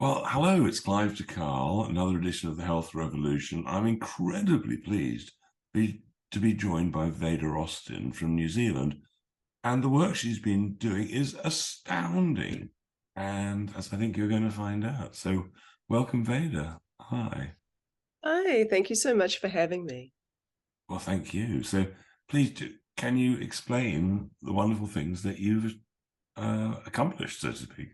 Well, hello, it's Clive de Carl, another edition of the Health Revolution. I'm incredibly pleased to be joined by Veda Austin from New Zealand. And the work she's been doing is astounding. And as I think you're going to find out. So welcome, Veda. Hi. Hi, thank you so much for having me. Well, thank you. So please, can you explain the wonderful things that you've accomplished, so to speak?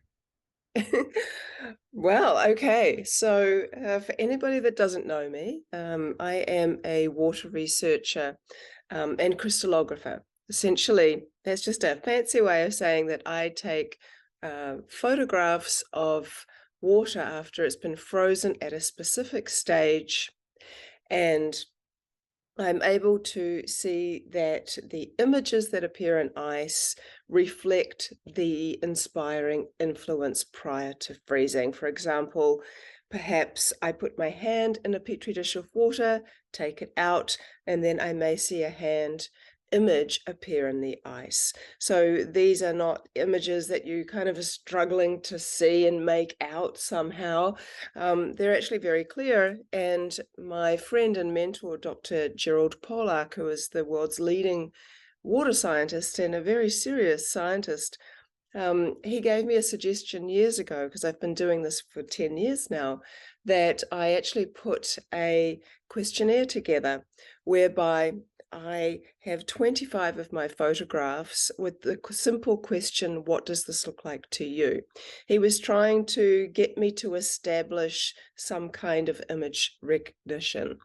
Well, okay. So, for anybody that doesn't know me, I am a water researcher and crystallographer. Essentially, that's just a fancy way of saying that I take photographs of water after it's been frozen at a specific stage, and I'm able to see that the images that appear in ice reflect the inspiring influence prior to freezing. For example, perhaps I put my hand in a petri dish of water, take it out, and then I may see a hand image appear in the ice. So these are not images that you kind of are struggling to see and make out somehow. They're actually very clear. And my friend and mentor, Dr. Gerald Pollack, who is the world's leading water scientist and a very serious scientist, he gave me a suggestion years ago, because I've been doing this for 10 years now, that I actually put a questionnaire together whereby I have 25 of my photographs with the simple question, what does this look like to you? He was trying to get me to establish some kind of image recognition.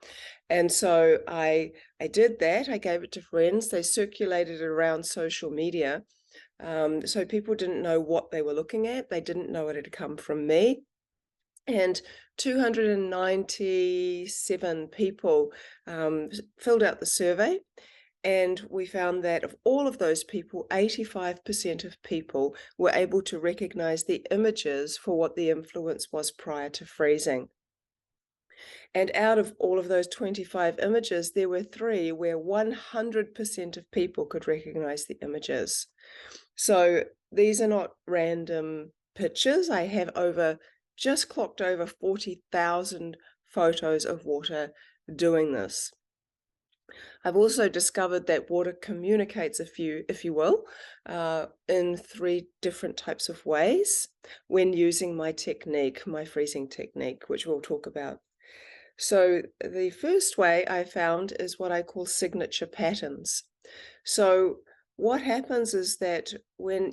And so I did that. I gave it to friends. They circulated it around social media. So people didn't know what they were looking at. They didn't know it had come from me. And 297 people filled out the survey. And we found that of all of those people, 85% of people were able to recognize the images for what the influence was prior to freezing. And out of all of those 25 images, there were 3 where 100% of people could recognize the images. So these are not random pictures. I have just clocked over 40,000 photos of water doing this. I've also discovered that water communicates, if you will, in 3 different types of ways when using my technique, my freezing technique, which we'll talk about. So the first way I found is what I call signature patterns. So what happens is that when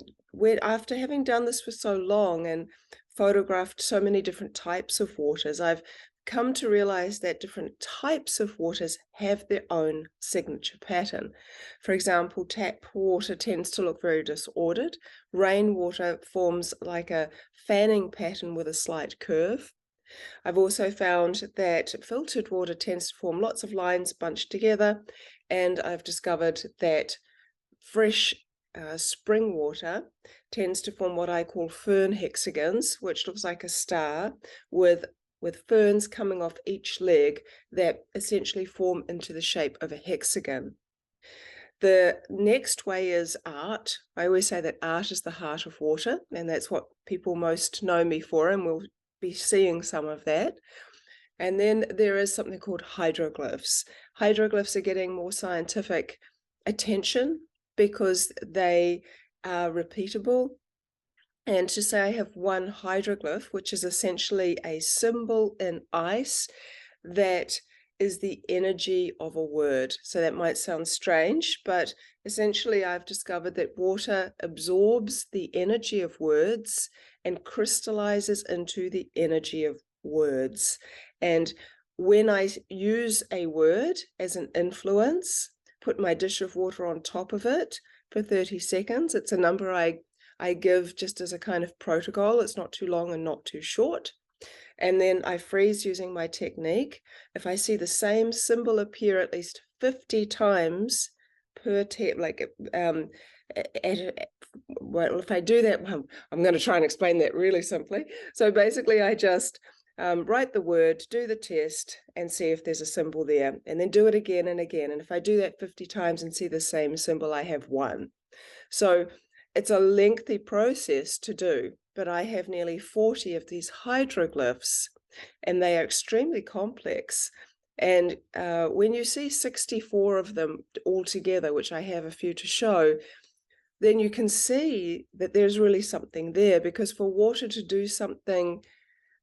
after having done this for so long and photographed so many different types of waters, I've come to realize that different types of waters have their own signature pattern. For example, tap water tends to look very disordered. Rainwater forms like a fanning pattern with a slight curve. I've also found that filtered water tends to form lots of lines bunched together, and I've discovered that fresh spring water tends to form what I call fern hexagons, which looks like a star with ferns coming off each leg that essentially form into the shape of a hexagon. The next way is art. I always say that art is the heart of water, and that's what people most know me for, and we'll be seeing some of that. And then there is something called hydroglyphs. Hydroglyphs are getting more scientific attention because they are repeatable. And to say I have one hydroglyph, which is essentially a symbol in ice that is the energy of a word. So that might sound strange, but essentially I've discovered that water absorbs the energy of words and crystallizes into the energy of words. And when I use a word as an influence, put my dish of water on top of it for 30 seconds, it's a number I give just as a kind of protocol. It's not too long and not too short. And then I freeze using my technique. If I see the same symbol appear at least 50 times per well, if I do that, I'm going to try and explain that really simply. So basically, I just write the word, do the test, and see if there's a symbol there, and then do it again and again. And if I do that 50 times and see the same symbol, I have 1. So it's a lengthy process to do, but I have nearly 40 of these hydroglyphs, and they are extremely complex. And when you see 64 of them all together, which I have a few to show, then you can see that there's really something there, because for water to do something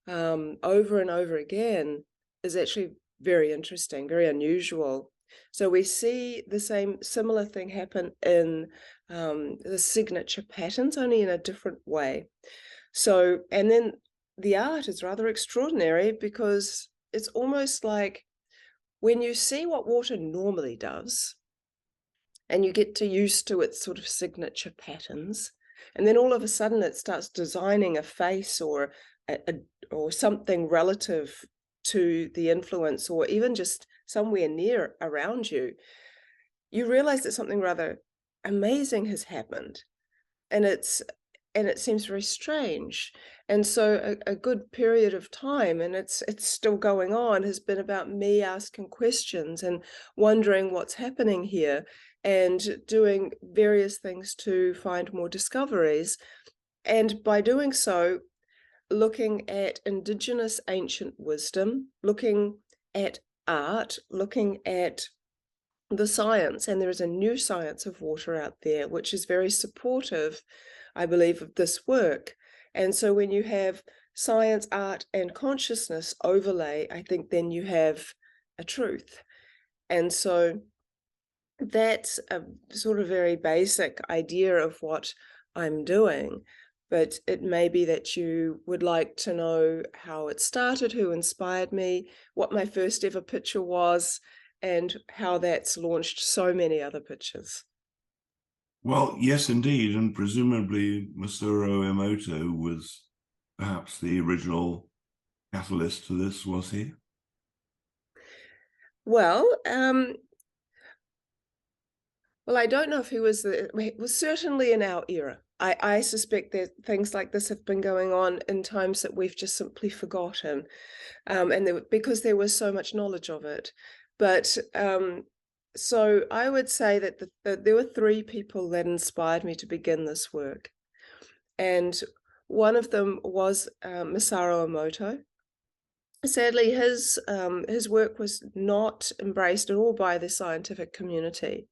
over and over again is actually very interesting, very unusual. So we see the similar thing happen in the signature patterns, only in a different way. So, and then the art is rather extraordinary, because it's almost like when you see what water normally does, and you get to used to its sort of signature patterns, and then all of a sudden it starts designing a face or or something relative to the influence, or even just somewhere near around you, you realize that something rather amazing has happened, and it seems very strange. And so a good period of time, and it's still going on, has been about me asking questions and wondering what's happening here, and doing various things to find more discoveries. And by doing so, looking at indigenous ancient wisdom, looking at art, looking at the science. And there is a new science of water out there, which is very supportive, I believe, of this work. And so when you have science, art, and consciousness overlay, I think then you have a truth. And so that's a sort of very basic idea of what I'm doing. But it may be that you would like to know how it started, who inspired me, what my first ever picture was, and how that's launched so many other pictures. Well, yes, indeed. And presumably Masaru Emoto was perhaps the original catalyst to this, was he? Well, well, I don't know if he was it was certainly in our era. I suspect that things like this have been going on in times that we've just simply forgotten, and because there was so much knowledge of it. But so I would say that there were three people that inspired me to begin this work, and one of them was Masaru Emoto. Sadly, his work was not embraced at all by the scientific community.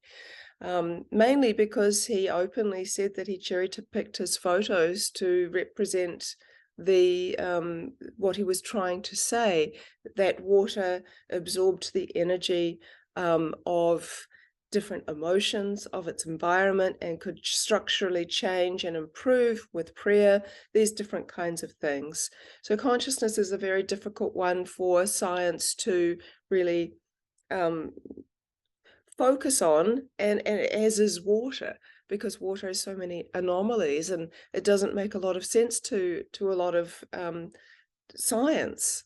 Mainly because he openly said that he cherry-picked his photos to represent the what he was trying to say, that water absorbed the energy of different emotions of its environment, and could structurally change and improve with prayer, these different kinds of things. So consciousness is a very difficult one for science to really focus on, and as is water, because water has so many anomalies, and it doesn't make a lot of sense to a lot of science.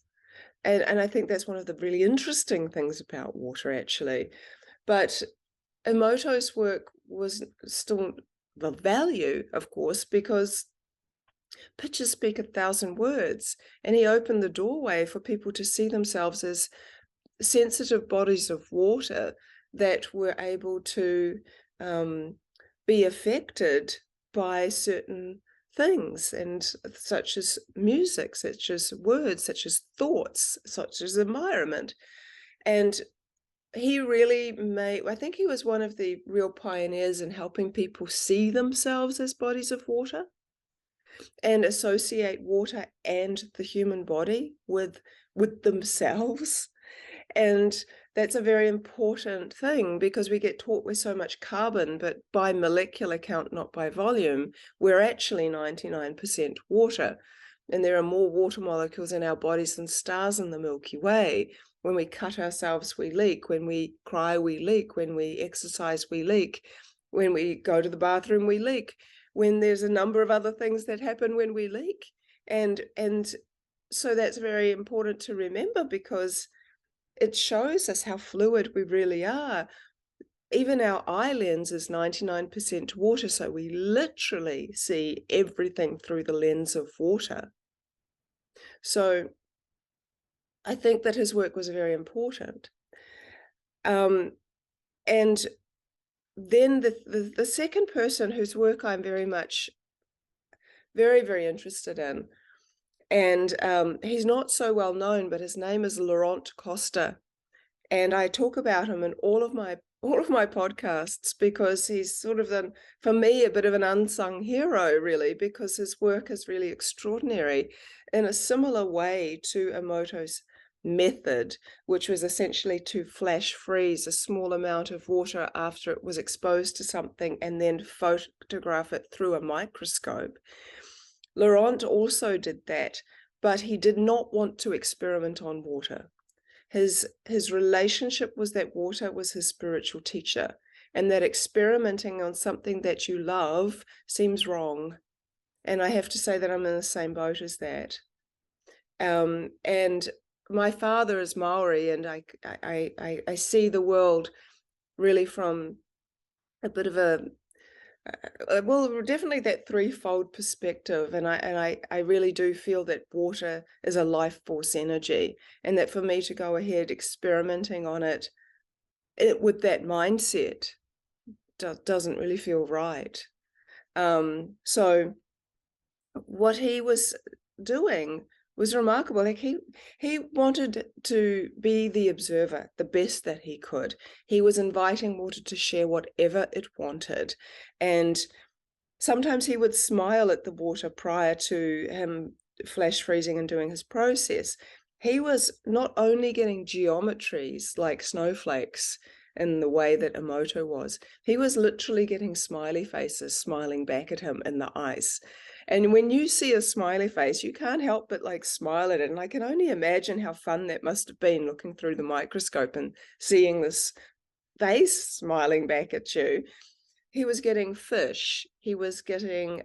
And I think that's one of the really interesting things about water, actually. But Emoto's work was still the value, of course, because pictures speak 1,000 words, and he opened the doorway for people to see themselves as sensitive bodies of water that were able to be affected by certain things, and such as music, such as words, such as thoughts, such as environment. And he really I think he was one of the real pioneers in helping people see themselves as bodies of water, and associate water and the human body with themselves. And that's a very important thing, because we get taught we're so much carbon, but by molecular count, not by volume, we're actually 99% water. And there are more water molecules in our bodies than stars in the Milky Way. When we cut ourselves, we leak. When we cry, we leak. When we exercise, we leak. When we go to the bathroom, we leak. When there's a number of other things that happen when we leak. And so that's very important to remember, because it shows us how fluid we really are. Even our eye lens is 99% water, so we literally see everything through the lens of water. So I think that his work was very important. And then the second person whose work I'm very much very, very interested in. And he's not so well known, but his name is Laurent Costa. And I talk about him in all of my podcasts because he's sort of for me, a bit of an unsung hero, really, because his work is really extraordinary in a similar way to Emoto's method, which was essentially to flash freeze a small amount of water after it was exposed to something and then photograph it through a microscope. Laurent also did that, but he did not want to experiment on water. His relationship was that water was his spiritual teacher, and that experimenting on something that you love seems wrong. And I have to say that I'm in the same boat as that. And my father is Maori, and I see the world really from a bit of a well, definitely that threefold perspective, and I really do feel that water is a life force energy, and that for me to go ahead experimenting on it with that mindset doesn't really feel right. So what he was doing was remarkable. Like he wanted to be the observer, the best that he could. He was inviting water to share whatever it wanted, and sometimes he would smile at the water prior to him flash freezing and doing his process. He was not only getting geometries like snowflakes in the way that Emoto was, he was literally getting smiley faces smiling back at him in the ice. And when you see a smiley face, you can't help but like smile at it. And I can only imagine how fun that must have been looking through the microscope and seeing this face smiling back at you. He was getting fish. He was getting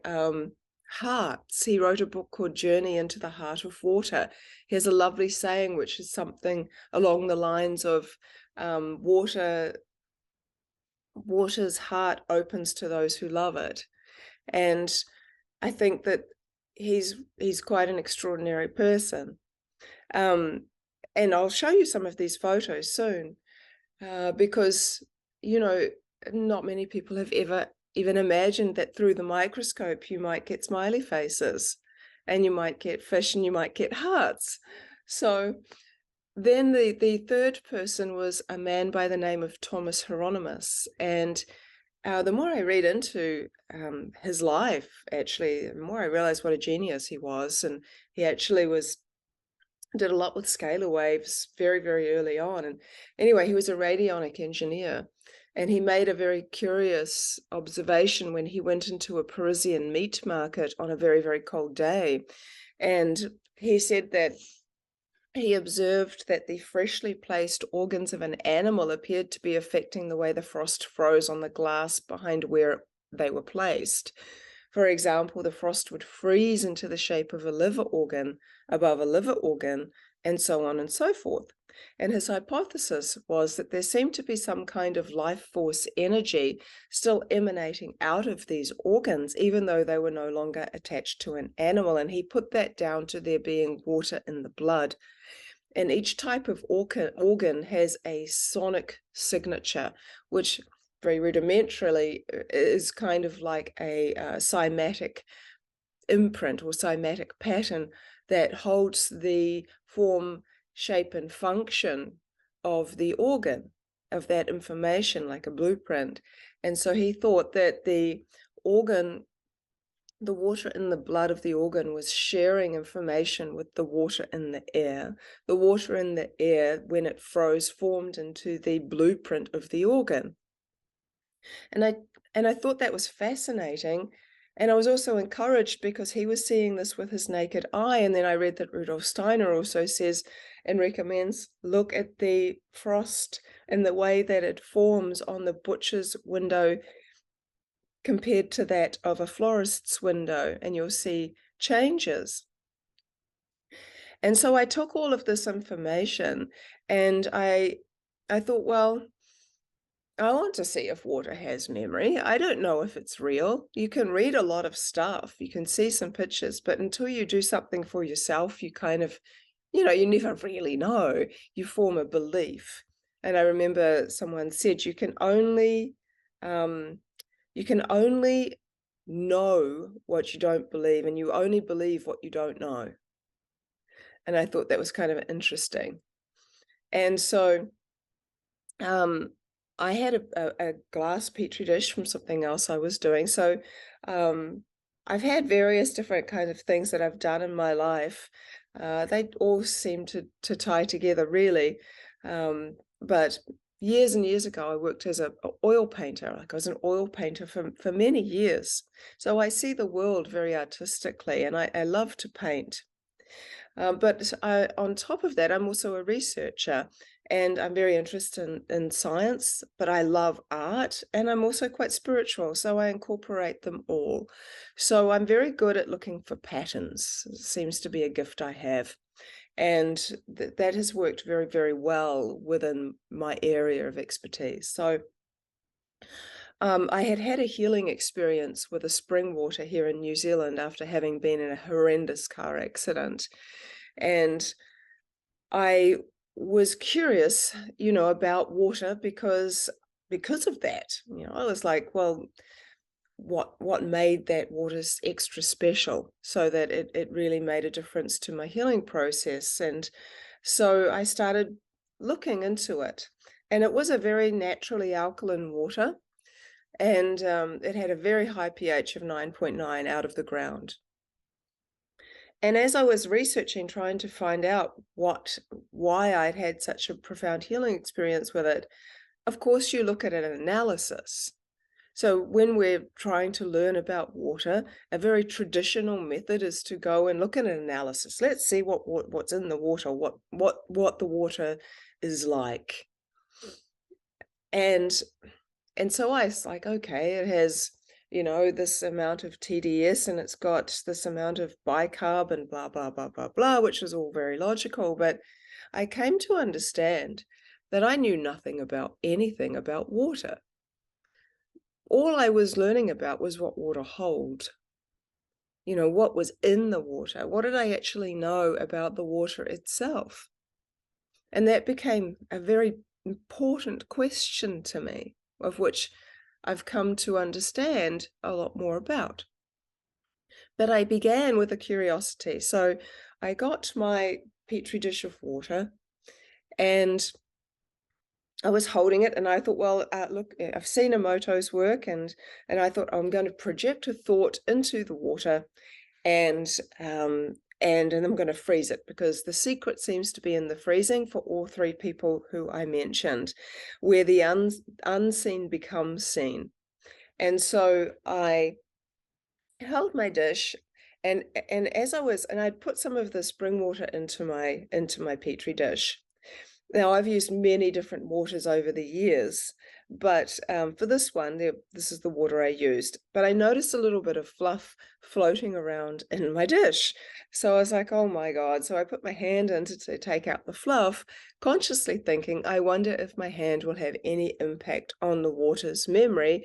hearts. He wrote a book called Journey into the Heart of Water. He has a lovely saying, which is something along the lines of water's heart opens to those who love it. And I think that he's quite an extraordinary person. And I'll show you some of these photos soon, because, you know, not many people have ever even imagined that through the microscope you might get smiley faces, and you might get fish, and you might get hearts. So then the third person was a man by the name of Thomas Hieronymus. And the more I read into his life, actually, the more I realized what a genius he was. And he actually did a lot with scalar waves very, very early on. And anyway, he was a radionic engineer, and he made a very curious observation when he went into a Parisian meat market on a very, very cold day. And he said that he observed that the freshly placed organs of an animal appeared to be affecting the way the frost froze on the glass behind where they were placed. For example, the frost would freeze into the shape of a liver organ above a liver organ, and so on and so forth. And his hypothesis was that there seemed to be some kind of life force energy still emanating out of these organs, even though they were no longer attached to an animal. And he put that down to there being water in the blood. And each type of organ has a sonic signature, which very rudimentarily is kind of like a cymatic imprint or cymatic pattern that holds the form, shape, and function of the organ, of that information, like a blueprint. And so he thought that the water in the blood of the organ was sharing information with the water in the air. The water in the air, when it froze, formed into the blueprint of the organ. And I thought that was fascinating. And I was also encouraged because he was seeing this with his naked eye. And then I read that Rudolf Steiner also says and recommends, look at the frost and the way that it forms on the butcher's window compared to that of a florist's window, and you'll see changes. And so I took all of this information, and I thought, well, I want to see if water has memory. I don't know if it's real. You can read a lot of stuff, you can see some pictures, but until you do something for yourself, you kind of, you never really know. You form a belief. And I remember someone said you can only know what you don't believe, and you only believe what you don't know. And I thought that was kind of interesting. And so um, I had a glass petri dish from something else I was doing. So um, I've had various different kinds of things that I've done in my life. They all seem to tie together, really. But years and years ago, I worked as a oil painter. Like I was an oil painter for many years. So I see the world very artistically, and I love to paint. But on top of that, I'm also a researcher, and I'm very interested in science, but I love art, and I'm also quite spiritual, so I incorporate them all. So I'm very good at looking for patterns. It seems to be a gift I have. And that has worked very, very well within my area of expertise. So I had had a healing experience with a spring water here in New Zealand after having been in a horrendous car accident. And I was curious, about water because of that. I was like, well, what made that water extra special so that it really made a difference to my healing process. And so I started looking into it. And it was a very naturally alkaline water, and it had a very high pH of 9.9 out of the ground. And as I was researching, trying to find out why I'd had such a profound healing experience with it, of course, you look at an analysis. So when we're trying to learn about water, a very traditional method is to go and look at an analysis. Let's see what's in the water, what the water is like. And so I was like, okay, it has, this amount of TDS, and it's got this amount of bicarb and blah, blah, blah, blah, blah, which is all very logical. But I came to understand that I knew nothing about anything about water. All I was learning about was what water holds. What was in the water? What did I actually know about the water itself? And that became a very important question to me, of which I've come to understand a lot more about. But I began with a curiosity. So I got my petri dish of water, and I was holding it, and I thought, well, look, I've seen Emoto's work, and I thought, I'm going to project a thought into the water, and then I'm going to freeze it, because the secret seems to be in the freezing for all three people who I mentioned, where the unseen becomes seen. And so I held my dish, and as I was, and I'd put some of the spring water into my petri dish. Now, I've used many different waters over the years, but for this one, this is the water I used. But I noticed a little bit of fluff floating around in my dish. So I was like, oh my God. So I put my hand in to take out the fluff, consciously thinking, I wonder if my hand will have any impact on the water's memory,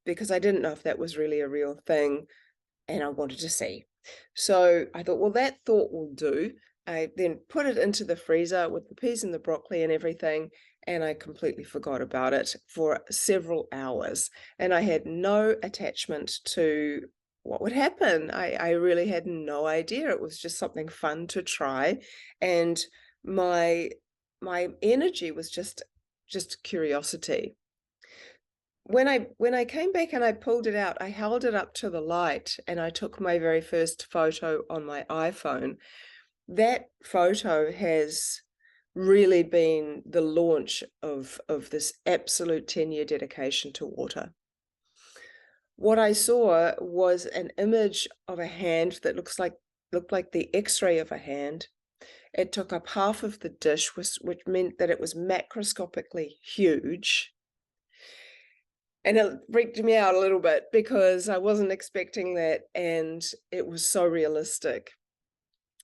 because I didn't know if that was really a real thing, and I wanted to see. So I thought, well, that thought will do. I then put it into the freezer with the peas and the broccoli and everything, and I completely forgot about it for several hours. And I had no attachment to what would happen. I really had no idea. It was just something fun to try. And my energy was just curiosity. When I came back and I pulled it out, I held it up to the light, and I took my very first photo on my iPhone. That photo has really been the launch of this absolute 10-year dedication to water. What I saw was an image of a hand that looked like the X-ray of a hand. It took up half of the dish, which meant that it was macroscopically huge. And it freaked me out a little bit because I wasn't expecting that, and it was so realistic.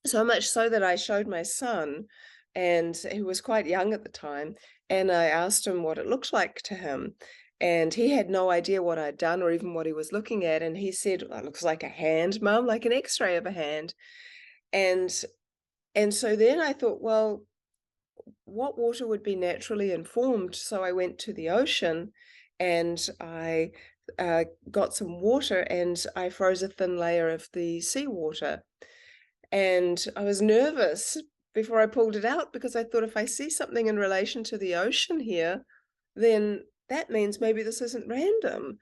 So much so that I showed my son, and he was quite young at the time, and I asked him what it looked like to him. And he had no idea what I'd done or even what he was looking at. And he said, "Oh, it looks like a hand, Mum, like an X-ray of a hand." And so then I thought, well, what water would be naturally informed? So I went to the ocean, and I got some water and I froze a thin layer of the seawater. And I was nervous before I pulled it out because I thought if I see something in relation to the ocean here, then that means maybe this isn't random.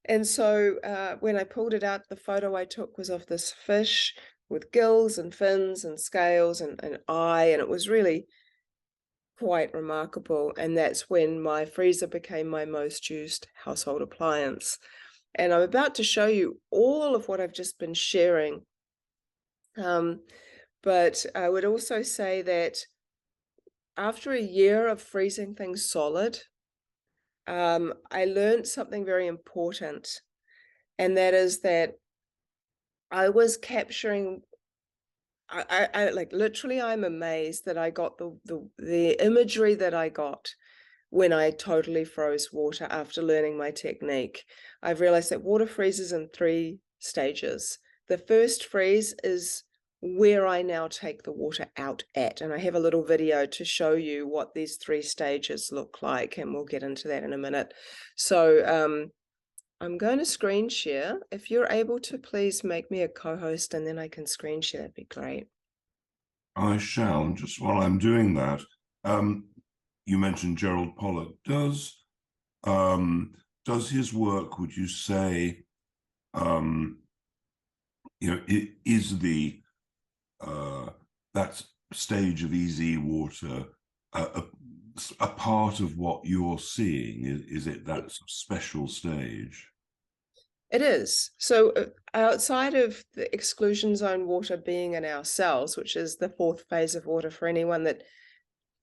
And so when I pulled it out, the photo I took was of this fish with gills and fins and scales and an eye, and it was really quite remarkable. And that's when my freezer became my most used household appliance. And I'm about to show you all of what I've just been sharing. But I would also say that after a year of freezing things solid, I learned something very important, and that is that I was capturing. I like literally. I'm amazed that I got the imagery that I got when I totally froze water after learning my technique. I've realized that water freezes in 3 stages. The first freeze is where I now take the water out at, and I have a little video to show you what these 3 stages look like, and we'll get into that in a minute. So I'm going to screen share. If you're able to please make me a co-host and then I can screen share, that'd be great. I shall. Just while I'm doing that, you mentioned Gerald Pollack. Does his work, would you say, is the that stage of easy water a part of what you're seeing? Is it that special stage? It is. So outside of the exclusion zone water being in our cells, which is the 4th phase of water for anyone that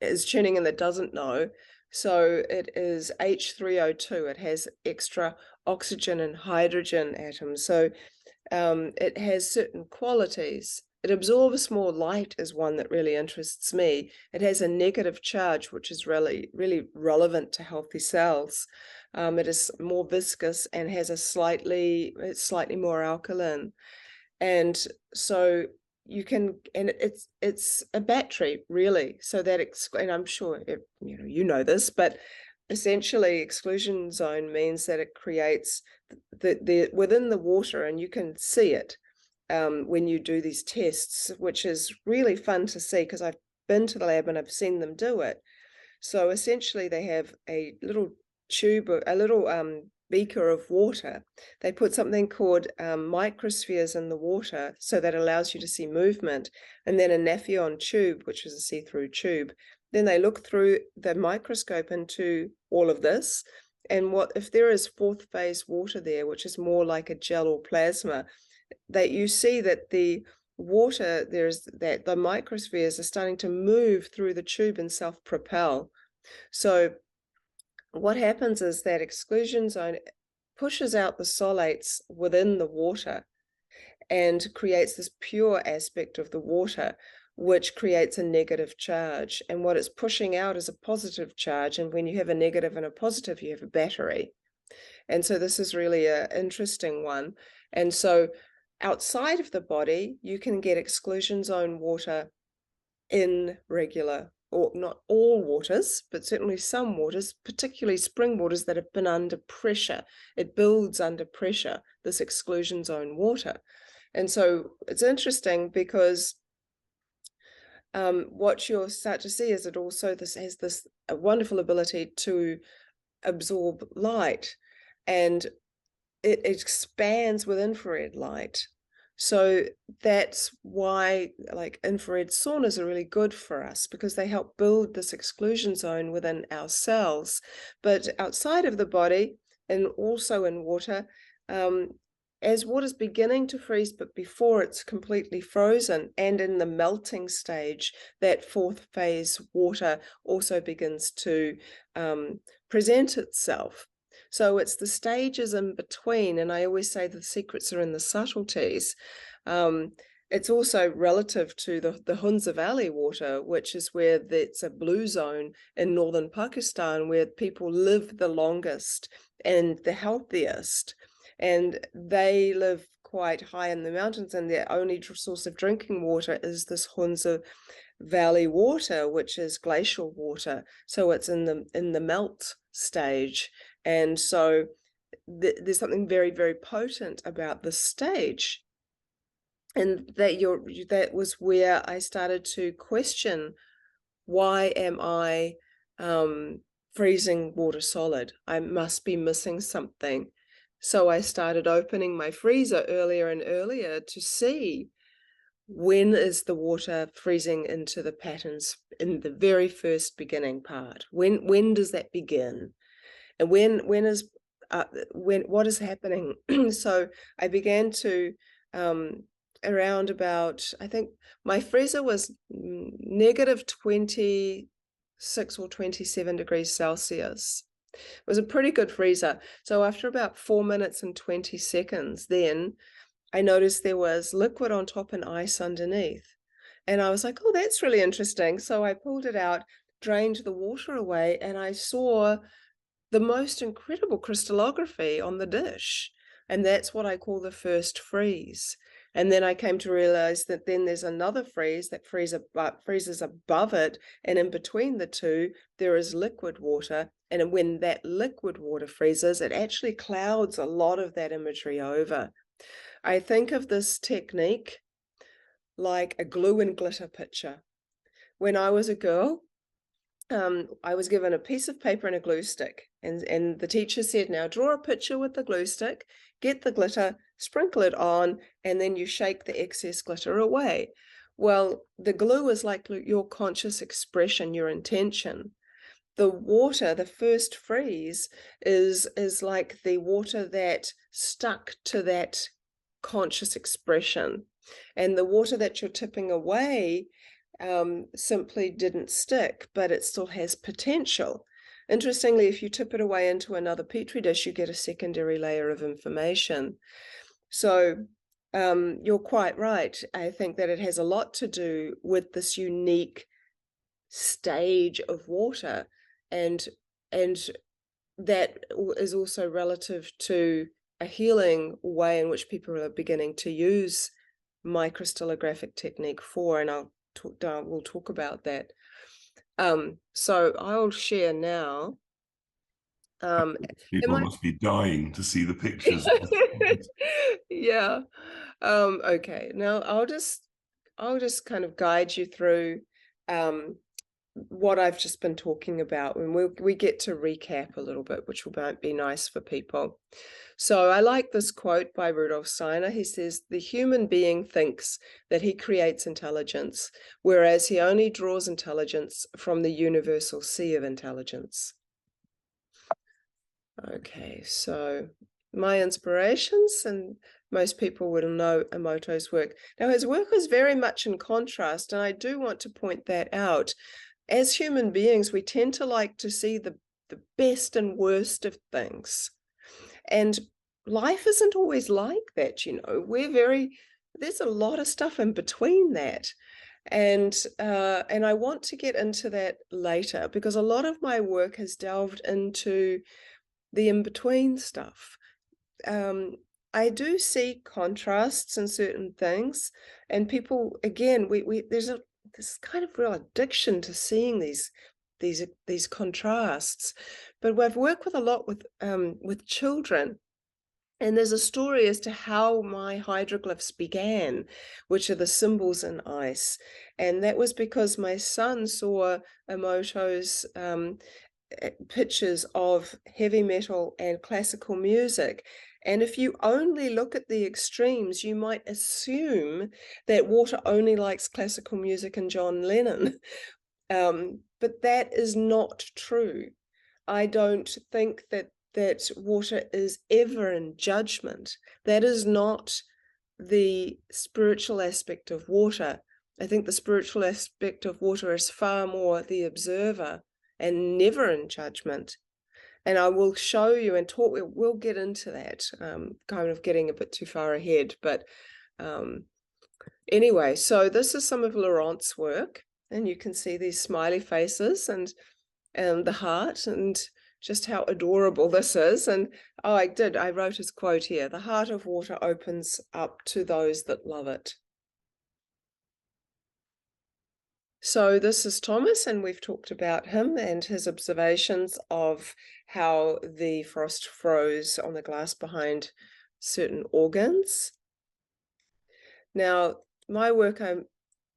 is tuning in that doesn't know. So it is H3O2. It has extra oxygen and hydrogen atoms. So it has certain qualities. It absorbs more light is one that really interests me. It has a negative charge, which is really, really relevant to healthy cells. It is more viscous and has it's slightly more alkaline. And so you can, and it's a battery really. So that, and I'm sure you know this, but essentially exclusion zone means that it creates the within the water, and you can see it when you do these tests, which is really fun to see because I've been to the lab and I've seen them do it. So essentially they have a little tube, a little beaker of water. They put something called microspheres in the water, so that allows you to see movement, and then a Nafion tube, which is a see-through tube. Then they look through the microscope into all of this, and what if there is 4th phase water there, which is more like a gel or plasma, that you see that the water, that the microspheres are starting to move through the tube and self-propel. So what happens is that exclusion zone pushes out the solates within the water and creates this pure aspect of the water, which creates a negative charge. And what it's pushing out is a positive charge. And when you have a negative and a positive, you have a battery. And so this is really an interesting one. And so outside of the body, you can get exclusion zone water in regular, or not all waters, but certainly some waters, particularly spring waters that have been under pressure. It builds under pressure, this exclusion zone water. And so it's interesting because what you'll start to see is it also has this wonderful ability to absorb light, and it expands with infrared light. So that's why like infrared saunas are really good for us, because they help build this exclusion zone within our cells. But outside of the body and also in water, as water's beginning to freeze, but before it's completely frozen and in the melting stage, that 4th phase water also begins to present itself. So it's the stages in between, and I always say the secrets are in the subtleties. It's also relative to the Hunza Valley water, which is where it's a blue zone in northern Pakistan, where people live the longest and the healthiest. And they live quite high in the mountains, and their only source of drinking water is this Hunza Valley water, which is glacial water. So it's in the melt stage. And so there's something very, very potent about this stage. And that was where I started to question, why am I freezing water solid? I must be missing something. So I started opening my freezer earlier and earlier to see, when is the water freezing into the patterns in the very first beginning part? When does that begin? And when what is happening? So I began to around about, I think my freezer was negative 26 or 27 degrees Celsius. It was a pretty good freezer. So after about 4 minutes and 20 seconds, then I noticed there was liquid on top and ice underneath. And I was like, oh, that's really interesting. So I pulled it out, drained the water away, and I saw the most incredible crystallography on the dish. And that's what I call the first freeze. And then I came to realize that then there's another freeze that freezes above it. And in between the two, there is liquid water. And when that liquid water freezes, it actually clouds a lot of that imagery over. I think of this technique like a glue and glitter picture. When I was a girl, I was given a piece of paper and a glue stick, and the teacher said, now draw a picture with the glue stick, get the glitter, sprinkle it on, and then you shake the excess glitter away. Well, the glue is like your conscious expression, your intention. The water, the first freeze, is like the water that stuck to that conscious expression. And the water that you're tipping away simply didn't stick, but it still has potential. Interestingly, if you tip it away into another petri dish, you get a secondary layer of information. So you're quite right. I think that it has a lot to do with this unique stage of water, and that is also relative to a healing way in which people are beginning to use my crystallographic technique for, and we'll talk about that. So I'll share now. People must be dying to see the pictures. Yeah. Okay. Now I'll just kind of guide you through what I've just been talking about, and we get to recap a little bit, which might be nice for people. So I like this quote by Rudolf Steiner. He says, the human being thinks that he creates intelligence, whereas he only draws intelligence from the universal sea of intelligence. Okay, so my inspirations, and most people would know Emoto's work. Now, his work is very much in contrast, and I do want to point that out. As human beings, we tend to like to see the best and worst of things. And life isn't always like that, you know. There's a lot of stuff in between that. And I want to get into that later, because a lot of my work has delved into the in-between stuff. I do see contrasts in certain things, and people, again, there's this kind of real addiction to seeing these contrasts. But I've worked with a lot with children, and there's a story as to how my hydroglyphs began, which are the symbols in ice. And that was because my son saw Emoto's pictures of heavy metal and classical music. And if you only look at the extremes, you might assume that water only likes classical music and John Lennon. But that is not true. I don't think that water is ever in judgment. That is not the spiritual aspect of water. I think the spiritual aspect of water is far more the observer and never in judgment. And I will show you and talk, we'll get into that, kind of getting a bit too far ahead. But anyway, so this is some of Laurent's work, and you can see these smiley faces and the heart, and just how adorable this is. And I wrote his quote here: the heart of water opens up to those that love it. So this is Thomas, and we've talked about him and his observations of how the frost froze on the glass behind certain organs. Now, my work,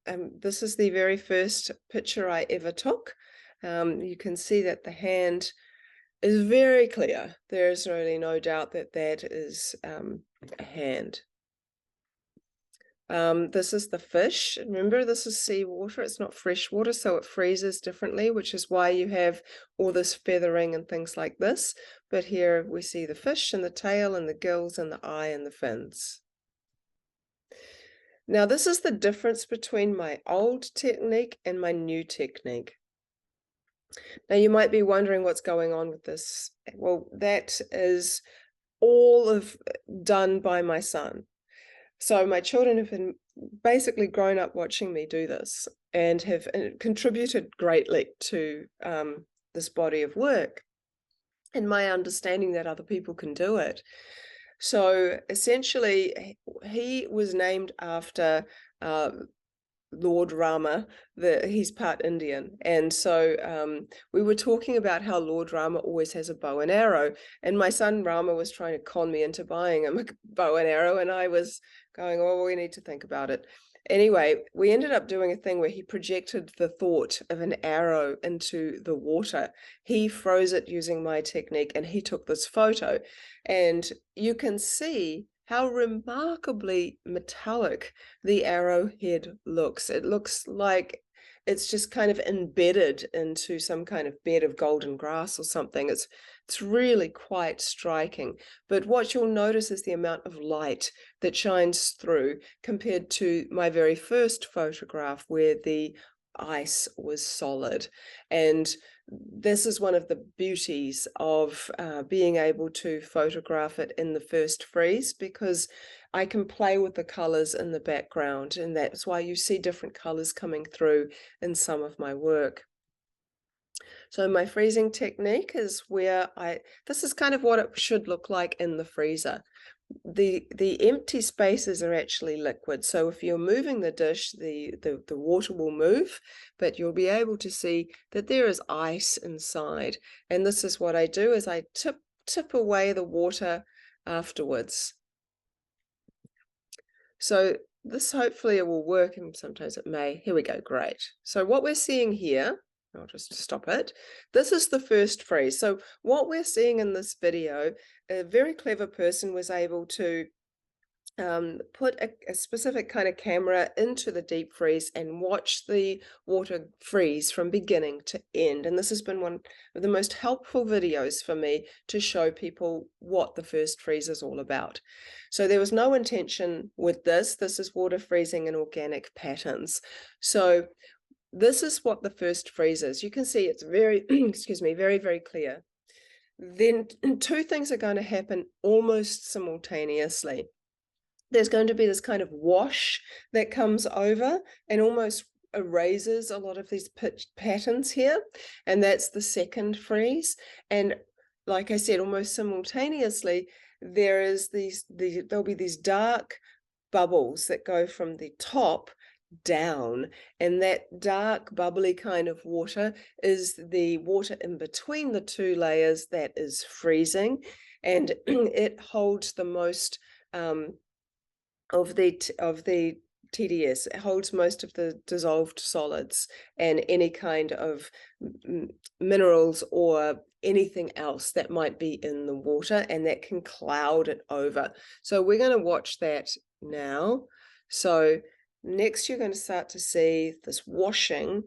this is the very first picture I ever took. You can see that the hand is very clear. There's really no doubt that that is a hand. This is the fish. Remember, this is seawater. It's not fresh water, so it freezes differently, which is why you have all this feathering and things like this. But here we see the fish and the tail and the gills and the eye and the fins. Now, this is the difference between my old technique and my new technique. Now, you might be wondering what's going on with this. Well, that is all done by my son. So my children have been basically grown up watching me do this and have contributed greatly to this body of work and my understanding that other people can do it. So essentially, he was named after Lord Rama. He's part Indian, and so we were talking about how Lord Rama always has a bow and arrow, and my son Rama was trying to con me into buying him a bow and arrow, and I was going, oh, we need to think about it. Anyway, we ended up doing a thing where he projected the thought of an arrow into the water. He froze it using my technique, and he took this photo, and you can see how remarkably metallic the arrowhead looks. It looks like it's just kind of embedded into some kind of bed of golden grass or something. It's really quite striking. But what you'll notice is the amount of light that shines through compared to my very first photograph where the ice was solid. And this is one of the beauties of being able to photograph it in the first freeze, because I can play with the colors in the background, and that's why you see different colors coming through in some of my work. So my freezing technique is where this is kind of what it should look like in the freezer. The empty spaces are actually liquid. So if you're moving the dish, the water will move, but you'll be able to see that there is ice inside. And this is what I do, is I tip away the water afterwards. So this hopefully it will work, and sometimes it may. Here we go, great. So what we're seeing here, I'll just stop it. This is the first freeze. So what we're seeing in this video, a very clever person was able to put a specific kind of camera into the deep freeze and watch the water freeze from beginning to end. And this has been one of the most helpful videos for me to show people what the first freeze is all about. So there was no intention with this. This is water freezing in organic patterns. So this is what the first freeze is. You can see it's very, excuse me, very, very clear. Then two things are going to happen almost simultaneously. There's going to be this kind of wash that comes over and almost erases a lot of these pitch patterns here. And that's the second freeze. And like I said, almost simultaneously, there'll be these dark bubbles that go from the top down, and that dark bubbly kind of water is the water in between the two layers that is freezing, and it holds the most of the TDS. It holds most of the dissolved solids and any kind of minerals or anything else that might be in the water, and that can cloud it over. So we're going to watch that now. So next you're going to start to see this washing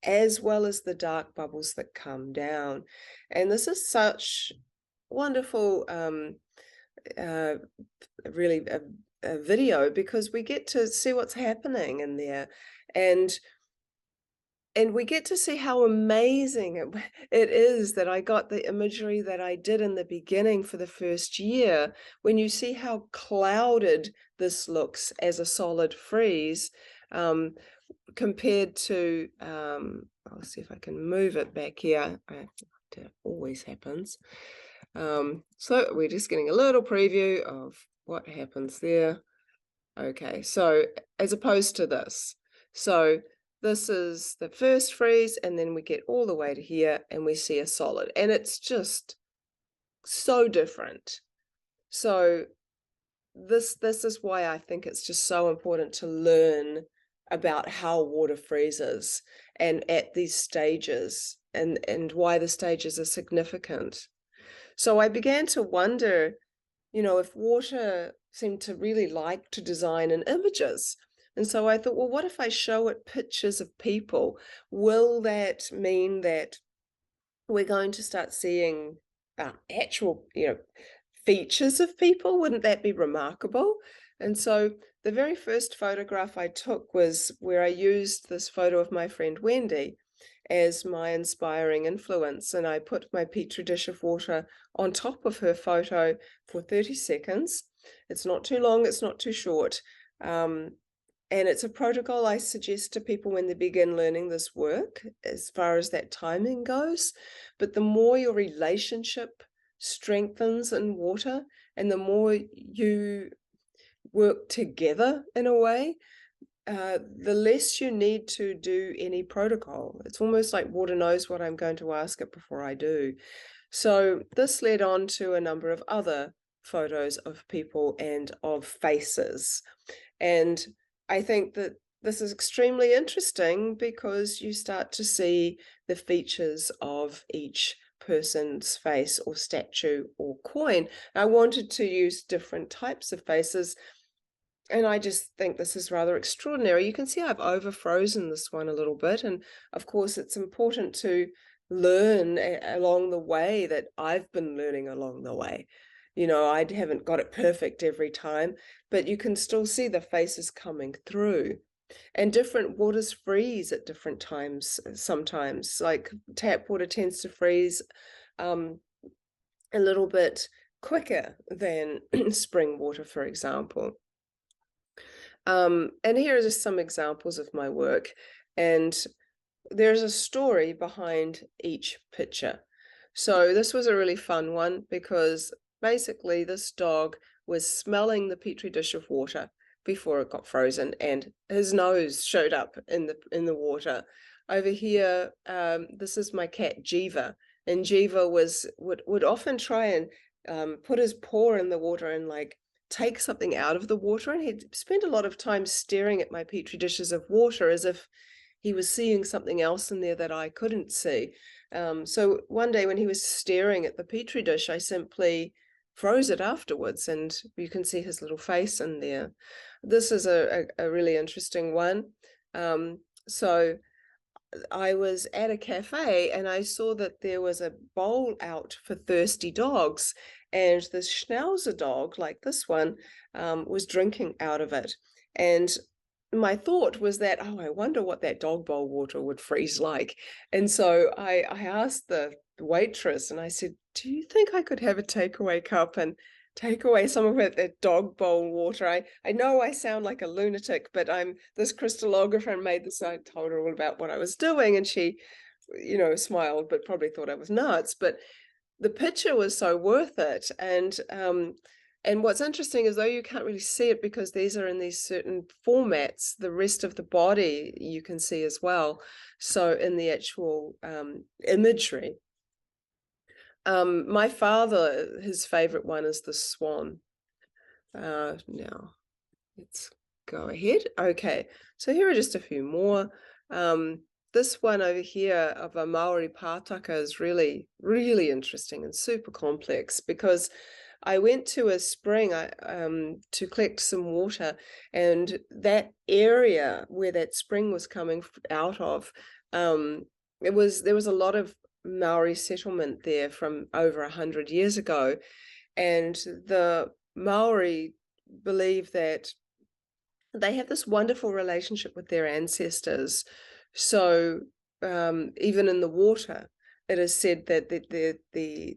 as well as the dark bubbles that come down. And this is such wonderful, really a video, because we get to see what's happening in there, and we get to see how amazing it is that I got the imagery that I did in the beginning for the first year. When you see how clouded this looks as a solid freeze, compared to, I'll see if I can move it back here. It always happens. So we're just getting a little preview of what happens there. Okay, so as opposed to this. So this is the first freeze, and then we get all the way to here and we see a solid, and it's just so different. So this is why I think it's just so important to learn about how water freezes and at these stages, and why the stages are significant. So I began to wonder, if water seemed to really like to design in images. And so I thought, well, what if I show it pictures of people? Will that mean that we're going to start seeing actual, features of people? Wouldn't that be remarkable? And so the very first photograph I took was where I used this photo of my friend Wendy as my inspiring influence. And I put my petri dish of water on top of her photo for 30 seconds. It's not too long, it's not too short. And it's a protocol I suggest to people when they begin learning this work, as far as that timing goes. But the more your relationship strengthens in water, and the more you work together in a way, the less you need to do any protocol. It's almost like water knows what I'm going to ask it before I do. So this led on to a number of other photos of people and of faces. And I think that this is extremely interesting because you start to see the features of each person's face or statue or coin. I wanted to use different types of faces, and I just think this is rather extraordinary. You can see I've over-frozen this one a little bit, and of course it's important to learn along the way that I've been learning along the way. I haven't got it perfect every time, but you can still see the faces coming through. And different waters freeze at different times sometimes. Like tap water tends to freeze um, a little bit quicker than spring water, for example. And here are just some examples of my work. And there's a story behind each picture. So this was a really fun one because basically this dog was smelling the petri dish of water before it got frozen, and his nose showed up in the water. Over here, this is my cat Jiva, and Jiva would often try and put his paw in the water and like take something out of the water, and he'd spend a lot of time staring at my petri dishes of water as if he was seeing something else in there that I couldn't see. So one day when he was staring at the petri dish, I simply froze it afterwards, and you can see his little face in there. This is a really interesting one. So I was at a cafe and I saw that there was a bowl out for thirsty dogs, and the Schnauzer dog, like this one, was drinking out of it. And my thought was that, oh, I wonder what that dog bowl water would freeze like. And so I asked the waitress and I said, do you think I could have a takeaway cup and take away some of it, that dog bowl water? I know I sound like a lunatic, but I'm this crystallographer and made this. I told her all about what I was doing, and she, smiled, but probably thought I was nuts. But the picture was so worth it. And what's interesting is, though you can't really see it because these are in these certain formats, the rest of the body you can see as well. So in the actual imagery. My father, his favorite one is the swan. Now, let's go ahead. Okay, so here are just a few more. This one over here of a Maori pātaka is really, really interesting and super complex, because I went to a spring to collect some water, and that area where that spring was coming out of, there was a lot of Maori settlement there from over 100 years ago, and the Maori believe that they have this wonderful relationship with their ancestors. So even in the water, it is said that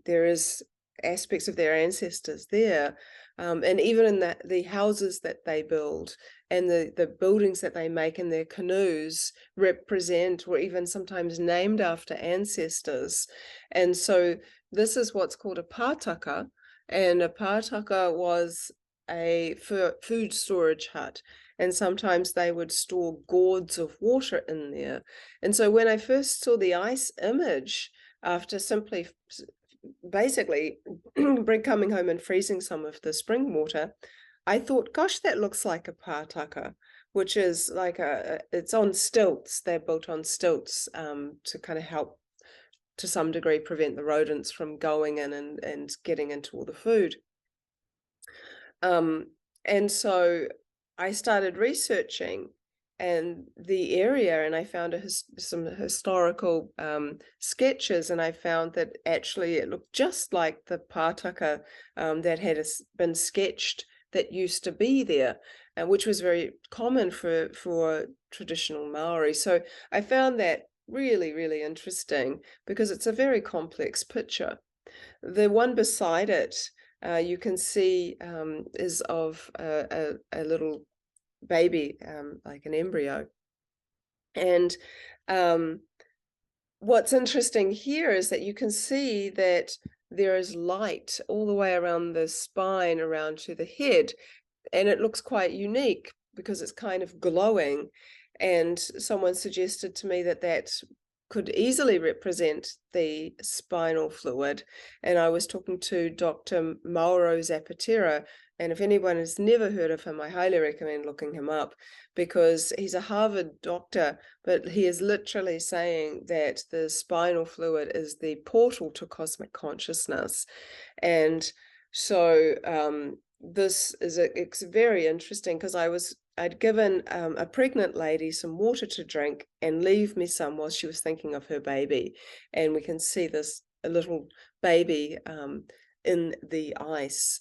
there is aspects of their ancestors there, and even in the houses that they build and the buildings that they make in their canoes represent, or even sometimes named after, ancestors. And so this is what's called a pātaka, and a pātaka was a food storage hut. and sometimes they would store gourds of water in there. And so when I first saw the ice image, after simply basically coming home and freezing some of the spring water, I thought, gosh, that looks like a pātaka, which is like it's on stilts. They're built on stilts to kind of help to some degree prevent the rodents from going in and getting into all the food. And so I started researching and the area, and I found some historical sketches, and I found that actually it looked just like the pātaka that had been sketched that used to be there, which was very common for traditional Maori. So I found that really, really interesting because it's a very complex picture. The one beside it, you can see is of a little baby, like an embryo. And what's interesting here is that you can see that there is light all the way around the spine, around to the head, and it looks quite unique because it's kind of glowing. And someone suggested to me that that could easily represent the spinal fluid. And I was talking to Dr. Mauro Zapatera, and if anyone has never heard of him, I highly recommend looking him up because he's a Harvard doctor, but he is literally saying that the spinal fluid is the portal to cosmic consciousness. And so this is it's very interesting because I'd given a pregnant lady some water to drink and leave me some while she was thinking of her baby, and we can see this a little baby in the ice.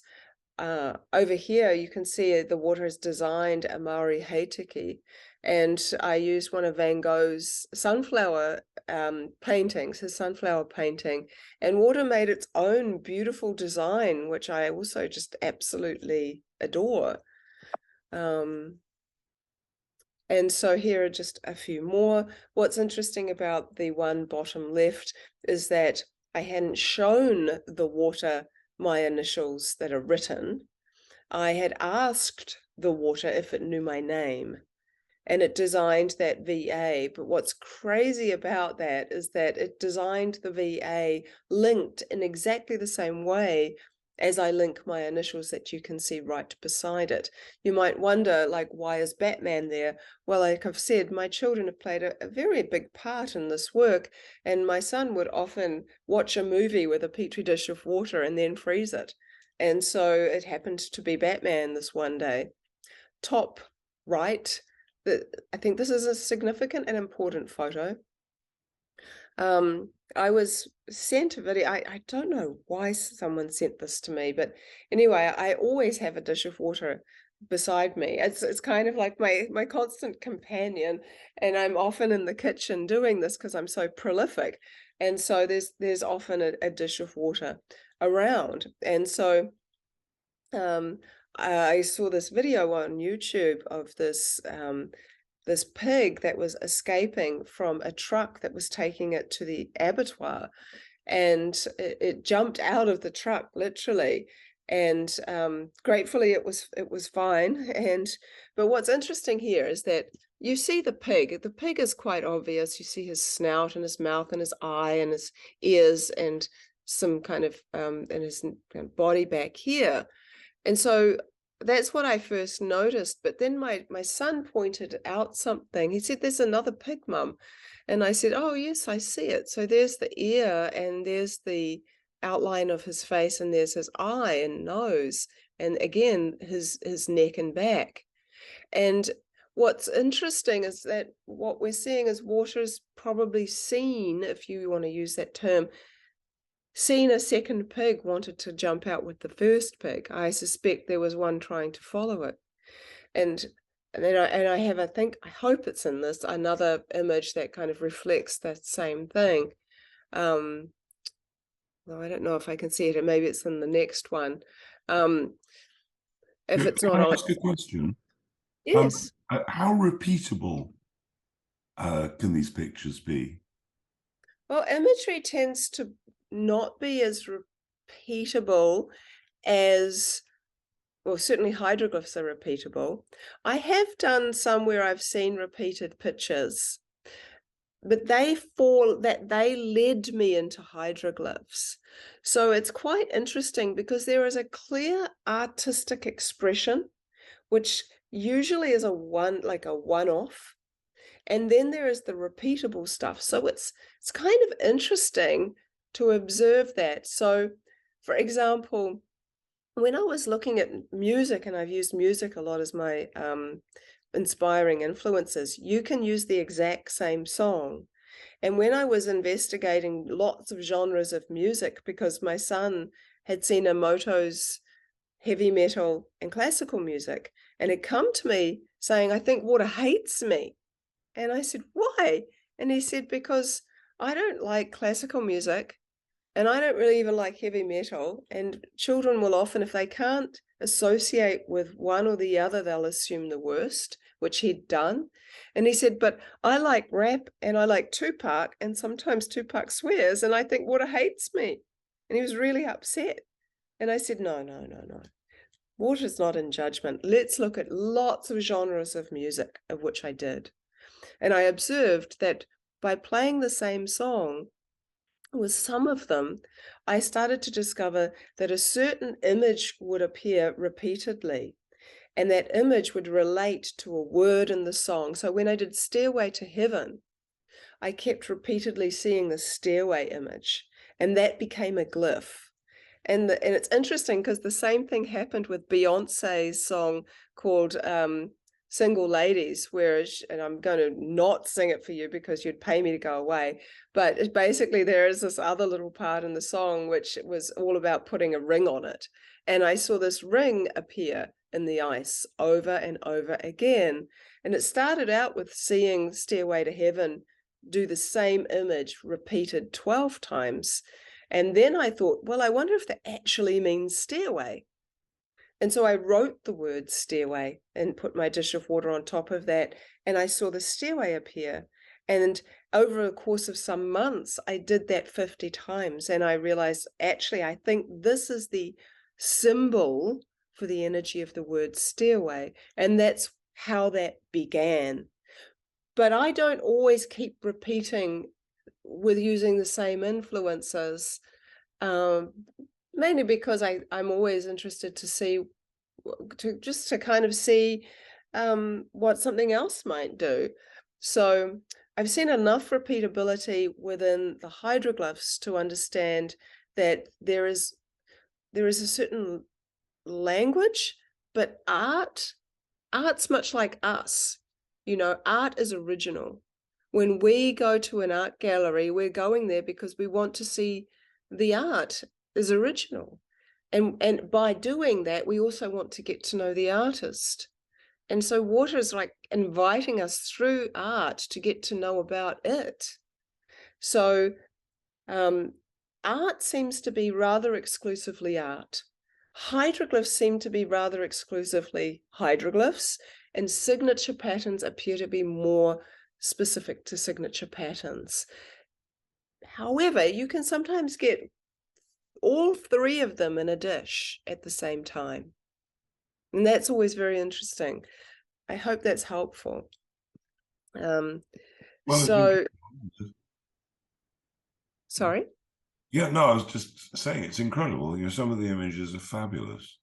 Over here you can see the water is designed a Maori heitiki, and I used one of Van Gogh's sunflower paintings, his sunflower painting, and water made its own beautiful design, which I also just absolutely adore. And so here are just a few more. What's interesting about the one bottom left is that I hadn't shown the water my initials that are written. I had asked the water if it knew my name, and it designed that VA. But what's crazy about that is that it designed the VA linked in exactly the same way as I link my initials that you can see right beside it. You might wonder, like, why is Batman there? Well, like I've said, my children have played a very big part in this work, and my son would often watch a movie with a petri dish of water and then freeze it. And so it happened to be Batman this one day. Top right, I think this is a significant and important photo. I was sent a video. I don't know why someone sent this to me, but anyway, I always have a dish of water beside me. It's kind of like my constant companion, and I'm often in the kitchen doing this because I'm so prolific. And so there's often a dish of water around. And so I saw this video on YouTube of this pig that was escaping from a truck that was taking it to the abattoir, and it jumped out of the truck literally, and gratefully it was fine. But what's interesting here is that you see the pig is quite obvious. You see his snout and his mouth and his eye and his ears and some kind of and his body back here. And so that's what I first noticed. But then my son pointed out something. He said, "There's another pig, Mum." And I said, "Oh, yes, I see it. So there's the ear, and there's the outline of his face, and there's his eye and nose, and again, his neck and back." And what's interesting is that what we're seeing is water's probably seen, if you want to use that term, seen a second pig wanted to jump out with the first pig. I suspect there was one trying to follow it. And then I have, I hope it's in this, another image that kind of reflects that same thing. Well, I don't know if I can see it, or maybe it's in the next one. If it's not Can I on. ask a question? Yes. How repeatable can these pictures be? Well, imagery tends to not be as repeatable as well, certainly hydroglyphs are repeatable. I have done some where I've seen repeated pictures, but they led me into hydroglyphs. So it's quite interesting because there is a clear artistic expression, which usually is like a one-off. And then there is the repeatable stuff. So it's kind of interesting to observe that. So, for example, when I was looking at music, and I've used music a lot as my inspiring influences, you can use the exact same song. And when I was investigating lots of genres of music, because my son had seen Emoto's heavy metal and classical music, and had come to me saying, I think water hates me. And I said, why? And he said, because I don't like classical music and I don't really even like heavy metal. And children will often, if they can't associate with one or the other, they'll assume the worst, which he'd done. And he said, but I like rap and I like Tupac, and sometimes Tupac swears, and I think water hates me. And he was really upset. And I said, no, no, no, no. Water's not in judgment. Let's look at lots of genres of music, of which I did. And I observed that by playing the same song with some of them, I started to discover that a certain image would appear repeatedly, and that image would relate to a word in the song. So when I did Stairway to Heaven, I kept repeatedly seeing the stairway image, and that became a glyph. And it's interesting because the same thing happened with Beyonce's song called Single Ladies, and I'm going to not sing it for you because you'd pay me to go away, but basically there is this other little part in the song which was all about putting a ring on it. And I saw this ring appear in the ice over and over again. And it started out with seeing Stairway to Heaven do the same image repeated 12 times. And then I thought, well, I wonder if that actually means stairway. And so I wrote the word stairway and put my dish of water on top of that, and I saw the stairway appear. And over the course of some months, I did that 50 times, and I realized, actually, I think this is the symbol for the energy of the word stairway. And that's how that began. But I don't always keep repeating with using the same influences, mainly because I'm always interested to see, to kind of see what something else might do. So I've seen enough repeatability within the hydroglyphs to understand that there is a certain language, but art's much like us. You know, art is original. When we go to an art gallery, we're going there because we want to see the art is original. And by doing that, we also want to get to know the artist. And so water is like inviting us through art to get to know about it. So art seems to be rather exclusively art. Hydroglyphs seem to be rather exclusively hydroglyphs, and signature patterns appear to be more specific to signature patterns. However, you can sometimes get all three of them in a dish at the same time. And that's always very interesting. I hope that's helpful. So, sorry? Yeah, no, I was just saying it's incredible. You know, some of the images are fabulous.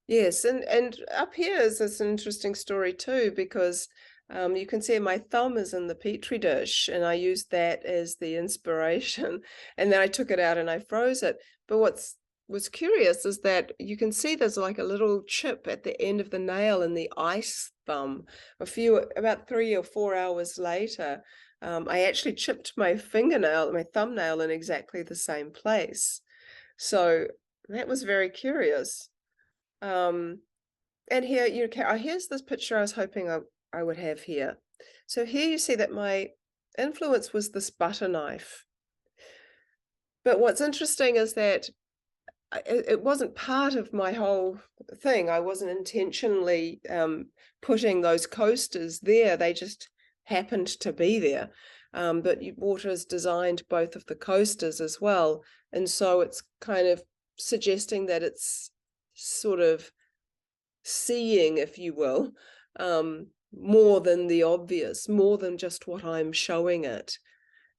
Yes, and up here is this interesting story too, because you can see my thumb is in the Petri dish, and I used that as the inspiration, and then I took it out and I froze it. But what's curious is that you can see there's like a little chip at the end of the nail in the ice thumb. About 3 or 4 hours later, I actually chipped my thumbnail in exactly the same place. So that was very curious. And here here's this picture I was hoping I would have here. So here you see that my influence was this butter knife. But what's interesting is that it wasn't part of my whole thing. I wasn't intentionally putting those coasters there. They just happened to be there. But water has designed both of the coasters as well. And so it's kind of suggesting that it's sort of seeing, if you will, more than the obvious, more than just what I'm showing it.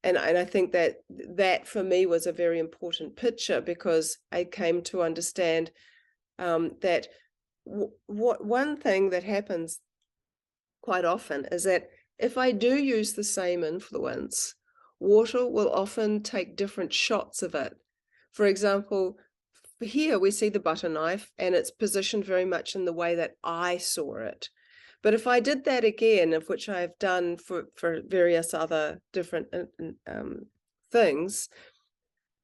And I think that that for me was a very important picture, because I came to understand that what one thing that happens quite often is that if I do use the same influence, water will often take different shots of it. For example, here we see the butter knife and it's positioned very much in the way that I saw it. But if I did that again, of which I've done for various other different things,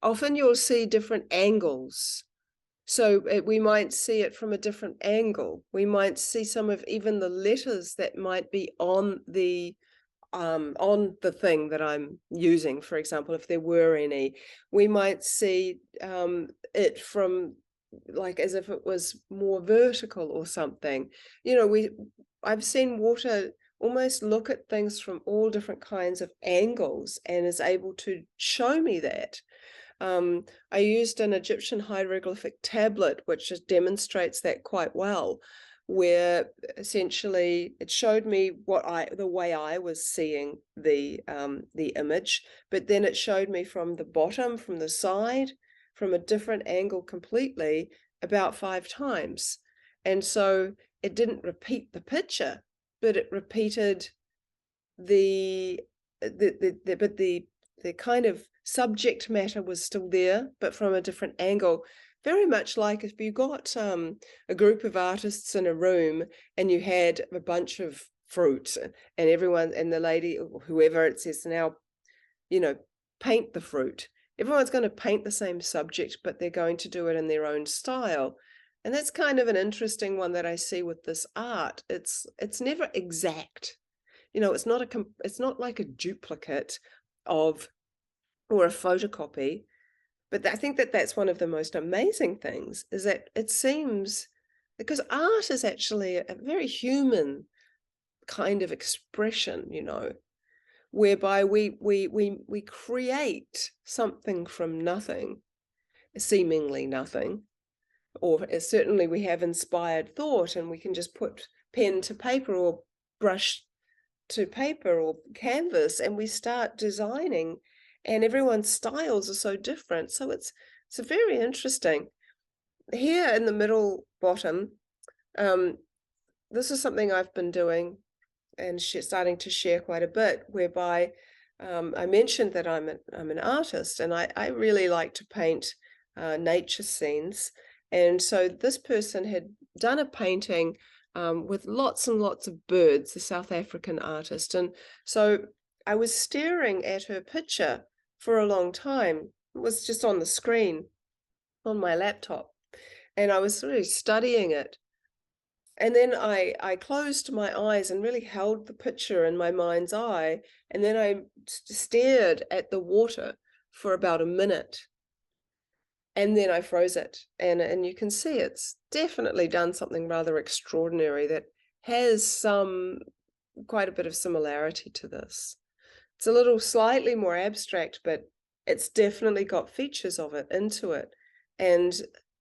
often you'll see different angles. So we might see it from a different angle. We might see some of even the letters that might be on the thing that I'm using, for example, if there were any. We might see it from, like, as if it was more vertical or something. You know, I've seen water almost look at things from all different kinds of angles and is able to show me that. I used an Egyptian hieroglyphic tablet, which just demonstrates that quite well, where essentially it showed me the way I was seeing the image, but then it showed me from the bottom, from the side, from a different angle completely, about 5 times. And so it didn't repeat the picture, but it repeated the the kind of subject matter was still there, but from a different angle. Very much like if you got a group of artists in a room and you had a bunch of fruit, and everyone, and the lady or whoever, it says now, you know, paint the fruit. Everyone's going to paint the same subject, but they're going to do it in their own style. And that's kind of an interesting one that I see with this art. It's never exact. You know, it's not like a duplicate of, or a photocopy. But I think that that's one of the most amazing things, is that it seems, because art is actually a very human kind of expression, you know, whereby we create something from nothing, seemingly nothing, or certainly we have inspired thought and we can just put pen to paper or brush to paper or canvas and we start designing, and everyone's styles are so different. So it's very interesting. Here in the middle bottom, this is something I've been doing and starting to share quite a bit, whereby I mentioned that I'm an artist, and I really like to paint nature scenes. And so this person had done a painting with lots and lots of birds, a South African artist. And so I was staring at her picture for a long time. It was just on the screen on my laptop, and I was really studying it. And then I closed my eyes and really held the picture in my mind's eye, and then I stared at the water for about a minute. And then I froze it, and you can see it's definitely done something rather extraordinary that has quite a bit of similarity to this. It's a little slightly more abstract, but it's definitely got features of it into it. And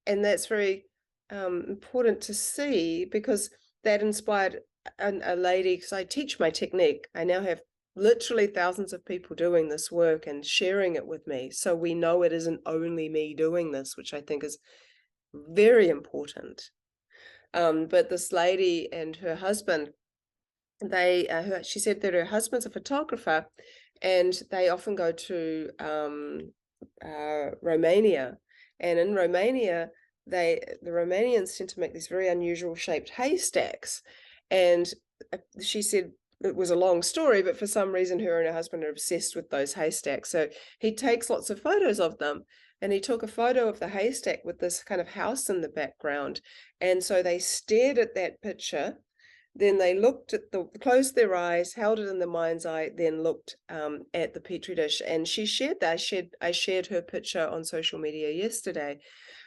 that's very important to see, because that inspired a lady, because I teach my technique. I now have literally thousands of people doing this work and sharing it with me. So we know it isn't only me doing this, which I think is very important. But this lady and her husband, she said that her husband's a photographer, and they often go to Romania. And in Romania, the Romanians tend to make these very unusual shaped haystacks. And she said, it was a long story, but for some reason her and her husband are obsessed with those haystacks. So he takes lots of photos of them, and he took a photo of the haystack with this kind of house in the background. And so they stared at that picture, then they looked at closed their eyes, held it in the mind's eye, then looked at the petri dish. And she shared that. I shared her picture on social media yesterday.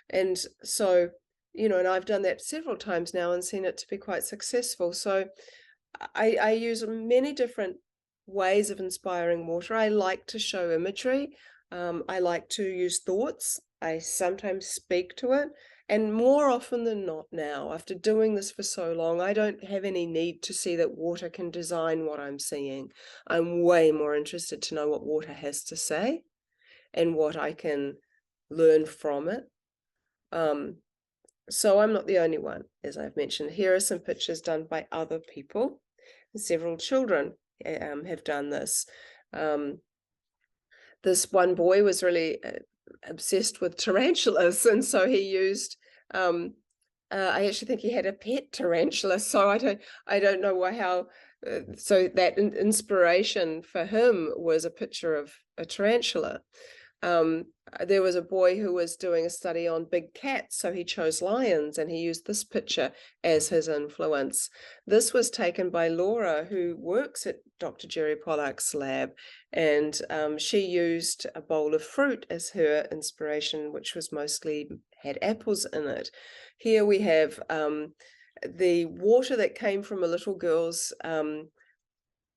And so, you know, and I've done that several times now and seen it to be quite successful. So I use many different ways of inspiring water. I like to show imagery. I like to use thoughts. I sometimes speak to it. And more often than not now, after doing this for so long, I don't have any need to see that water can design what I'm seeing. I'm way more interested to know what water has to say and what I can learn from it. So I'm not the only one, as I've mentioned. Here are some pictures done by other people. Several children have done this. This one boy was really obsessed with tarantulas, and so he used I actually think he had a pet tarantula, so I don't know how so that inspiration for him was a picture of a tarantula. There was a boy who was doing a study on big cats, so he chose lions, and he used this picture as his influence. This was taken by Laura, who works at Dr. Jerry Pollack's lab, and she used a bowl of fruit as her inspiration, which was mostly had apples in it. Here we have the water that came from a little girl's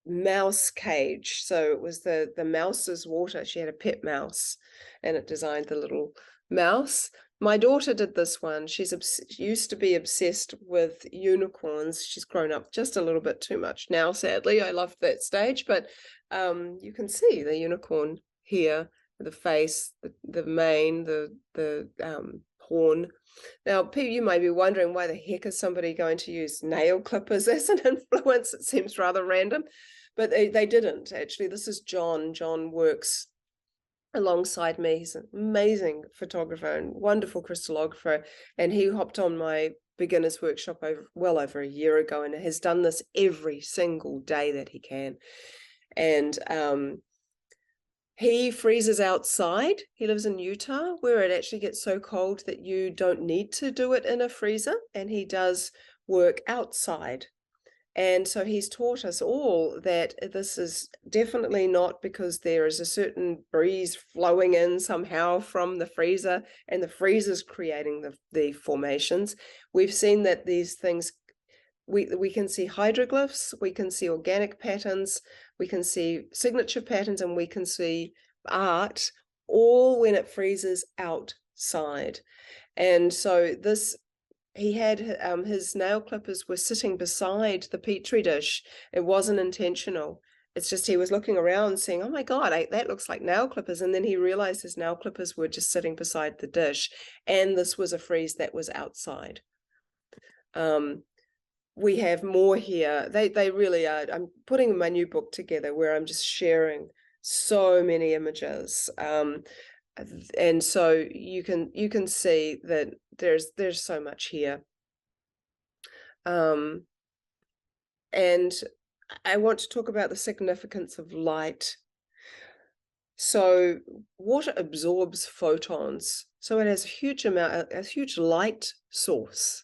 mouse cage. So it was the mouse's water. She had a pet mouse, and it designed the little mouse. My daughter did this one. She's used to be obsessed with unicorns. She's grown up just a little bit too much now, sadly. I loved that stage, but you can see the unicorn here, the face, the mane, the horn. Now, you may be wondering, why the heck is somebody going to use nail clippers as an influence? It seems rather random, but they didn't. Actually, this is John. John works alongside me. He's an amazing photographer and wonderful crystallographer, and he hopped on my beginner's workshop well over a year ago, and has done this every single day that he can. And he freezes outside. He lives in Utah, where it actually gets so cold that you don't need to do it in a freezer, and he does work outside. And so he's taught us all that this is definitely not because there is a certain breeze flowing in somehow from the freezer, and the freezer's creating the formations. We've seen that these things, we can see hydroglyphs, we can see organic patterns, we can see signature patterns, and we can see art, all when it freezes outside. And so he had his nail clippers were sitting beside the petri dish. It wasn't intentional. It's just he was looking around saying, oh my God, that looks like nail clippers. And then he realized his nail clippers were just sitting beside the dish. And this was a freeze that was outside. We have more here. They really are. I'm putting my new book together where I'm just sharing so many images. And so you can see that there's so much here. And I want to talk about the significance of light. So water absorbs photons, so it has a huge light source.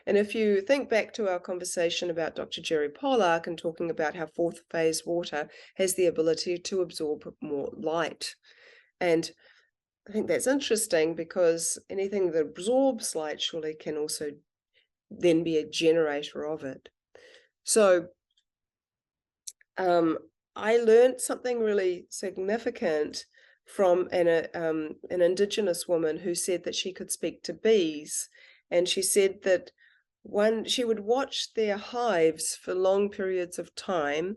And if you think back to our conversation about Dr. Jerry Pollack and talking about how fourth phase water has the ability to absorb more light. And I think that's interesting because anything that absorbs light surely can also then be a generator of it. So I learned something really significant from an Indigenous woman who said that she could speak to bees. And she said that she would watch their hives for long periods of time.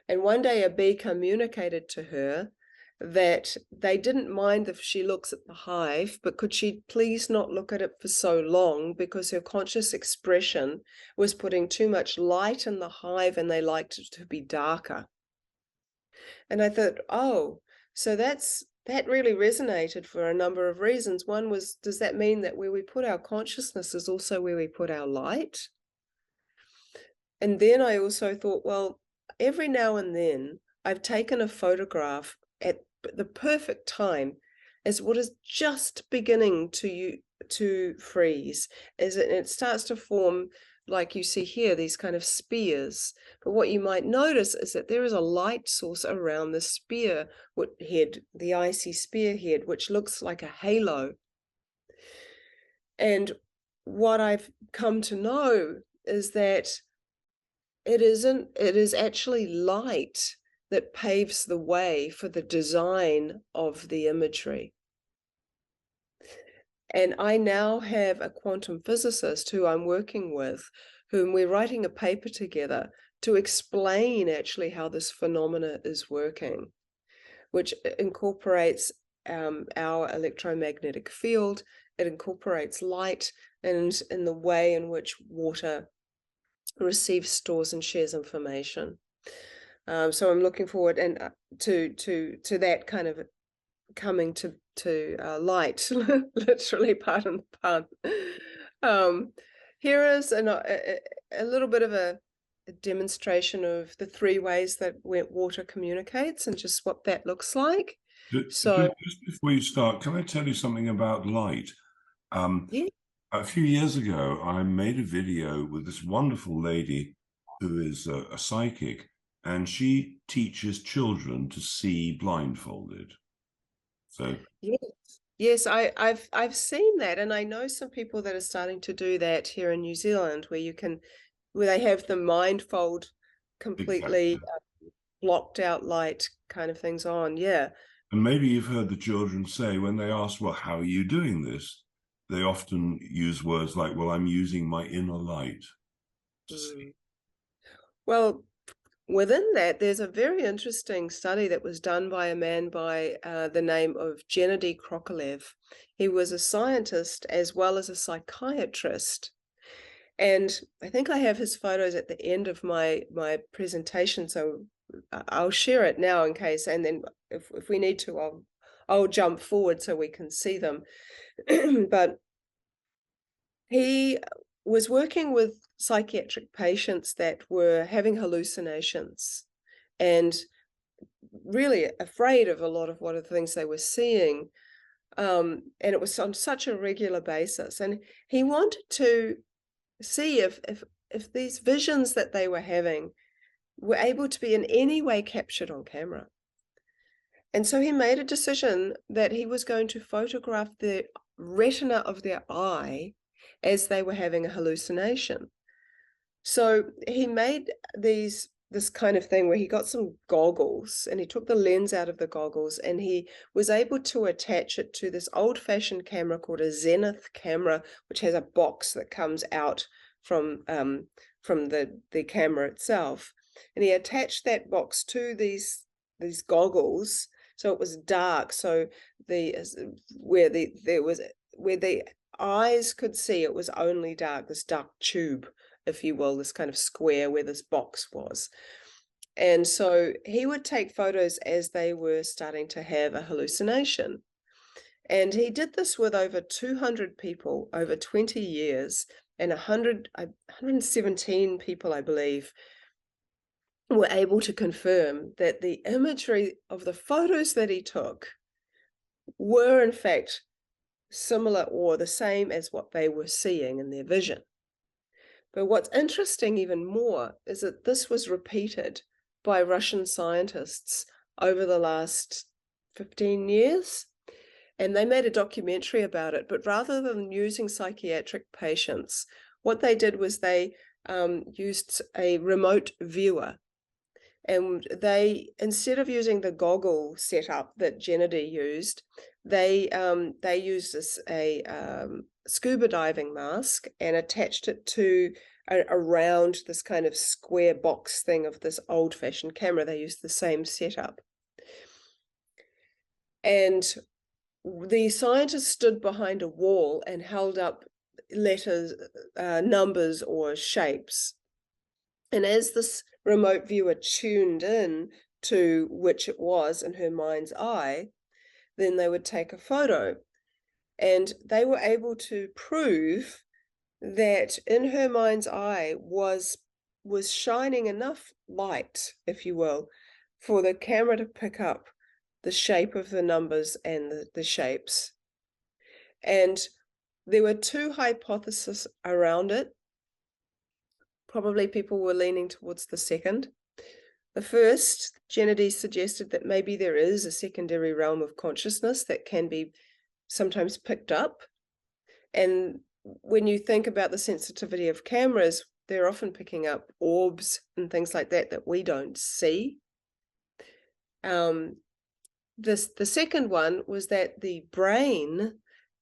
And one day a bee communicated to her that they didn't mind if she looks at the hive, but could she please not look at it for so long, because her conscious expression was putting too much light in the hive and they liked it to be darker. And I thought, oh, so that really resonated for a number of reasons. One was, does that mean that where we put our consciousness is also where we put our light? And then I also thought, well, every now and then I've taken a photograph at the perfect time as what is just beginning to freeze, as it starts to form, like you see here, these kind of spears. But what you might notice is that there is a light source around the spear head, the icy spearhead, which looks like a halo. And what I've come to know is that it is actually light that paves the way for the design of the imagery. And I now have a quantum physicist who I'm working with, whom we're writing a paper together to explain actually how this phenomena is working, which incorporates our electromagnetic field. It incorporates light and in the way in which water receives, stores, and shares information. So I'm looking forward to that kind of coming to light, literally, pardon the pun. Here is a little bit of a demonstration of the 3 ways that water communicates and just what that looks like. So, Just before you start, can I tell you something about light? yeah, A few years ago, I made a video with this wonderful lady who is a psychic, and she teaches children to see blindfolded. So, yes, yes, I've seen that, and I know some people that are starting to do that here in New Zealand, where they have the mindfold completely exactly. blocked out light kind of things on. Yeah. And maybe you've heard the children say when they ask, well, how are you doing this? They often use words like, well, I'm using my inner light to see. Mm. Well, within that, there's a very interesting study that was done by a man by the name of Gennady Krokalev. He was a scientist as well as a psychiatrist. And I think I have his photos at the end of my presentation, so I'll share it now in case, and then if we need to, I'll jump forward so we can see them. But he was working with psychiatric patients that were having hallucinations and really afraid of a lot of what are the things they were seeing. And it was on such a regular basis. And he wanted to see if these visions that they were having were able to be in any way captured on camera. And so he made a decision that he was going to photograph the retina of their eye as they were having a hallucination. So he made this kind of thing where he got some goggles and he took the lens out of the goggles and he was able to attach it to this old-fashioned camera called a Zenith camera, which has a box that comes out from the camera itself. And he attached that box to these goggles, so it was dark. So where the eyes could see, it was only dark, this dark tube, if you will, this kind of square where this box was. And so he would take photos as they were starting to have a hallucination. And he did this with over 200 people over 20 years, and 117 people, I believe, were able to confirm that the imagery of the photos that he took were in fact similar or the same as what they were seeing in their vision. But what's interesting even more is that this was repeated by Russian scientists over the last 15 years. And they made a documentary about it, but rather than using psychiatric patients, what they did was they used a remote viewer. And they, instead of using the goggle setup that Gennady used, they used a scuba diving mask and attached it to around this kind of square box thing of this old-fashioned camera. They used the same setup. And the scientists stood behind a wall and held up letters, numbers, or shapes. And as this remote viewer tuned in to which it was in her mind's eye, then they would take a photo. And they were able to prove that in her mind's eye was shining enough light, if you will, for the camera to pick up the shape of the numbers and the shapes. And there were 2 hypotheses around it. Probably people were leaning towards the second. The first, Gennady suggested that maybe there is a secondary realm of consciousness that can be sometimes picked up. And when you think about the sensitivity of cameras, they're often picking up orbs and things like that that we don't see. The second one was that the brain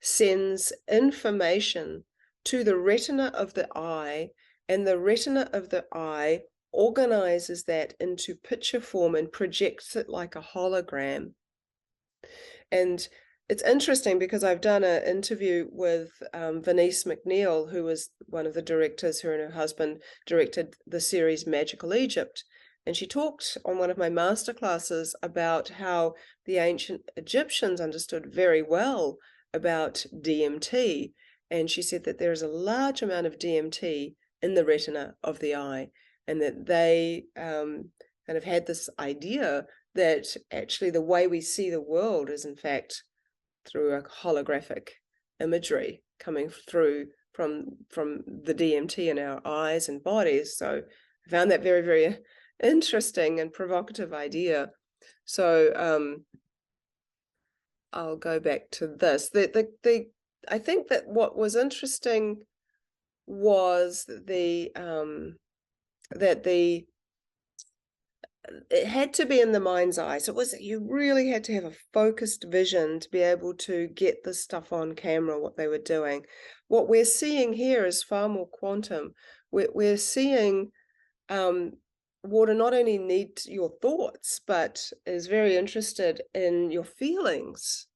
sends information to the retina of the eye, and the retina of the eye organizes that into picture form and projects it like a hologram. And it's interesting because I've done an interview with Venice McNeil, who was one of the directors. Her and her husband directed the series Magical Egypt. And she talked on one of my master classes about how the ancient Egyptians understood very well about DMT. And she said that there is a large amount of DMT in the retina of the eye, and that they kind of had this idea that actually the way we see the world is in fact through a holographic imagery coming through from the DMT in our eyes and bodies. So I found that very, very interesting and provocative idea. So I'll go back to this. I think that what was interesting was that it had to be in the mind's eye. So you really had to have a focused vision to be able to get this stuff on camera, what they were doing. What we're seeing here is far more quantum. We're seeing water not only needs your thoughts, but is very interested in your feelings.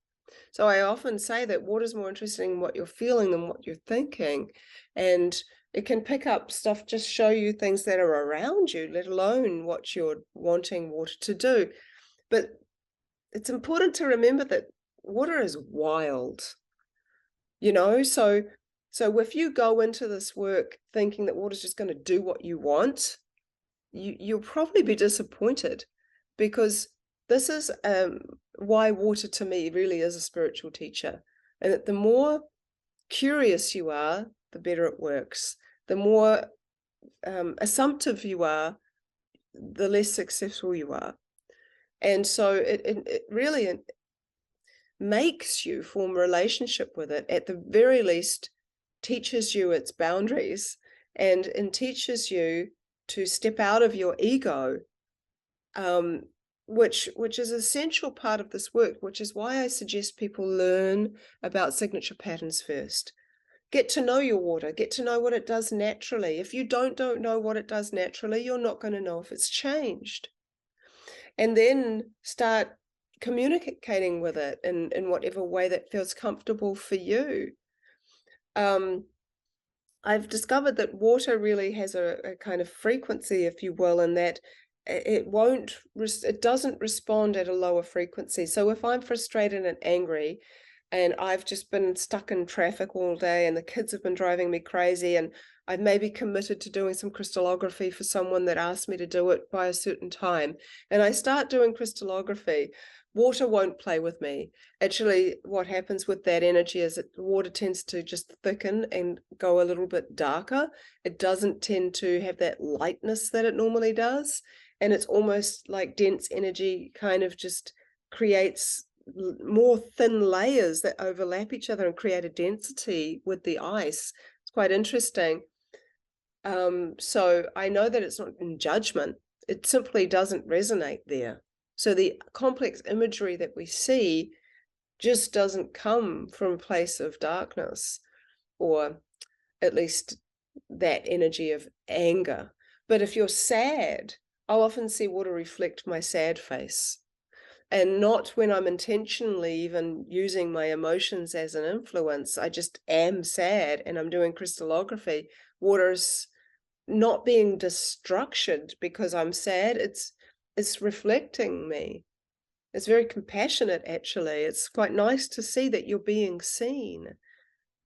So I often say that water is more interested in what you're feeling than what you're thinking. And it can pick up stuff, just show you things that are around you, let alone what you're wanting water to do. But it's important to remember that water is wild, so if you go into this work thinking that water's just going to do what you want, you'll probably be disappointed, because this is why water to me really is a spiritual teacher. And that the more curious you are, the better it works. The more assumptive you are, the less successful you are. And so it really makes you form a relationship with it. At the very least, teaches you its boundaries, and teaches you to step out of your ego, which is an essential part of this work, which is why I suggest people learn about signature patterns first. Get to know your water, get to know what it does naturally. If you don't know what it does naturally, you're not going to know if it's changed. And then start communicating with it in whatever way that feels comfortable for you. I've discovered that water really has a kind of frequency, if you will, and that it doesn't respond at a lower frequency. So if I'm frustrated and angry, and I've just been stuck in traffic all day, and the kids have been driving me crazy, and I've maybe committed to doing some crystallography for someone that asked me to do it by a certain time, and I start doing crystallography, water won't play with me. Actually, what happens with that energy is that the water tends to just thicken and go a little bit darker. It doesn't tend to have that lightness that it normally does. And it's almost like dense energy kind of just creates more thin layers that overlap each other and create a density with the ice. It's quite interesting. So I know that it's not in judgment. It simply doesn't resonate there. So the complex imagery that we see just doesn't come from a place of darkness, or at least that energy of anger. But if you're sad, I'll often see water reflect my sad face. And not when I'm intentionally even using my emotions as an influence. I just am sad and I'm doing crystallography. Water's not being destructured because I'm sad. It's reflecting me. It's very compassionate, actually. It's quite nice to see that you're being seen.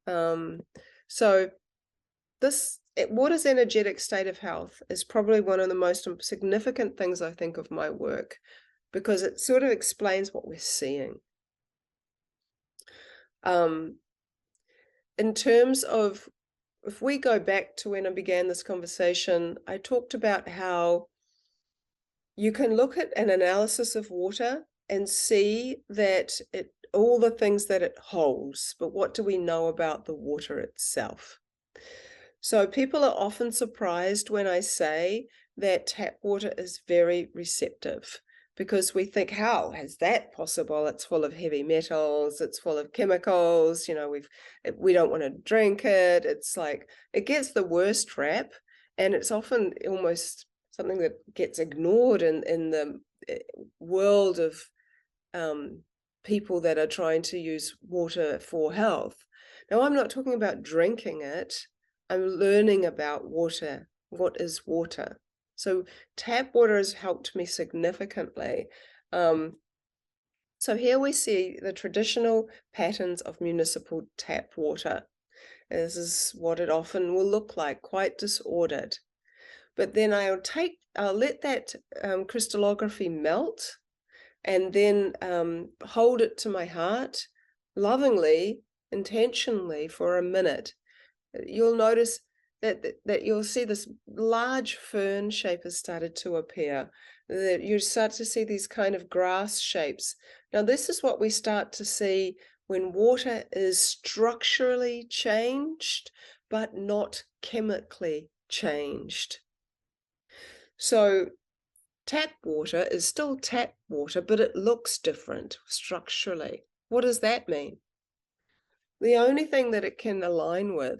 So water's energetic state of health is probably one of the most significant things I think of my work, because it sort of explains what we're seeing. In terms of, if we go back to when I began this conversation, I talked about how you can look at an analysis of water and see that all the things that it holds, but what do we know about the water itself? So people are often surprised when I say that tap water is very receptive, because we think, how is that possible? It's full of heavy metals, it's full of chemicals, we don't want to drink it. It's like, it gets the worst rap, and it's often almost something that gets ignored in the world of people that are trying to use water for health. Now, I'm not talking about drinking it. I'm learning about water. What is water? So tap water has helped me significantly. So here we see the traditional patterns of municipal tap water. This is what it often will look like, quite disordered. But then I'll let that crystallography melt, and then hold it to my heart lovingly, intentionally for a minute. You'll notice that you'll see this large fern shape has started to appear. That you start to see these kind of grass shapes. Now, this is what we start to see when water is structurally changed, but not chemically changed. So tap water is still tap water, but it looks different structurally. What does that mean? The only thing that it can align with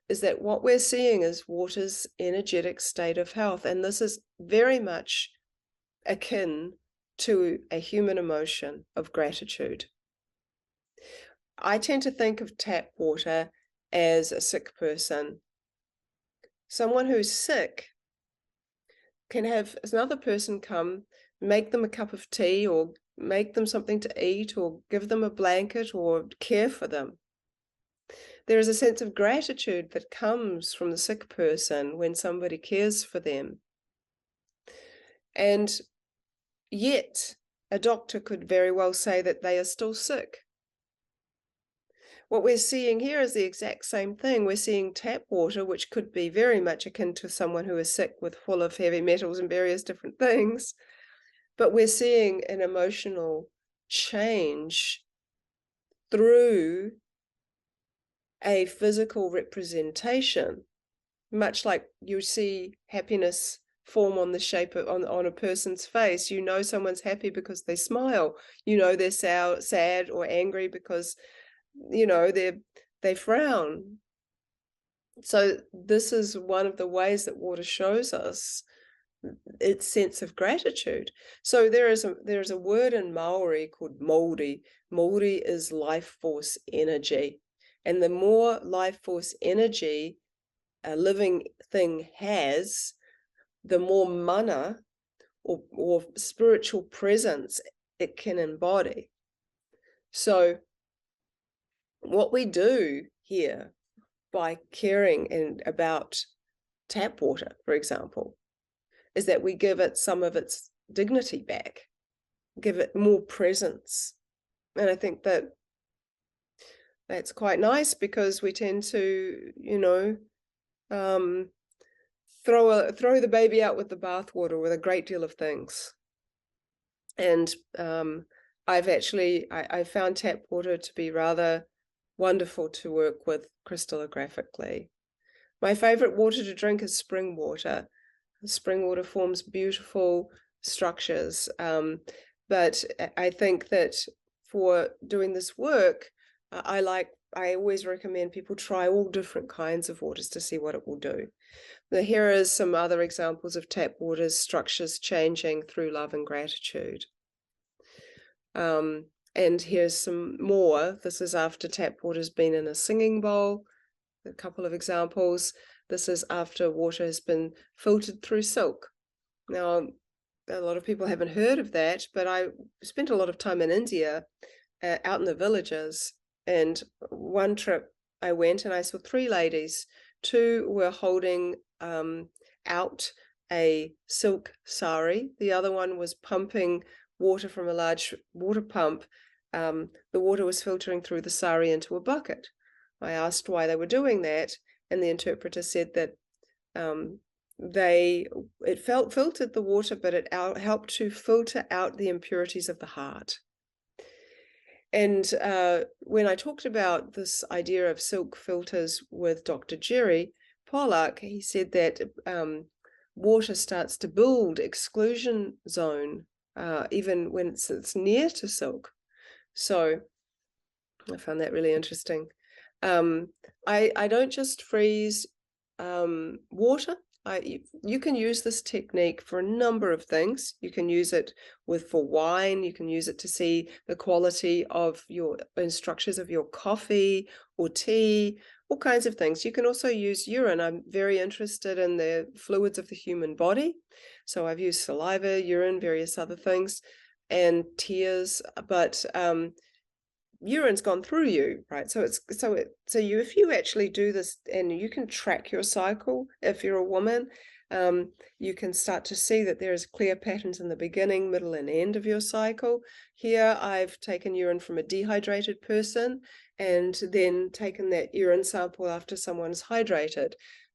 is that what we're seeing is water's energetic state of health, and this is very much akin to a human emotion of gratitude. I tend to think of tap water as a sick person. Someone who's sick can have another person come, make them a cup of tea, or make them something to eat, or give them a blanket, or care for them. There is a sense of gratitude that comes from the sick person when somebody cares for them. And yet, a doctor could very well say that they are still sick. What we're seeing here is the exact same thing. We're seeing tap water, which could be very much akin to someone who is sick with full of heavy metals and various different things. But we're seeing an emotional change through a physical representation, much like you see happiness form on the shape on a person's face. You know someone's happy because they smile. You know they're sad or angry because they frown. So this is one of the ways that water shows us its sense of gratitude. So there is a word in Maori called Māori. Māori is life force energy. And the more life force energy a living thing has, the more mana or spiritual presence it can embody. So what we do here by caring about tap water, for example, is that we give it some of its dignity back, give it more presence. And I think that that's quite nice, because we tend to, throw the baby out with the bathwater with a great deal of things. And I found tap water to be rather wonderful to work with crystallographically. My favorite water to drink is spring water. Spring water forms beautiful structures, but I think that for doing this work, I always recommend people try all different kinds of waters to see what it will do. Now, here is some other examples of tap water's structures changing through love and gratitude. And here's some more. This is after tap water's been in a singing bowl. A couple of examples. This is after water has been filtered through silk. Now, a lot of people haven't heard of that, but I spent a lot of time in India, out in the villages, and one trip I went and I saw 3 ladies. 2 were holding out a silk sari. The other one was pumping water from a large water pump. The water was filtering through the sari into a bucket. I asked why they were doing that, and the interpreter said that it filtered the water, but it helped to filter out the impurities of the heart. And when I talked about this idea of silk filters with Dr. Jerry Pollack, he said that water starts to build exclusion zone even when it's near to silk. So I found that really interesting. I don't just freeze water. You can use this technique for a number of things. You can use it for wine. You can use it to see the quality of and structures of your coffee or tea, all kinds of things. You can also use urine. I'm very interested in the fluids of the human body. So I've used saliva, urine, various other things, and tears, but urine's gone through you, right? So if you actually do this, and you can track your cycle, if you're a woman, you can start to see that there's clear patterns in the beginning, middle, and end of your cycle. Here I've taken urine from a dehydrated person and then taken that urine sample after someone's hydrated.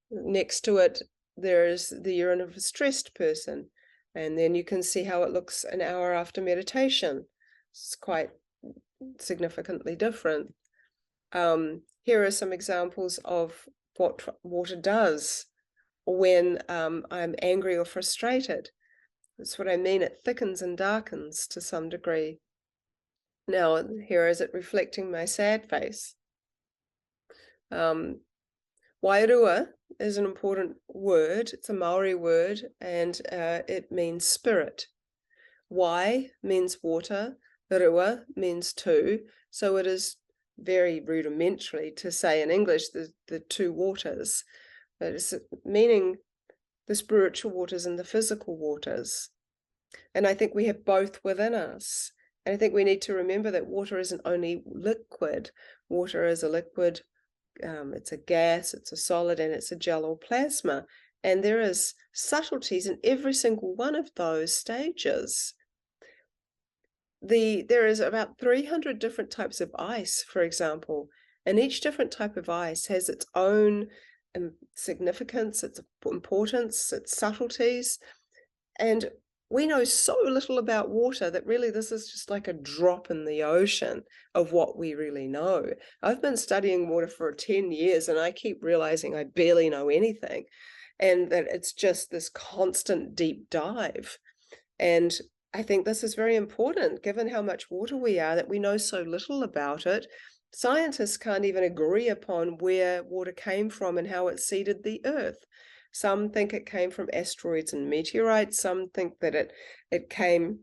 Next to it, there's the urine of a stressed person, and then you can see how it looks an hour after meditation. It's quite significantly different. Here are some examples of what water does when I'm angry or frustrated. That's what I mean. It thickens and darkens to some degree. Now, here is it reflecting my sad face. Wairua is an important word. It's a Maori word, and it means spirit. Wai means water. Rua means two, so it is very rudimentary to say in English the two waters, but it's meaning the spiritual waters and the physical waters. And I think we have both within us. And I think we need to remember that water isn't only liquid. Water is a liquid, it's a gas, it's a solid, and it's a gel or plasma. And there is subtleties in every single one of those stages. There is about 300 different types of ice, for example, and each different type of ice has its own significance, its importance, its subtleties, and we know so little about water that really this is just like a drop in the ocean of what we really know. I've been studying water for 10 years and I keep realizing I barely know anything, and that it's just this constant deep dive. And I think this is very important, given how much water we are, that we know so little about it. Scientists can't even agree upon where water came from and how it seeded the earth. Some think it came from asteroids and meteorites. Some think that it came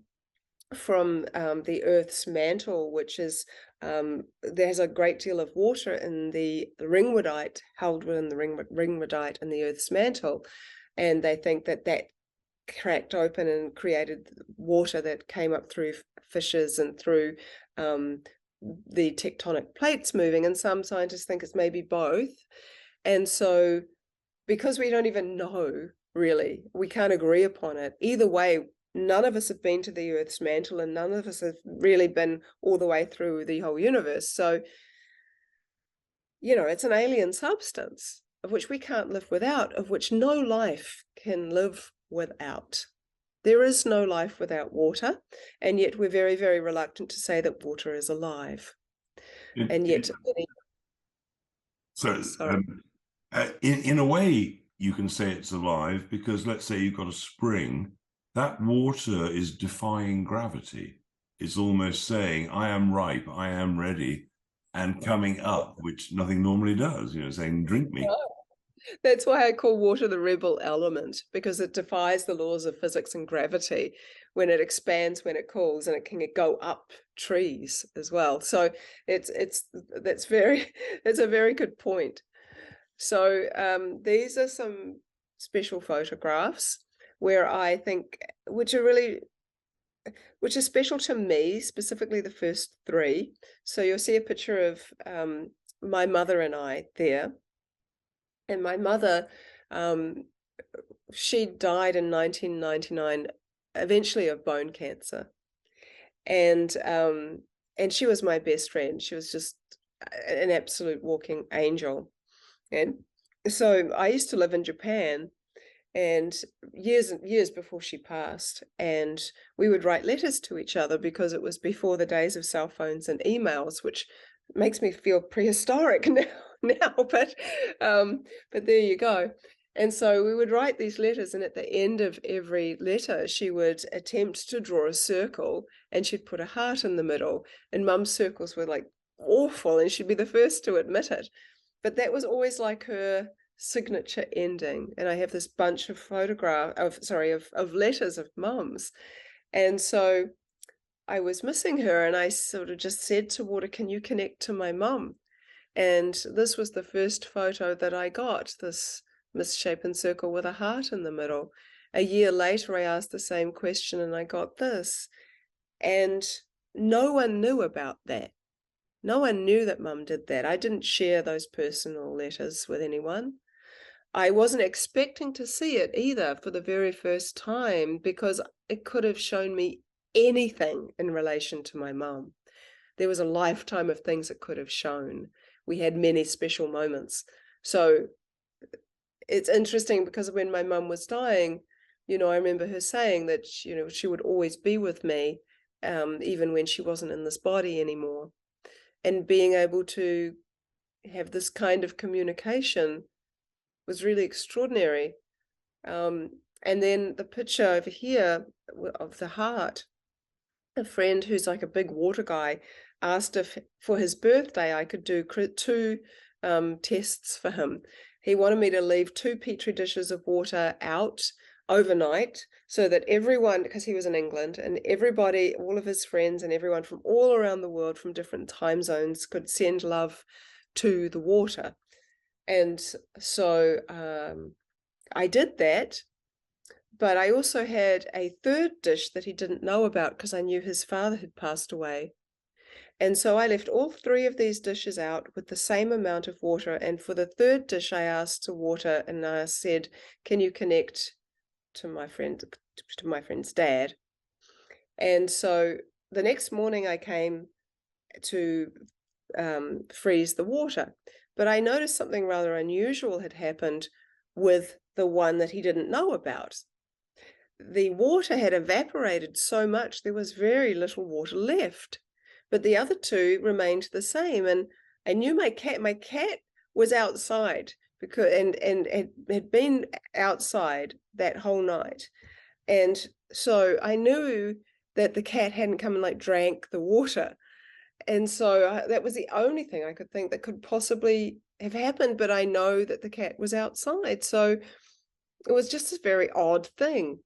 from the Earth's mantle, which is, there's a great deal of water in the ringwoodite, held within the ringwoodite in the Earth's mantle. And they think that cracked open and created water that came up through fissures and through the tectonic plates moving. And some scientists think it's maybe both. And so, because we don't even know, really, we can't agree upon it. Either way, none of us have been to the Earth's mantle, and none of us have really been all the way through the whole universe. So, it's an alien substance of which we can't live without, of which no life can live without. There is no life without water, and yet we're very, very reluctant to say that water is alive. And yet, in a way, you can say it's alive, because let's say you've got a spring, that water is defying gravity. It's almost saying, I am ripe, I am ready, and coming up, which nothing normally does, saying, drink me. That's why I call water the rebel element, because it defies the laws of physics and gravity when it expands, when it cools, and it can go up trees as well. So it's a very good point. So these are some special photographs where I think, which are special to me, specifically the first three. So you'll see a picture of my mother and I there. And my mother, she died in 1999, eventually of bone cancer. And she was my best friend. She was just an absolute walking angel. And so I used to live in Japan, and years before she passed, and we would write letters to each other, because it was before the days of cell phones and emails, which makes me feel prehistoric now, but there you go. And so we would write these letters, and at the end of every letter, she would attempt to draw a circle, and she'd put a heart in the middle. And Mum's circles were like awful, and she'd be the first to admit it. But that was always like her signature ending. And I have this bunch of of letters of Mum's. And so I was missing her, and I sort of just said to Water, "Can you connect to my mum?" And this was the first photo that I got, this misshapen circle with a heart in the middle. A year later, I asked the same question and I got this. And no one knew about that. No one knew that Mum did that. I didn't share those personal letters with anyone. I wasn't expecting to see it either for the very first time, because it could have shown me anything in relation to my mum. There was a lifetime of things it could have shown. We had many special moments. So it's interesting because when my mum was dying, I remember her saying that, she would always be with me, even when she wasn't in this body anymore. And being able to have this kind of communication was really extraordinary. And then the picture over here of the heart, a friend who's like a big water guy asked if for his birthday I could do two tests for him. He wanted me to leave 2 petri dishes of water out overnight so that everyone, because he was in England, and everybody, all of his friends and everyone from all around the world from different time zones could send love to the water. And so I did that, but I also had a third dish that he didn't know about because I knew his father had passed away. And so I left all 3 of these dishes out with the same amount of water. And for the third dish, I asked to water, and I said, "Can you connect to my friend's dad?" And so the next morning I came to freeze the water, but I noticed something rather unusual had happened with the one that he didn't know about. The water had evaporated so much, there was very little water left. But the other 2 remained the same, and I knew my cat was outside, because and had been outside that whole night. And so I knew that the cat hadn't come and like drank the water. And so that was the only thing I could think that could possibly have happened, but I know that the cat was outside. So it was just a very odd thing.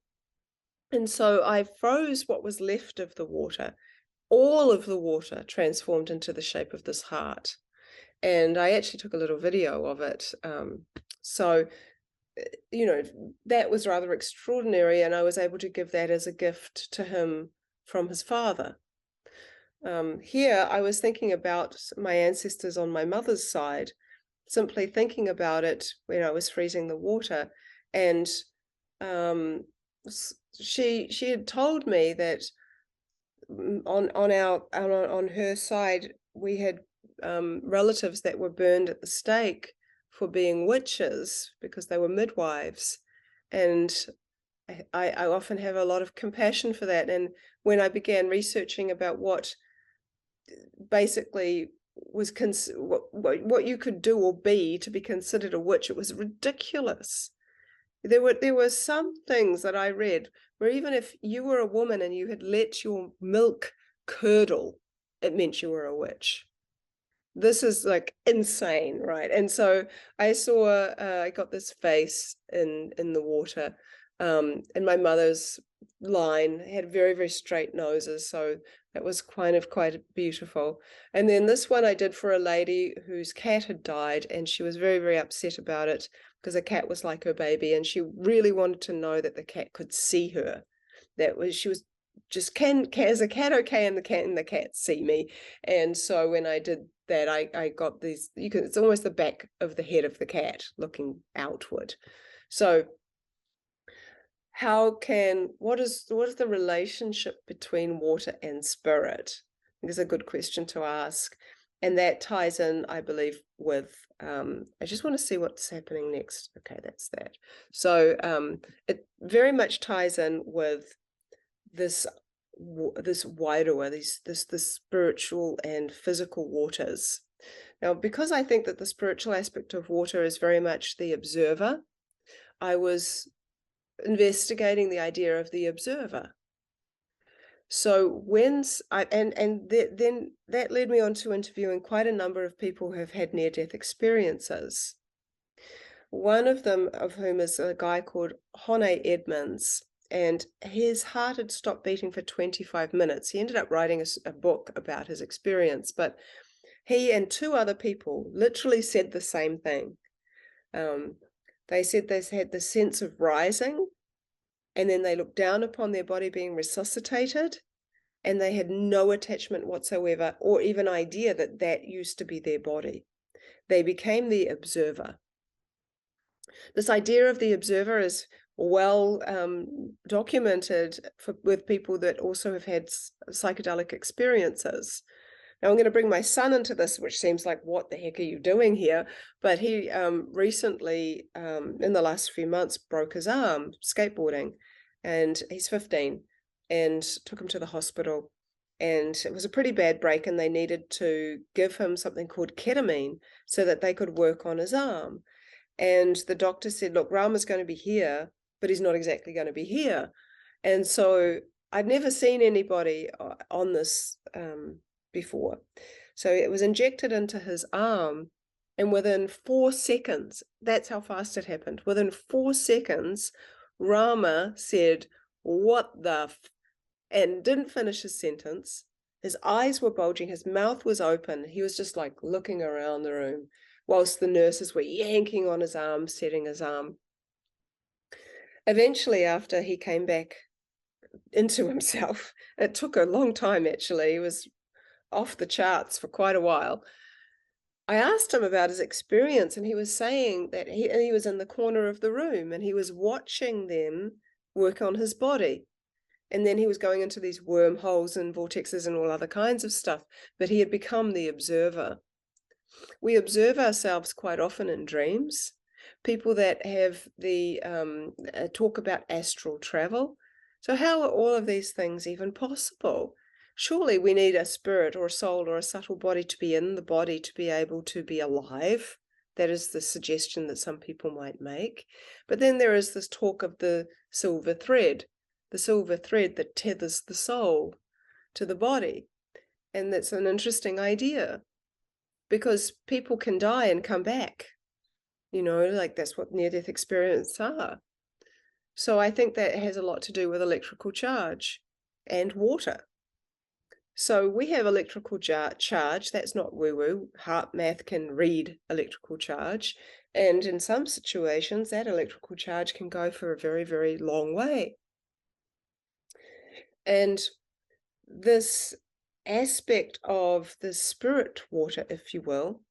And so I froze what was left of the water. All of the water transformed into the shape of this heart. And I actually took a little video of it. So, that was rather extraordinary. And I was able to give that as a gift to him from his father. Here, I was thinking about my ancestors on my mother's side, simply thinking about it when I was freezing the water. And she had told me that on her side, we had relatives that were burned at the stake for being witches because they were midwives. And I often have a lot of compassion for that. And when I began researching about what basically was what you could do or be to be considered a witch, it was ridiculous. There were some things that I read where even if you were a woman and you had let your milk curdle, it meant you were a witch. This is like insane, right? And so I saw, I got this face in the water, and my mother's line had very, very straight noses, so that was quite beautiful. And then this one I did for a lady whose cat had died, and she was very, very upset about it because the cat was like her baby, and she really wanted to know that the cat could see her. She was just, is the cat okay? And the cat see me. And so when I did that, I got these, it's almost the back of the head of the cat looking outward. So what is the relationship between water and spirit? I think it's a good question to ask. And that ties in, I believe, with, I just want to see what's happening next. Okay, that's that. So it very much ties in with this wider, this spiritual and physical waters. Now, because I think that the spiritual aspect of water is very much the observer, I was investigating the idea of the observer. So then that led me on to interviewing quite a number of people who have had near-death experiences. One of them of whom is a guy called Hone Edmonds, and his heart had stopped beating for 25 minutes. He ended up writing a book about his experience, but he and two other people literally said the same thing. They said they had the sense of rising, and then they looked down upon their body being resuscitated, and they had no attachment whatsoever or even idea that that used to be their body. They became the observer. This idea of the observer is well documented with people that also have had psychedelic experiences. Now, I'm going to bring my son into this, which seems like, what the heck are you doing here? But he recently, in the last few months, broke his arm skateboarding, and he's 15, and took him to the hospital. And it was a pretty bad break, and they needed to give him something called ketamine so that they could work on his arm. And the doctor said, look, Rama's going to be here, but he's not exactly going to be here. And so I'd never seen anybody on this before. So it was injected into his arm, and within 4 seconds, that's how fast it happened. Within 4 seconds, Rama said, what the and didn't finish his sentence. His eyes were bulging, his mouth was open. He was just like looking around the room whilst the nurses were yanking on his arm, setting his arm. Eventually, after he came back into himself, it took a long time actually, he was off the charts for quite a while. I asked him about his experience, and he was saying that he was in the corner of the room and he was watching them work on his body. And then he was going into these wormholes and vortexes and all other kinds of stuff, but he had become the observer. We observe ourselves quite often in dreams. People that have the talk about astral travel. So how are all of these things even possible? Surely we need a spirit or a soul or a subtle body to be in the body to be able to be alive. That is the suggestion that some people might make. But then there is this talk of the silver thread that tethers the soul to the body. And that's an interesting idea, because people can die and come back. Like that's what near-death experiences are. So I think that has a lot to do with electrical charge and water. So we have electrical charge. That's not woo-woo. Heart math can read electrical charge. And in some situations, that electrical charge can go for a very, very long way. And this aspect of the spirit water, if you will,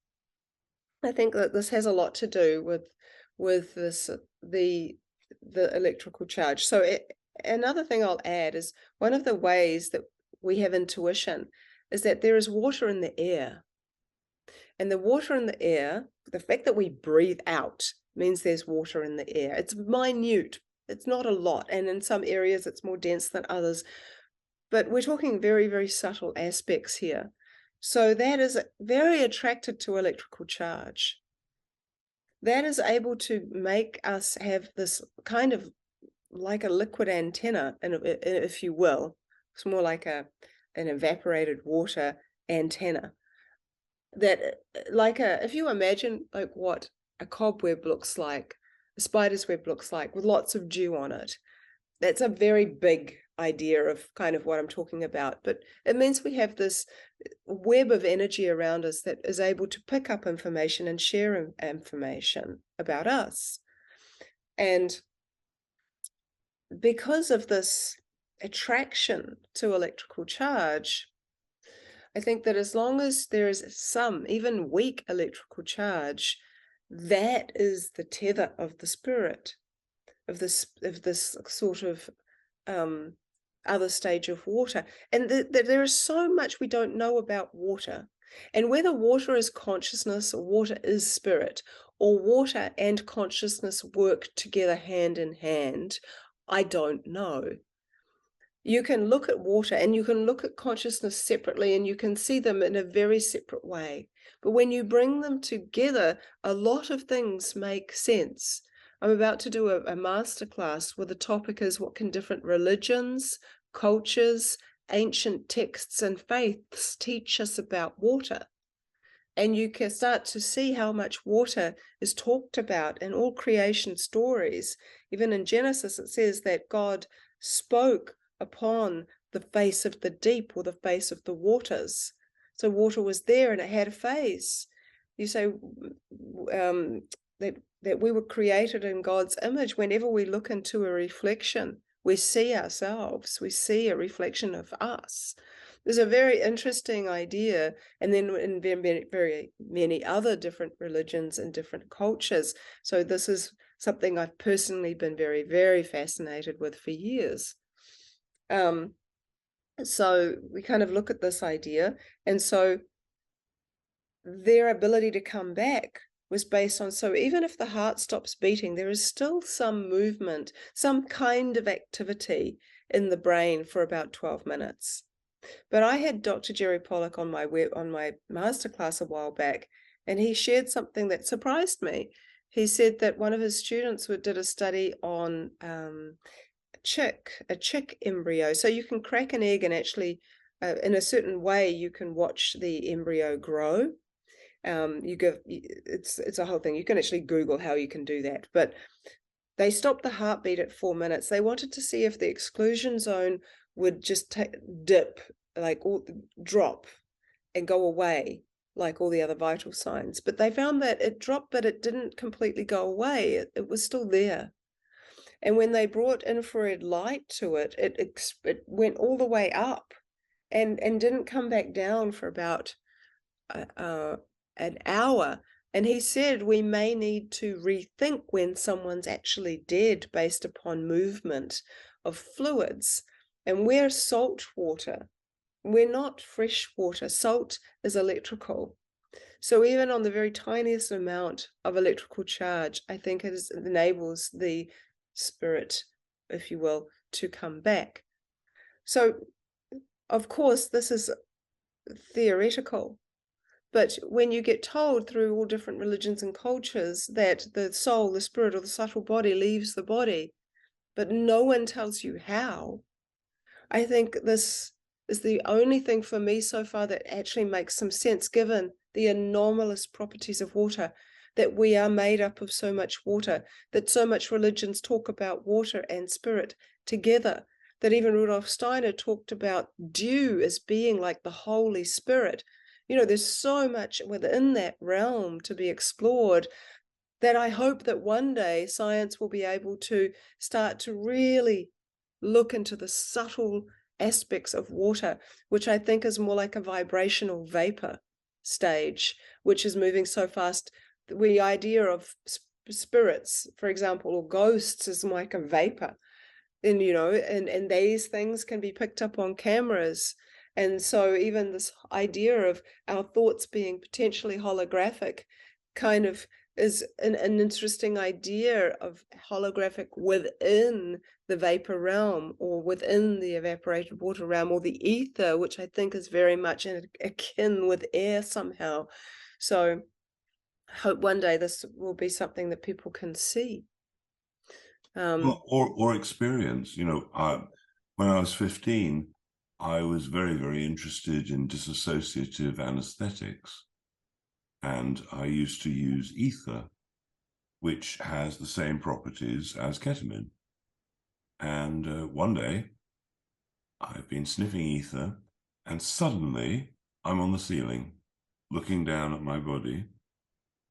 I think that this has a lot to do with this the electrical charge. So another thing I'll add is one of the ways that we have intuition is that there is water in the air. And the water in the air, the fact that we breathe out means there's water in the air. It's minute. It's not a lot. And in some areas it's more dense than others. But we're talking very, very subtle aspects here. So that is very attracted to electrical charge. That is able to make us have this kind of like a liquid antenna, if you will. It's more like an evaporated water antenna. That, if you imagine like what a cobweb looks like, a spider's web looks like, with lots of dew on it. That's a very big idea of kind of what I'm talking about, but it means we have this web of energy around us that is able to pick up information and share information about us. And because of this attraction to electrical charge, I think that as long as there is some, even weak electrical charge, that is the tether of the spirit, of this sort of other stage of water. And there is so much we don't know about water, and whether water is consciousness or water is spirit, or water and consciousness work together hand in hand, I don't know. You can look at water and you can look at consciousness separately, and you can see them in a very separate way. But when you bring them together, a lot of things make sense. I'm about to do a masterclass where the topic is what can different religions, cultures, ancient texts, and faiths teach us about water. And you can start to see how much water is talked about in all creation stories. Even in Genesis, it says that God spoke upon the face of the deep or the face of the waters. So water was there and it had a face. You say that we were created in God's image. Whenever we look into a reflection, we see ourselves, we see a reflection of us. There's a very interesting idea, and then in very, very many other different religions and different cultures. So this is something I've personally been very, very fascinated with for years. So we kind of look at this idea, and so their ability to come back was based on, so even if the heart stops beating, there is still some movement, some kind of activity in the brain for about 12 minutes. But I had Dr. Jerry Pollack on my masterclass a while back, and he shared something that surprised me. He said that one of his students did a study on a chick embryo. So you can crack an egg and actually, in a certain way, you can watch the embryo grow. It's a whole thing. You can actually Google how you can do that. But they stopped the heartbeat at 4 minutes. They wanted to see if the exclusion zone would just dip, like drop and go away, like all the other vital signs. But they found that it dropped, but it didn't completely go away. It was still there. And when they brought infrared light to it, it went all the way up and didn't come back down for about an hour. And he said we may need to rethink when someone's actually dead based upon movement of fluids. And we're salt water. We're not fresh water. Salt is electrical. So even on the very tiniest amount of electrical charge, I think it enables the spirit, if you will, to come back. So, of course, this is theoretical. But when you get told through all different religions and cultures that the soul, the spirit, or the subtle body leaves the body, but no one tells you how, I think this is the only thing for me so far that actually makes some sense, given the anomalous properties of water, that we are made up of so much water, that so much religions talk about water and spirit together, that even Rudolf Steiner talked about dew as being like the Holy Spirit. You know, there's so much within that realm to be explored that I hope that one day science will be able to start to really look into the subtle aspects of water, which I think is more like a vibrational vapor stage, which is moving so fast. The idea of spirits, for example, or ghosts is like a vapor. And, you know, and these things can be picked up on cameras. And so even this idea of our thoughts being potentially holographic kind of is an interesting idea of holographic within the vapor realm, or within the evaporated water realm, or the ether, which I think is very much akin with air somehow. So I hope one day this will be something that people can see. Well, or experience. You know, when I was 15, I was very, very interested in dissociative anesthetics. And I used to use ether, which has the same properties as ketamine. And one day, I've been sniffing ether, and suddenly I'm on the ceiling, looking down at my body.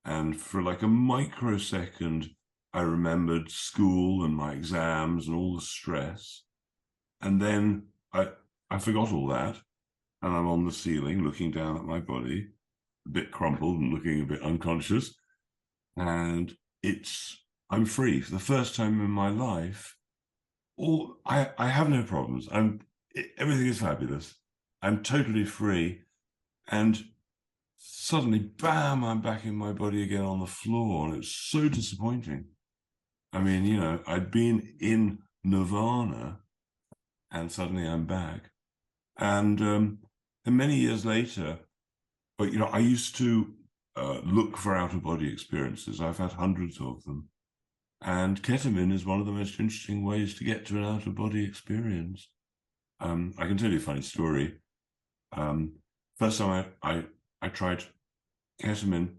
And for like a microsecond, I remembered school and my exams and all the stress. And then I forgot all that. And I'm on the ceiling, looking down at my body, a bit crumpled and looking a bit unconscious. And I'm free for the first time in my life. I have no problems. Everything is fabulous. I'm totally free. And suddenly, bam, I'm back in my body again on the floor. And it's so disappointing. I mean, you know, I'd been in nirvana and suddenly I'm back. And many years later, but, you know, I used to look for out-of-body experiences. I've had hundreds of them. And ketamine is one of the most interesting ways to get to an out-of-body experience. I can tell you a funny story. First time I tried ketamine,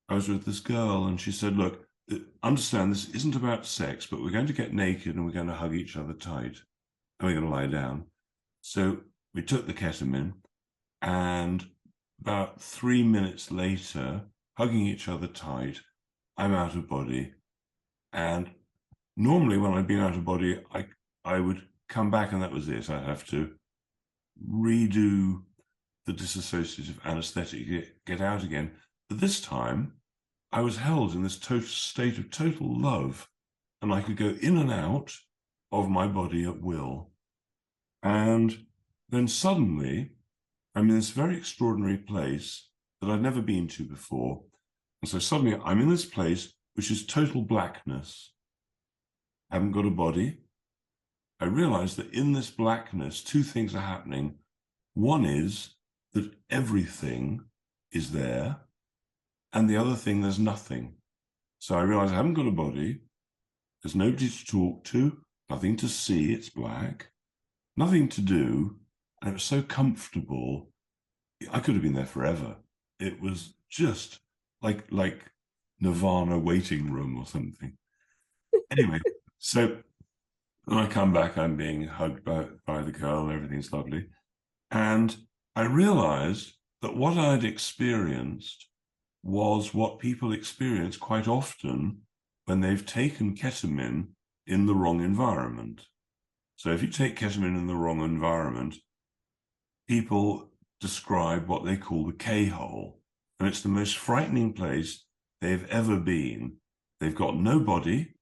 I was with this girl, and she said, "Look, understand this isn't about sex, but we're going to get naked and we're going to hug each other tight, and we're going to lie down." So we took the ketamine, and about 3 minutes later, hugging each other tight, I'm out of body. And normally when I'd been out of body, I would come back and that was it. I'd have to redo the dissociative anesthetic, get out again. But this time, I was held in this total state of total love, and I could go in and out of my body at will. And then suddenly, I'm in this very extraordinary place that I'd never been to before. And so suddenly I'm in this place which is total blackness. I haven't got a body. I realize that in this blackness, two things are happening. One is that everything is there, and the other thing, there's nothing. So I realize I haven't got a body. There's nobody to talk to, nothing to see. It's black, nothing to do. And it was so comfortable. I could have been there forever. It was just like Nirvana waiting room or something. Anyway, so when I come back, I'm being hugged by the girl, everything's lovely. And I realized that what I'd experienced was what people experience quite often when they've taken ketamine in the wrong environment. So if you take ketamine in the wrong environment, people describe what they call the K-hole. And it's the most frightening place they've ever been. They've got no body,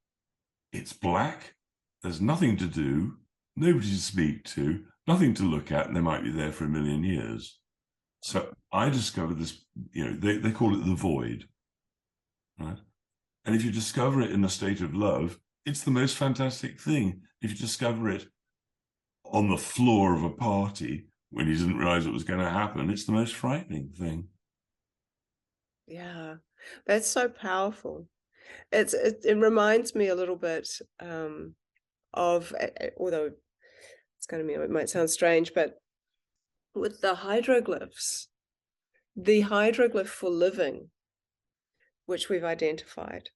it's black, there's nothing to do, nobody to speak to, nothing to look at, and they might be there for 1,000,000 years. So I discovered this, they call it the void, right? And if you discover it in a state of love, it's the most fantastic thing. If you discover it on the floor of a party when you didn't realize it was going to happen, it's the most frightening thing. Yeah, that's so powerful. It reminds me a little bit of, although it might sound strange, but with the hydroglyphs, the hydroglyph for living, which we've identified,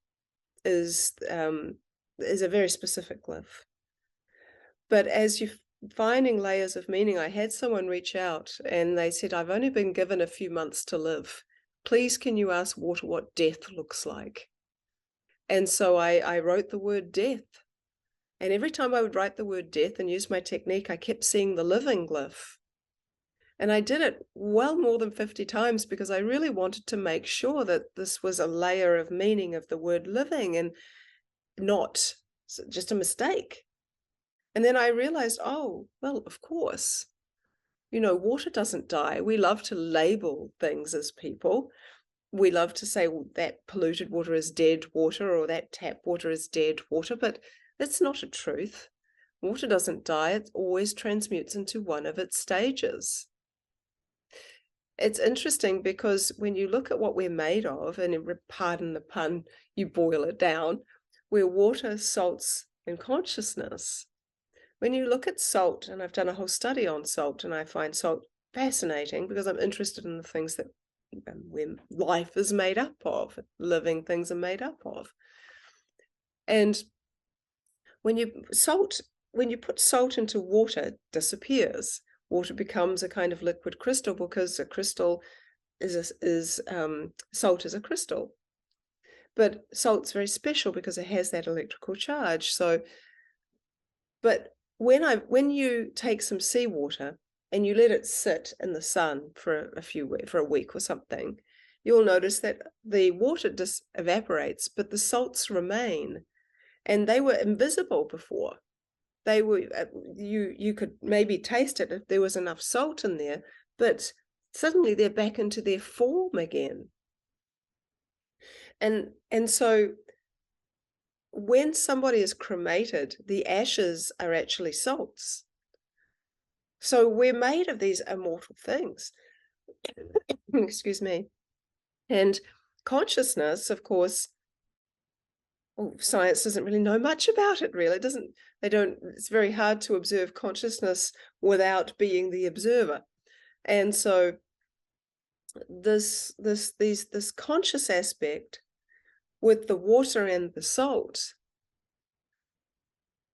is a very specific glyph. But as you're finding layers of meaning, I had someone reach out and they said, "I've only been given a few months to live. Please, can you ask water what death looks like?" And so I wrote the word death. And every time I would write the word death and use my technique, I kept seeing the living glyph. And I did it well more than 50 times because I really wanted to make sure that this was a layer of meaning of the word living and not just a mistake. And then I realized, oh, well, of course, water doesn't die. We love to label things as people. We love to say, well, that polluted water is dead water, or that tap water is dead water, but that's not a truth. Water doesn't die. It always transmutes into one of its stages. It's interesting because when you look at what we're made of, and pardon the pun, you boil it down, we're water, salts, and consciousness. When you look at salt, and I've done a whole study on salt, and I find salt fascinating because I'm interested in the things that when life is made up of, living things are made up of. And when you put salt into water, it disappears. Water becomes a kind of liquid crystal because a crystal salt is a crystal. But salt's very special because it has that electrical charge. But when you take some seawater and you let it sit in the sun for a week or something, you'll notice that the water evaporates, but the salts remain, and they were invisible before. They were you could maybe taste it if there was enough salt in there, but suddenly they're back into their form again. And so when somebody is cremated, the ashes are actually salts. So we're made of these immortal things. Excuse me. And consciousness, of course, well, science doesn't really know much about it, really. It doesn't, it's very hard to observe consciousness without being the observer. And so this conscious aspect with the water and the salt,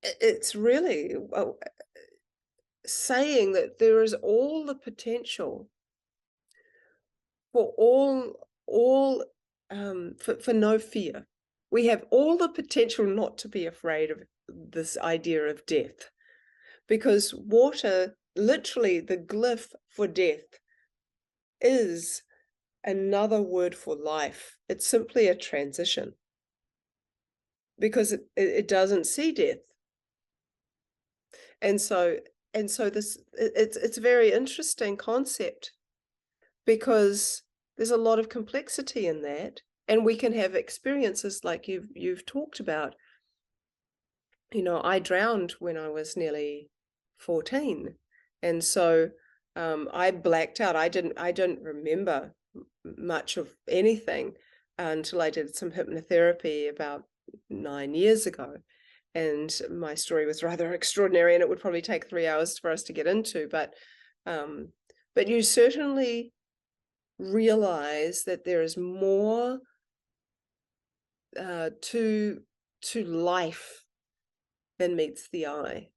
it's really saying that there is all the potential for for no fear. We have all the potential not to be afraid of this idea of death, because water, literally the glyph for death, is another word for life. It's simply a transition, because it doesn't see death. And so it's a very interesting concept, because there's a lot of complexity in that, and we can have experiences like you've talked about. You know, I drowned when I was nearly 14, and so I blacked out. I didn't remember much of anything until I did some hypnotherapy about 9 years ago. And my story was rather extraordinary, and it would probably take 3 hours for us to get into, but you certainly realize that there is more to life than meets the eye.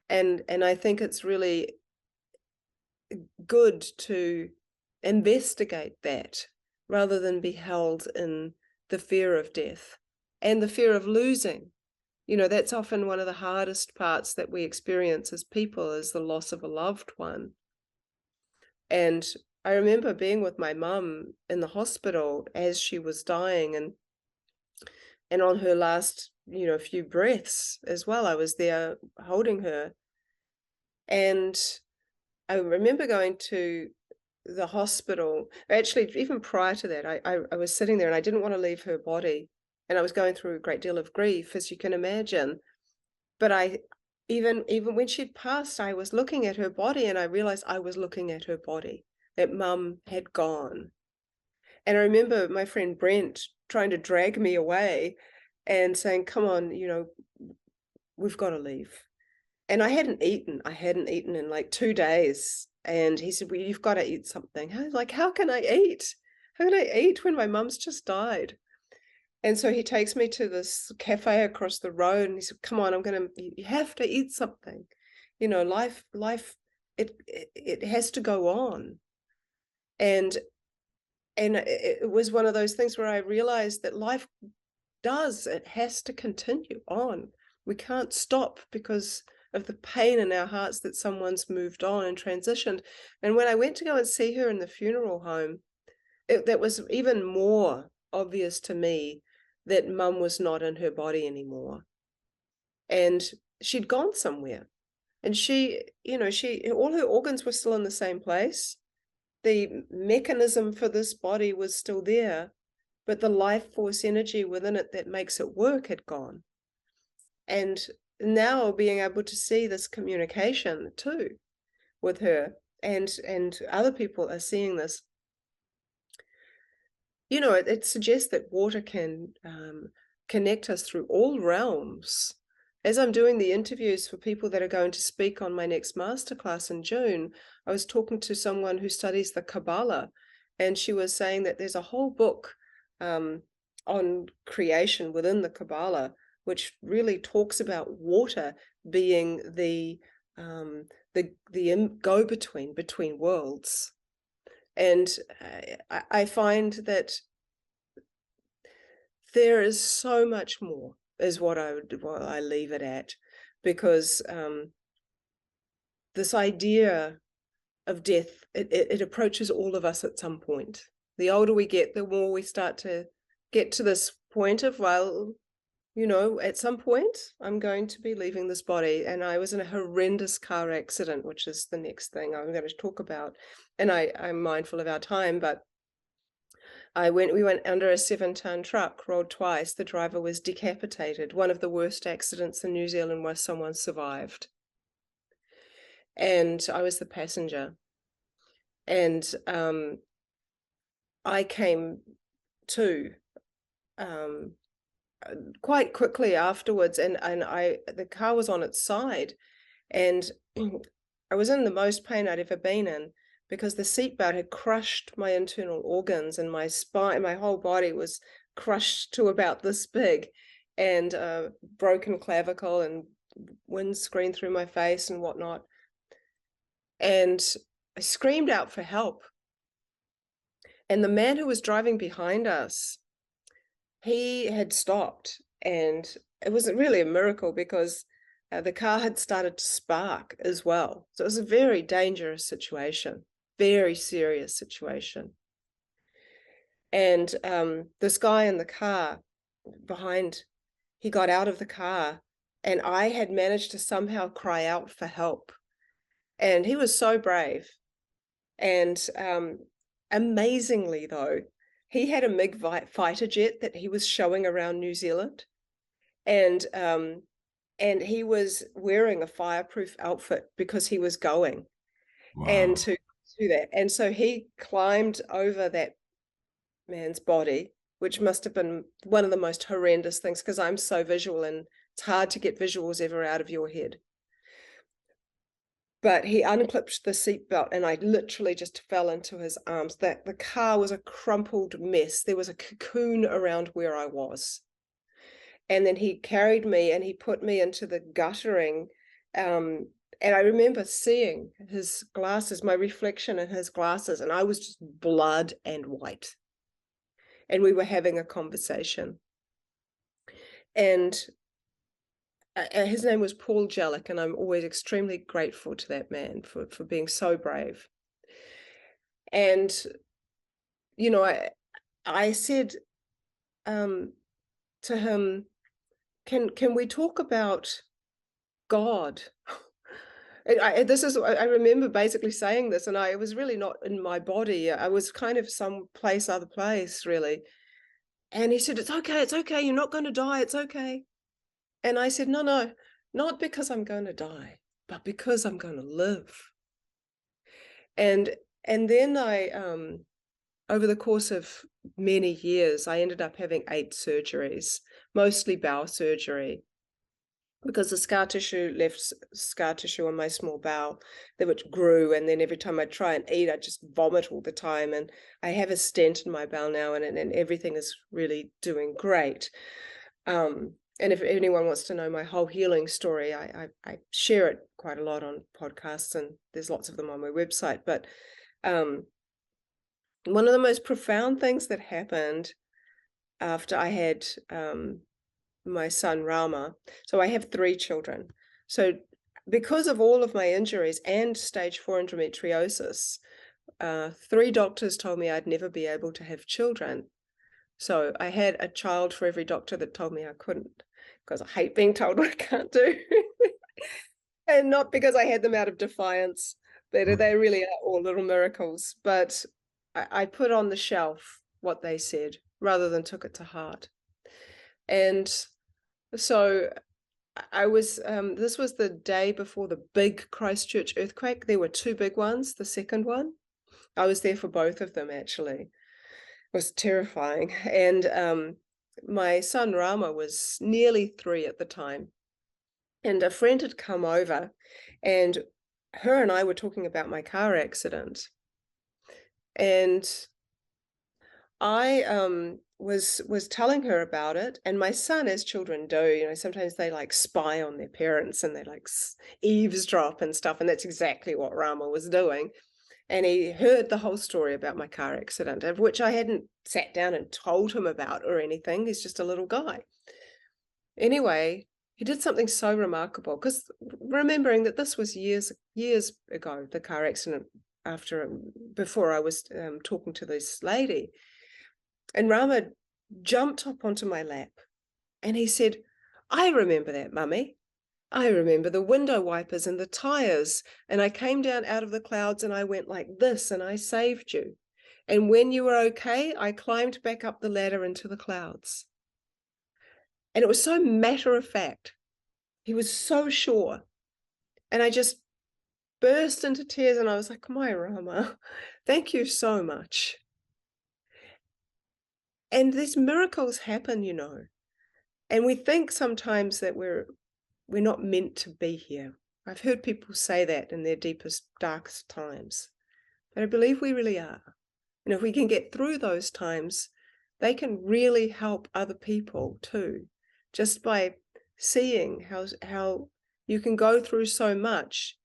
And I think it's really good to investigate that, rather than be held in the fear of death and the fear of losing. You know, that's often one of the hardest parts that we experience as people, is the loss of a loved one. And I remember being with my mum in the hospital as she was dying, and on her last, few breaths as well. I was there holding her. And I remember going to the hospital. Actually, even prior to that, I was sitting there and I didn't want to leave her body. And I was going through a great deal of grief, as you can imagine. But even when she'd passed, I was looking at her body, and I realized I was looking at her body, that mum had gone. And I remember my friend Brent trying to drag me away and saying, come on, we've got to leave. And I hadn't eaten. I hadn't eaten in like 2 days. And he said, well, you've got to eat something. I was like, how can I eat? How can I eat when my mum's just died? And so he takes me to this cafe across the road, and he said, come on, you have to eat something. Life, it has to go on. And it was one of those things where I realized that life it has to continue on. We can't stop because of the pain in our hearts that someone's moved on and transitioned. And when I went to go and see her in the funeral home, that was even more obvious to me, that mum was not in her body anymore. And she'd gone somewhere. And all her organs were still in the same place. The mechanism for this body was still there, but the life force energy within it that makes it work had gone. And now being able to see this communication too with her, and other people are seeing this, it suggests that water can connect us through all realms. As I'm doing the interviews for people that are going to speak on my next masterclass in June, I was talking to someone who studies the Kabbalah, and she was saying that there's a whole book on creation within the Kabbalah, which really talks about water being the go-between between worlds. And I find that there is so much more, is what I leave it at, because this idea of death, it approaches all of us at some point. The older we get, the more we start to get to this point of, well, at some point I'm going to be leaving this body. And I was in a horrendous car accident, which is the next thing I'm going to talk about. And I'm mindful of our time, but we went under a 7-ton truck, rolled twice. The driver was decapitated. One of the worst accidents in New Zealand where someone survived. And I was the passenger. And I came to quite quickly afterwards, and the car was on its side, and I was in the most pain I'd ever been in because the seatbelt had crushed my internal organs, and my spine, my whole body was crushed to about this big, and broken clavicle and windscreen through my face and whatnot. And I screamed out for help. And the man who was driving behind us, he had stopped, and it was really a miracle because the car had started to spark as well. So it was a very dangerous situation, very serious situation. And this guy in the car behind, he got out of the car, and I had managed to somehow cry out for help. And he was so brave. And amazingly, though, he had a MiG fighter jet that he was showing around New Zealand, and he was wearing a fireproof outfit because he was going and Wow. to do that. And so he climbed over that man's body, which must have been one of the most horrendous things because I'm so visual, and it's hard to get visuals ever out of your head. But he unclipped the seatbelt, and I literally just fell into his arms. That the car was a crumpled mess. There was a cocoon around where I was. And then he carried me and he put me into the guttering. And I remember seeing his glasses, my reflection in his glasses, and I was just blood and white. And we were having a conversation. And his name was Paul Jellick, and I'm always extremely grateful to that man for being so brave. And, you know, I said to him, can we talk about God? I remember basically saying this, and I was really not in my body. I was kind of someplace other place, really. And he said, it's okay, you're not going to die, it's okay. And I said, no, not because I'm going to die, but because I'm going to live. And then I over the course of many years, I ended up having 8 surgeries, mostly bowel surgery, because the scar tissue left scar tissue on my small bowel, which grew, and then every time I try and eat, I just vomit all the time. And I have a stent in my bowel now, and everything is really doing great. And if anyone wants to know my whole healing story, I share it quite a lot on podcasts, and there's lots of them on my website. But one of the most profound things that happened after I had my son Rama, so I have 3 children. So because of all of my injuries and stage 4 endometriosis, 3 doctors told me I'd never be able to have children. So I had a child for every doctor that told me I couldn't, because I hate being told what I can't do. And not because I had them out of defiance, but they really are all little miracles. But I put on the shelf what they said rather than took it to heart. And so I was, this was the day before the big Christchurch earthquake. There were 2 big ones, the second one. I was there for both of them, actually. It was terrifying. And my son Rama was nearly 3 at the time. And a friend had come over, and her and I were talking about my car accident. And I was telling her about it, and my son, as children do, you know, sometimes they like spy on their parents and they like eavesdrop and stuff, and that's exactly what Rama was doing. And he heard the whole story about my car accident, of which I hadn't sat down and told him about or anything. He's just a little guy. Anyway, he did something so remarkable, because remembering that this was years ago, the car accident, before I was talking to this lady. And Rama jumped up onto my lap and he said, I remember that, Mummy. I remember the window wipers and the tires. And I came down out of the clouds and I went like this and I saved you. And when you were okay, I climbed back up the ladder into the clouds. And it was so matter of fact. He was so sure. And I just burst into tears and I was like, my Rama, thank you so much. And these miracles happen, you know. And we think sometimes that we're not meant to be here. I've heard people say that in their deepest, darkest times. But I believe we really are. And if we can get through those times, they can really help other people too, just by seeing how you can go through so much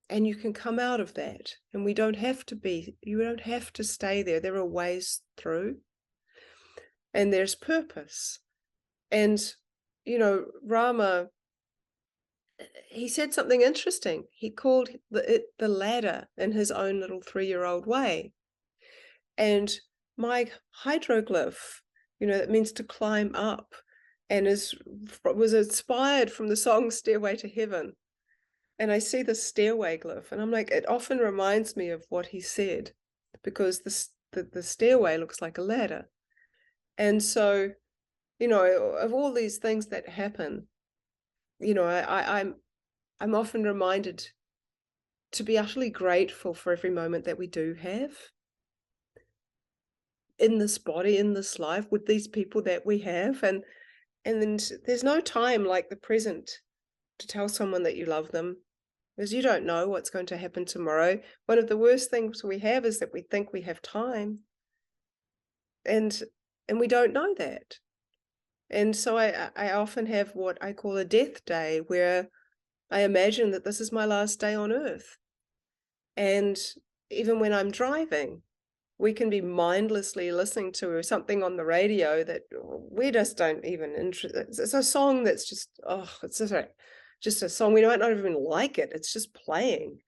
and you can come out of that. And you don't have to stay there. There are ways through, and there's purpose. And, Rama, he said something interesting. He called it the ladder in his own little 3-year-old way. And my hydroglyph, that means to climb up, and was inspired from the song Stairway to Heaven. And I see the stairway glyph, and I'm like, it often reminds me of what he said, because the stairway looks like a ladder. And so, of all these things that happen, I'm often reminded to be utterly grateful for every moment that we do have in this body, in this life, with these people that we have. And then there's no time like the present to tell someone that you love them, because you don't know what's going to happen tomorrow. One of the worst things we have is that we think we have time, and we don't know that. And so I often have what I call a death day, where I imagine that this is my last day on earth. And even when I'm driving, we can be mindlessly listening to something on the radio that we just don't even it's a song that's just, it's just a song. We might not even like it. It's just playing.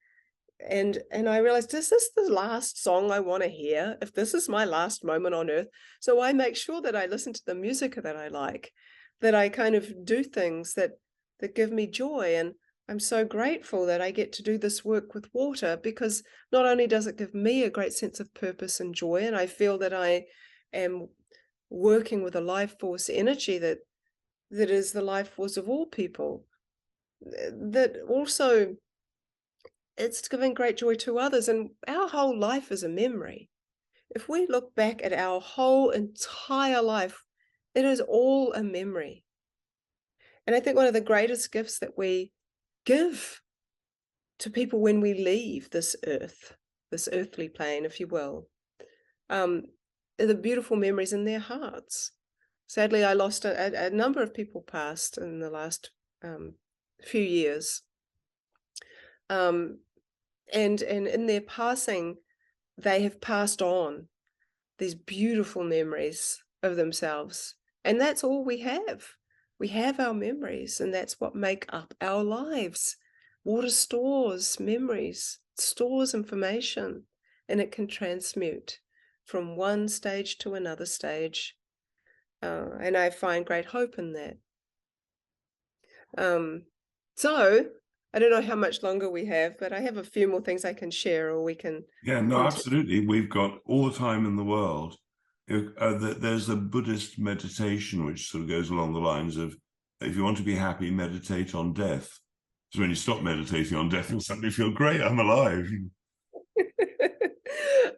And I realized, is this the last song I want to hear? If this is my last moment on earth? So I make sure that I listen to the music that I like, that I kind of do things that give me joy. And I'm so grateful that I get to do this work with water, because not only does it give me a great sense of purpose and joy, and I feel that I am working with a life force energy that is the life force of all people, that also it's giving great joy to others. And our whole life is a memory. If we look back at our whole entire life, it is all a memory. And I think one of the greatest gifts that we give to people when we leave this earth, this earthly plane, if you will, are the beautiful memories in their hearts. Sadly, I lost a number of people passed in the last few years. And in their passing, they have passed on these beautiful memories of themselves. And that's all we have. We have our memories, and that's what make up our lives. Water stores memories, stores information, and it can transmute from one stage to another stage. And I find great hope in that. So I don't know how much longer we have, but I have a few more things I can share, or we can. Yeah, no, absolutely. We've got all the time in the world. There's a Buddhist meditation which sort of goes along the lines of, if you want to be happy, meditate on death. So when you stop meditating on death, you'll suddenly feel, great, I'm alive.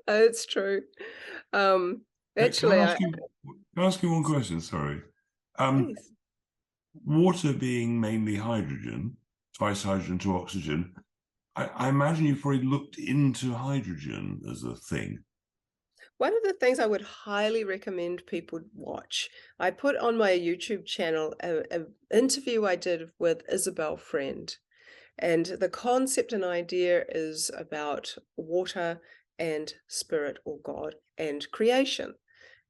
It's true. Actually, Can I ask you one question? Sorry. Please. Water being mainly hydrogen, twice hydrogen to oxygen, I imagine you've probably looked into hydrogen as a thing. One of the things I would highly recommend people watch, I put on my YouTube channel an interview I did with Isabel Friend. And the concept and idea is about water and spirit, or God, and creation.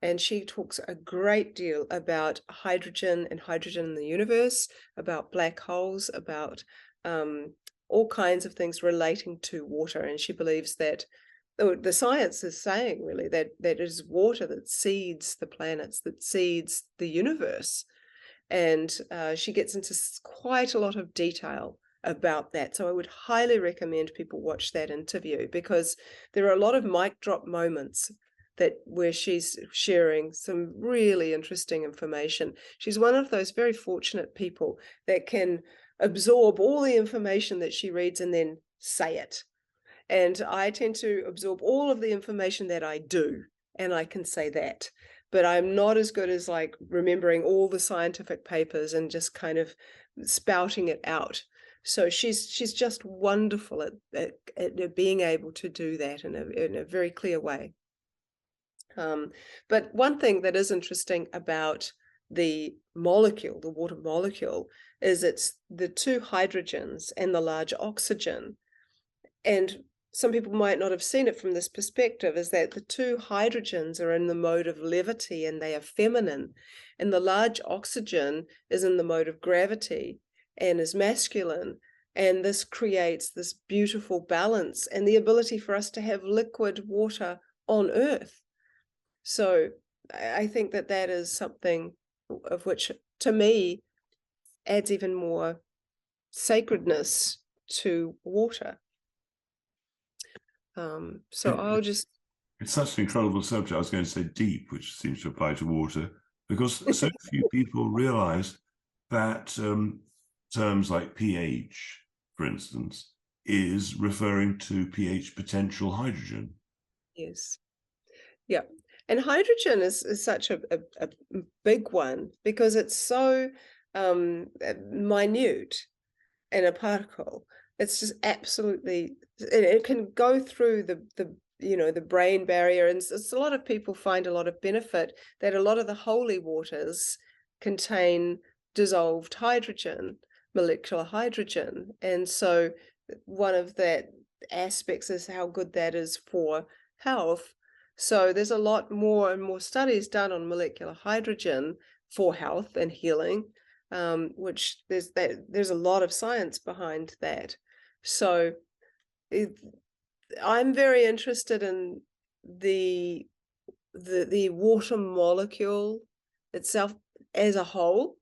And she talks a great deal about hydrogen and hydrogen in the universe, about black holes, about all kinds of things relating to water. And she believes that the science is saying really that it is water that seeds the planets, that seeds the universe. And she gets into quite a lot of detail about that. So I would highly recommend people watch that interview, because there are a lot of mic drop moments where she's sharing some really interesting information. She's one of those very fortunate people that can absorb all the information that she reads and then say it. And I tend to absorb all of the information that I do, and I can say that. but I'm not as good as like remembering all the scientific papers and just kind of spouting it out. So she's just wonderful at being able to do that in a very clear way. But one thing that is interesting about the molecule, the water molecule, is it's the two hydrogens and the large oxygen. And some people might not have seen it from this perspective, is that the two hydrogens are in the mode of levity and they are feminine, and the large oxygen is in the mode of gravity and is masculine. And this creates this beautiful balance and the ability for us to have liquid water on Earth. So I think that that is something of which, to me, adds even more sacredness to water. So I'll just... It's such an incredible subject. I was going to say deep, which seems to apply to water, because so few people realize that terms like pH, for instance, is referring to pH potential hydrogen. Yes. Yeah. And hydrogen is such a big one because it's so minute in a particle. It's just absolutely, it can go through the brain barrier, and it's a lot of people find a lot of benefit that a lot of the holy waters contain dissolved hydrogen, molecular hydrogen. And so one of the aspects is how good that is for health. So there's a lot more and more studies done on molecular hydrogen for health and healing, which there's a lot of science behind that. So I'm very interested in the water molecule itself as a whole.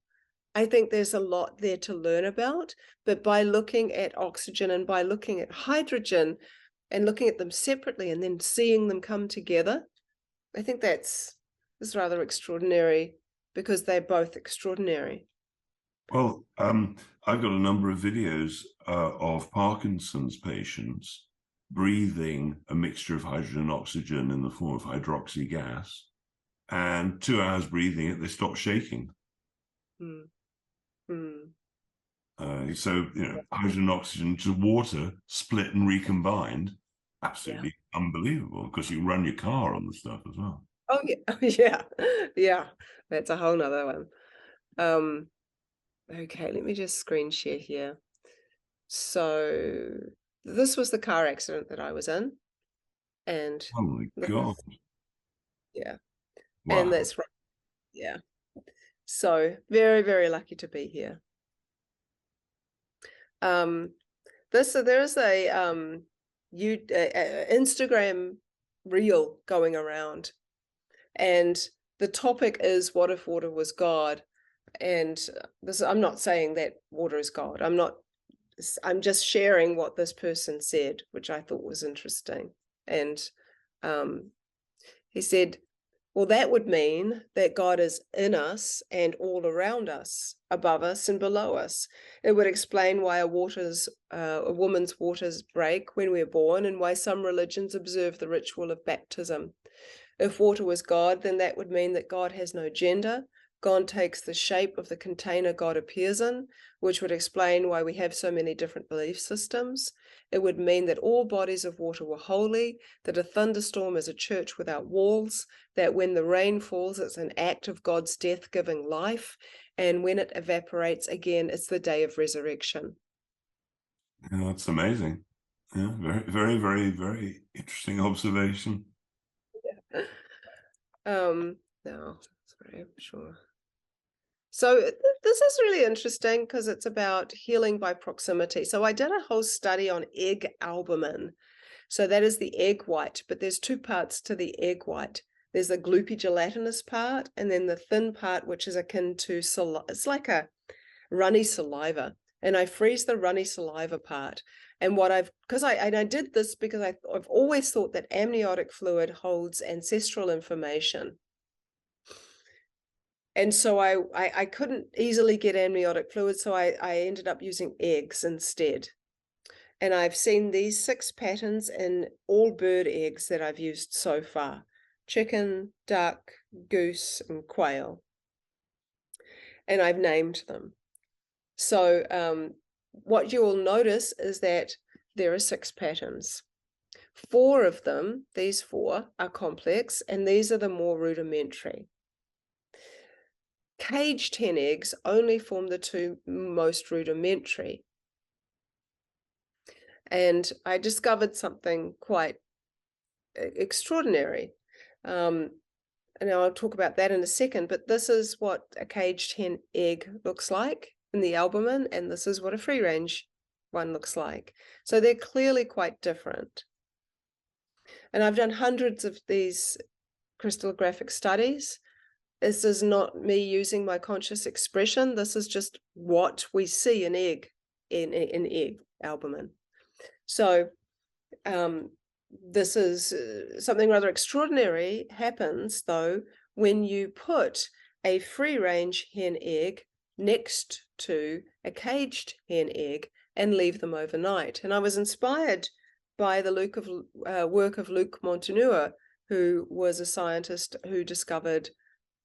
I think there's a lot there to learn about, but by looking at oxygen and by looking at hydrogen and looking at them separately and then seeing them come together, I think that's rather extraordinary because they're both extraordinary. Well, I've got a number of videos of Parkinson's patients breathing a mixture of hydrogen and oxygen in the form of hydroxy gas, and 2 hours breathing it, they stop shaking. Mm. Mm. So, hydrogen and oxygen to water split and recombined, absolutely unbelievable, because you can run your car on the stuff as well. Oh yeah, yeah, that's a whole nother one. Okay, let me just screen share here. So this was the car accident that I was in, and Oh my God. yeah, and Wow. that's right. Yeah, so very, very lucky to be here. There's a Instagram reel going around, and the topic is, what if water was God? And I'm not saying that water is God. I'm just sharing what this person said, which I thought was interesting. And he said, well, that would mean that God is in us and all around us, above us and below us. It would explain why a woman's waters break when we're born, and why some religions observe the ritual of baptism. If water was God, then that would mean that God has no gender. God takes the shape of the container God appears in, which would explain why we have so many different belief systems. It would mean that all bodies of water were holy, that a thunderstorm is a church without walls, that when the rain falls, it's an act of God's death giving life, and when it evaporates again, it's the day of resurrection. Yeah, that's amazing. Yeah, very, very, very, very interesting observation. No, sorry, I'm sure. So this is really interesting because it's about healing by proximity. So I did a whole study on egg albumin. So that is the egg white, but there's two parts to the egg white. There's the gloopy gelatinous part, and then the thin part, which is akin to it's like a runny saliva. And I freeze the runny saliva part. And I did this because I've always thought that amniotic fluid holds ancestral information. And so I couldn't easily get amniotic fluid, so I ended up using eggs instead. And I've seen these 6 patterns in all bird eggs that I've used so far. chicken, duck, goose, and quail. And I've named them. So what you will notice is that there are 6 patterns. 4 of them, these 4, are complex, and these are the more rudimentary. Caged hen eggs only form the 2 most rudimentary. And I discovered something quite extraordinary. And I'll talk about that in a second, but this is what a caged hen egg looks like in the albumin, and this is what a free-range one looks like. So they're clearly quite different. And I've done hundreds of these crystallographic studies. This is not me using my conscious expression. This is just what we see in egg albumin. So this is something rather extraordinary happens, though, when you put a free-range hen egg next to a caged hen egg and leave them overnight. And I was inspired by the work of Luc Montagnier, who was a scientist who discovered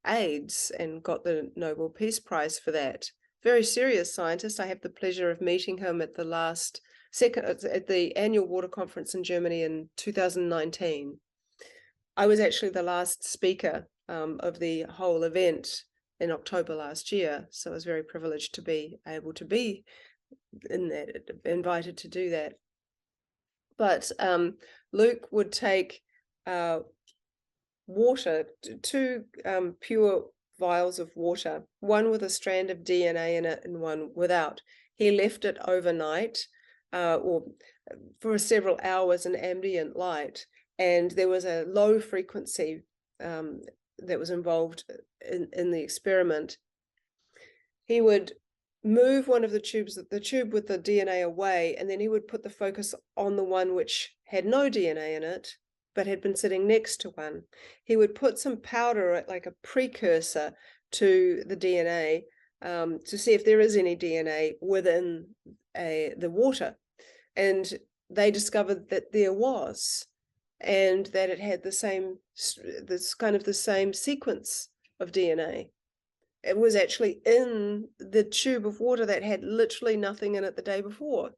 AIDS and got the Nobel Peace Prize for that. Very serious scientist. I have the pleasure of meeting him at the annual water conference in Germany in 2019. I was actually the last speaker of the whole event in October last year, so I was very privileged to be able to be invited to do that. But Luke would take water, 2 pure vials of water, one with a strand of DNA in it and one without. He left it overnight or for several hours in ambient light, and there was a low frequency that was involved in the experiment. He would move one of the tube with the DNA away, and then he would put the focus on the one which had no DNA in it, but had been sitting next to one. He would put some powder, like a precursor to the DNA, to see if there is any DNA within the water. And they discovered that there was, and that it had the same sequence of DNA. It was actually in the tube of water that had literally nothing in it the day before.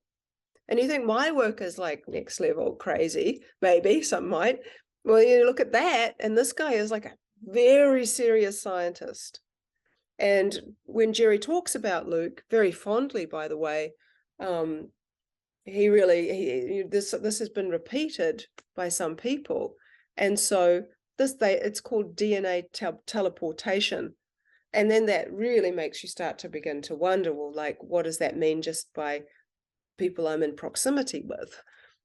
And you think my work is like next level crazy, maybe some might. Well, you look at that, and this guy is like a very serious scientist. And when Jerry talks about Luke, very fondly, by the way, this has been repeated by some people, and so it's called DNA teleportation. And then that really makes you start to begin to wonder, well, like, what does that mean just by people I'm in proximity with?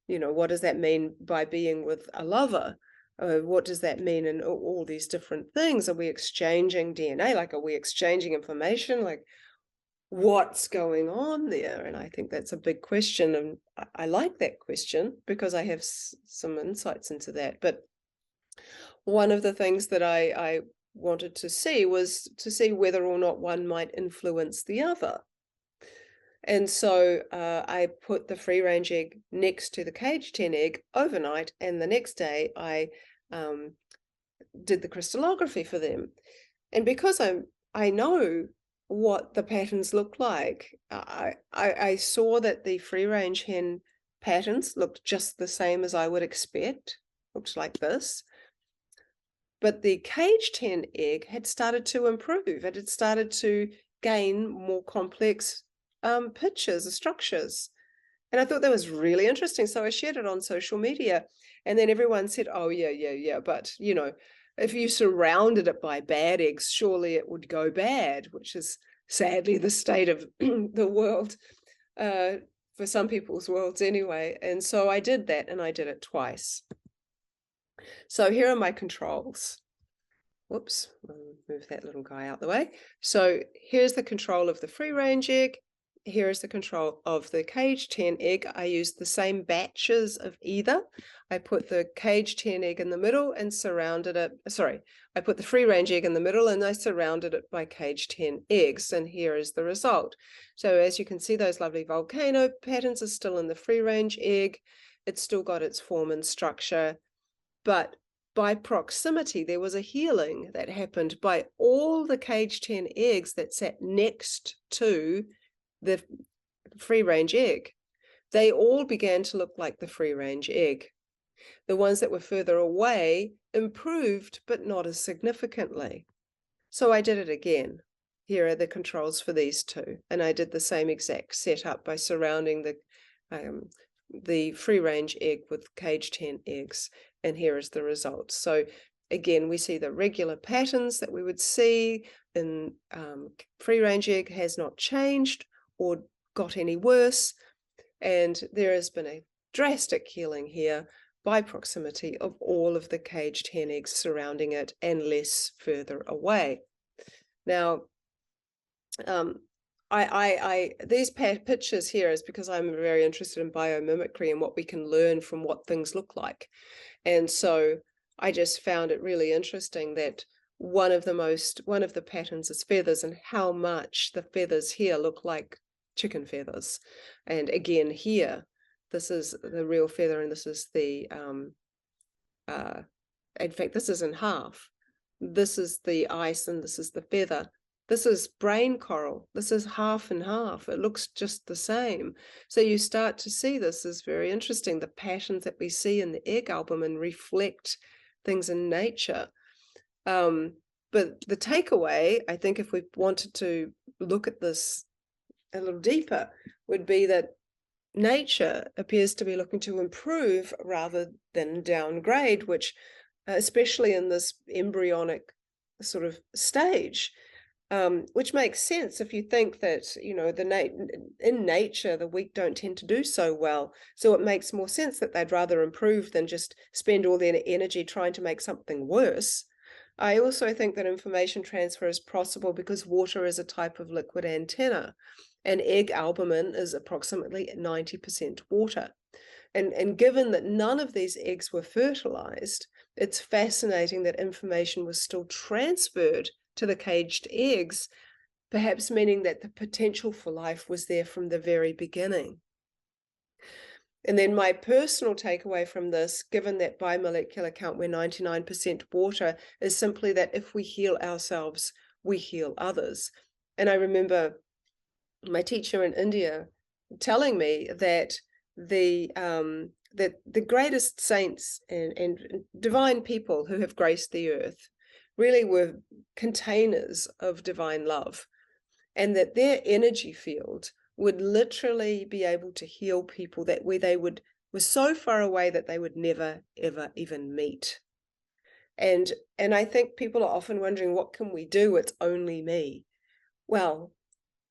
What does that mean by being with a lover? What does that mean in all these different things? Are we exchanging DNA? Like, are we exchanging information? Like, what's going on there? And I think that's a big question, and I like that question because I have some insights into that. But one of the things that I wanted to see was to see whether or not one might influence the other. And so I put the free-range egg next to the caged hen egg overnight, and the next day I did the crystallography for them. And because I know what the patterns look like, I saw that the free-range hen patterns looked just the same as I would expect, looked like this. But the caged hen egg had started to improve. It had started to gain more complex pictures or structures. And I thought that was really interesting. So I shared it on social media, and then everyone said, oh, yeah. But, if you surrounded it by bad eggs, surely it would go bad, which is sadly the state of the world, for some people's worlds anyway. And so I did that, and I did it twice. So here are my controls. Whoops, I'll move that little guy out the way. So here's the control of the free-range egg. Here is the control of the caged hen egg. I used the same batches of either. I put the caged hen egg in the middle and surrounded it. Sorry, I put the free-range egg in the middle and I surrounded it by caged hen eggs. And here is the result. So as you can see, those lovely volcano patterns are still in the free-range egg. It's still got its form and structure. But by proximity, there was a healing that happened by all the caged hen eggs that sat next to the free-range egg. They all began to look like the free-range egg. The ones that were further away improved, but not as significantly. So I did it again. Here are the controls for these two. And I did the same exact setup by surrounding the free-range egg with caged hen eggs. And here is the result. So again, we see the regular patterns that we would see in free-range egg has not changed or got any worse. And there has been a drastic healing here by proximity of all of the caged hen eggs surrounding it and less further away. Now, these pictures here is because I'm very interested in biomimicry and what we can learn from what things look like. And so I just found it really interesting that one of the patterns is feathers, and how much the feathers here look like chicken feathers. And again, here, this is the real feather, and this is the, in fact, this is in half. This is the ice, and this is the feather. This is brain coral. This is half and half. It looks just the same. So you start to see, this is very interesting, the patterns that we see in the egg albumin reflect things in nature. But the takeaway, I think, if we wanted to look at this a little deeper, would be that nature appears to be looking to improve rather than downgrade, which, especially in this embryonic sort of stage, which makes sense if you think that, you know, in nature, the weak don't tend to do so well. So it makes more sense that they'd rather improve than just spend all their energy trying to make something worse. I also think that information transfer is possible because water is a type of liquid antenna, and egg albumin is approximately 90% water. And given that none of these eggs were fertilized, it's fascinating that information was still transferred to the caged eggs, perhaps meaning that the potential for life was there from the very beginning. And then my personal takeaway from this, given that by molecular count we're 99% water, is simply that if we heal ourselves, we heal others. And I remember my teacher in India telling me that the greatest saints and divine people who have graced the earth really were containers of divine love, and that their energy field would literally be able to heal people that were so far away that they would never, ever even meet. And I think people are often wondering, what can we do? It's only me. Well,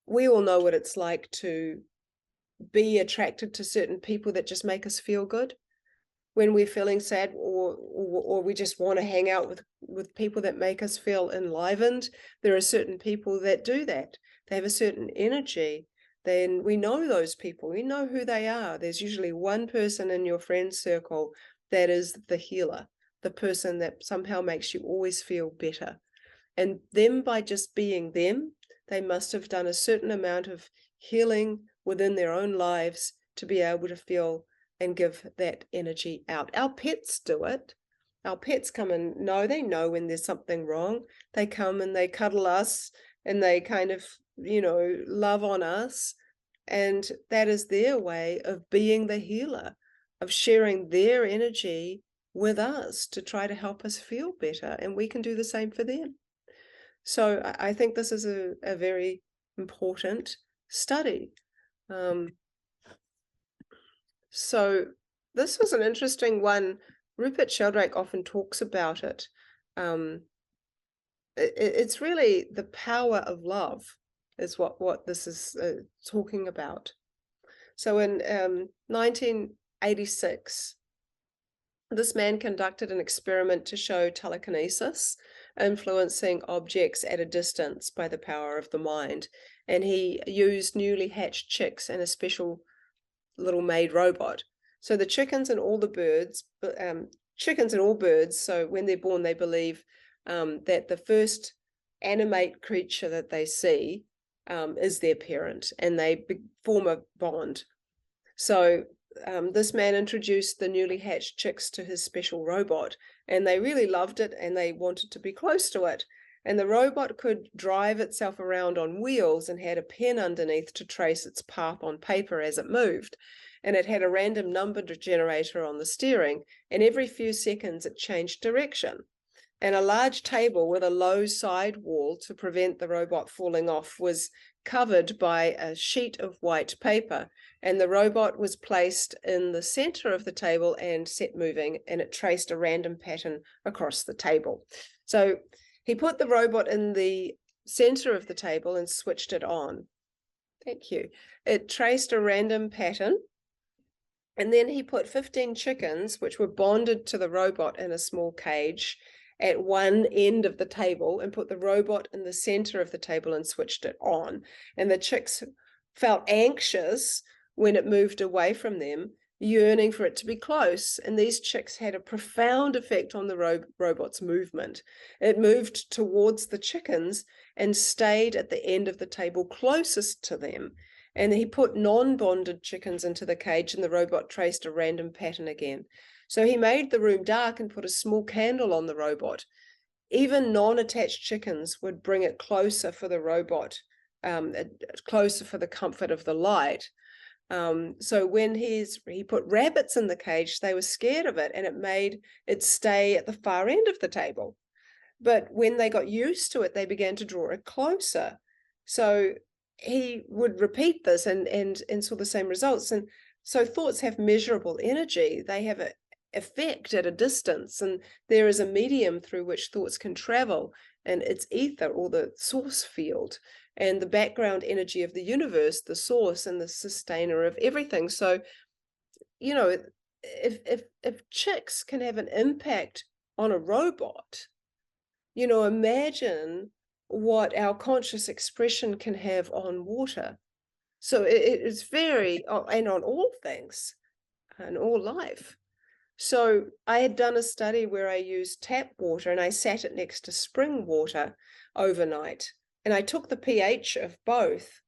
we all know what it's like to be attracted to certain people that just make us feel good when we're feeling sad, or we just want to hang out with people that make us feel enlivened. There are certain people that do that. They have a certain energy. Then we know those people. We know who they are. There's usually one person in your friend circle that is the healer, the person that somehow makes you always feel better. And them, by just being them, they must have done a certain amount of healing within their own lives to be able to feel and give that energy out. Our pets do it. Our pets come and they know when there's something wrong. They come and they cuddle us and they kind of, love on us. And that is their way of being the healer, of sharing their energy with us to try to help us feel better. And we can do the same for them. So I think this is a very important study. So this was an interesting one. Rupert Sheldrake often talks about it. It's really the power of love is what this is talking about. So in 1986, this man conducted an experiment to show telekinesis, influencing objects at a distance by the power of the mind. And he used newly hatched chicks and a special little maid robot. So the chickens and all birds, so when they're born, they believe that the first animate creature that they see is their parent, and they form a bond. So this man introduced the newly hatched chicks to his special robot, and they really loved it and they wanted to be close to it. And the robot could drive itself around on wheels and had a pen underneath to trace its path on paper as it moved. And it had a random number generator on the steering, and every few seconds it changed direction. And a large table with a low side wall to prevent the robot falling off was covered by a sheet of white paper, and the robot was placed in the center of the table and set moving, and it traced a random pattern across the table. So he put the robot in the center of the table and switched it on. Thank you. It traced a random pattern, and then he put 15 chickens, which were bonded to the robot in a small cage, at one end of the table, and put the robot in the center of the table and switched it on. And the chicks felt anxious when it moved away from them, yearning for it to be close. And these chicks had a profound effect on the robot's movement. It moved towards the chickens and stayed at the end of the table closest to them. And he put non-bonded chickens into the cage, and the robot traced a random pattern again. So he made the room dark and put a small candle on the robot. Even non-attached chickens would bring it closer for the robot, closer for the comfort of the light. So when he put rabbits in the cage, they were scared of it, and it made it stay at the far end of the table. But when they got used to it, they began to draw it closer. So he would repeat this and saw the same results. And so thoughts have measurable energy. They have an effect at a distance, and there is a medium through which thoughts can travel, and it's ether, or the source field, and the background energy of the universe, the source and the sustainer of everything. So, you know, if chicks can have an impact on a robot, you know, imagine what our conscious expression can have on water. So it is very, and on all things and all life. So I had done a study where I used tap water and I sat it next to spring water overnight, and I took the pH of both.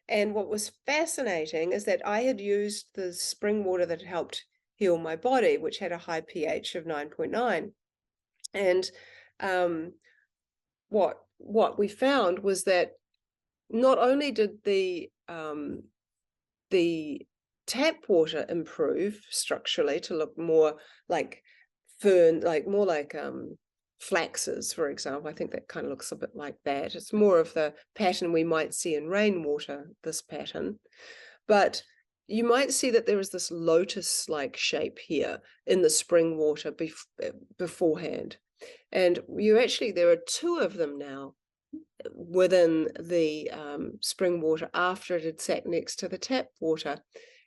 And what was fascinating is that I had used the spring water that helped heal my body, which had a high pH of 9.9. And what we found was that not only did the tap water improve structurally to look more like fern, more like flaxes, for example. I think that kind of looks a bit like that. It's more of the pattern we might see in rainwater, this pattern. But you might see that there is this lotus-like shape here in the spring water beforehand. And there are two of them now within the spring water after it had sat next to the tap water.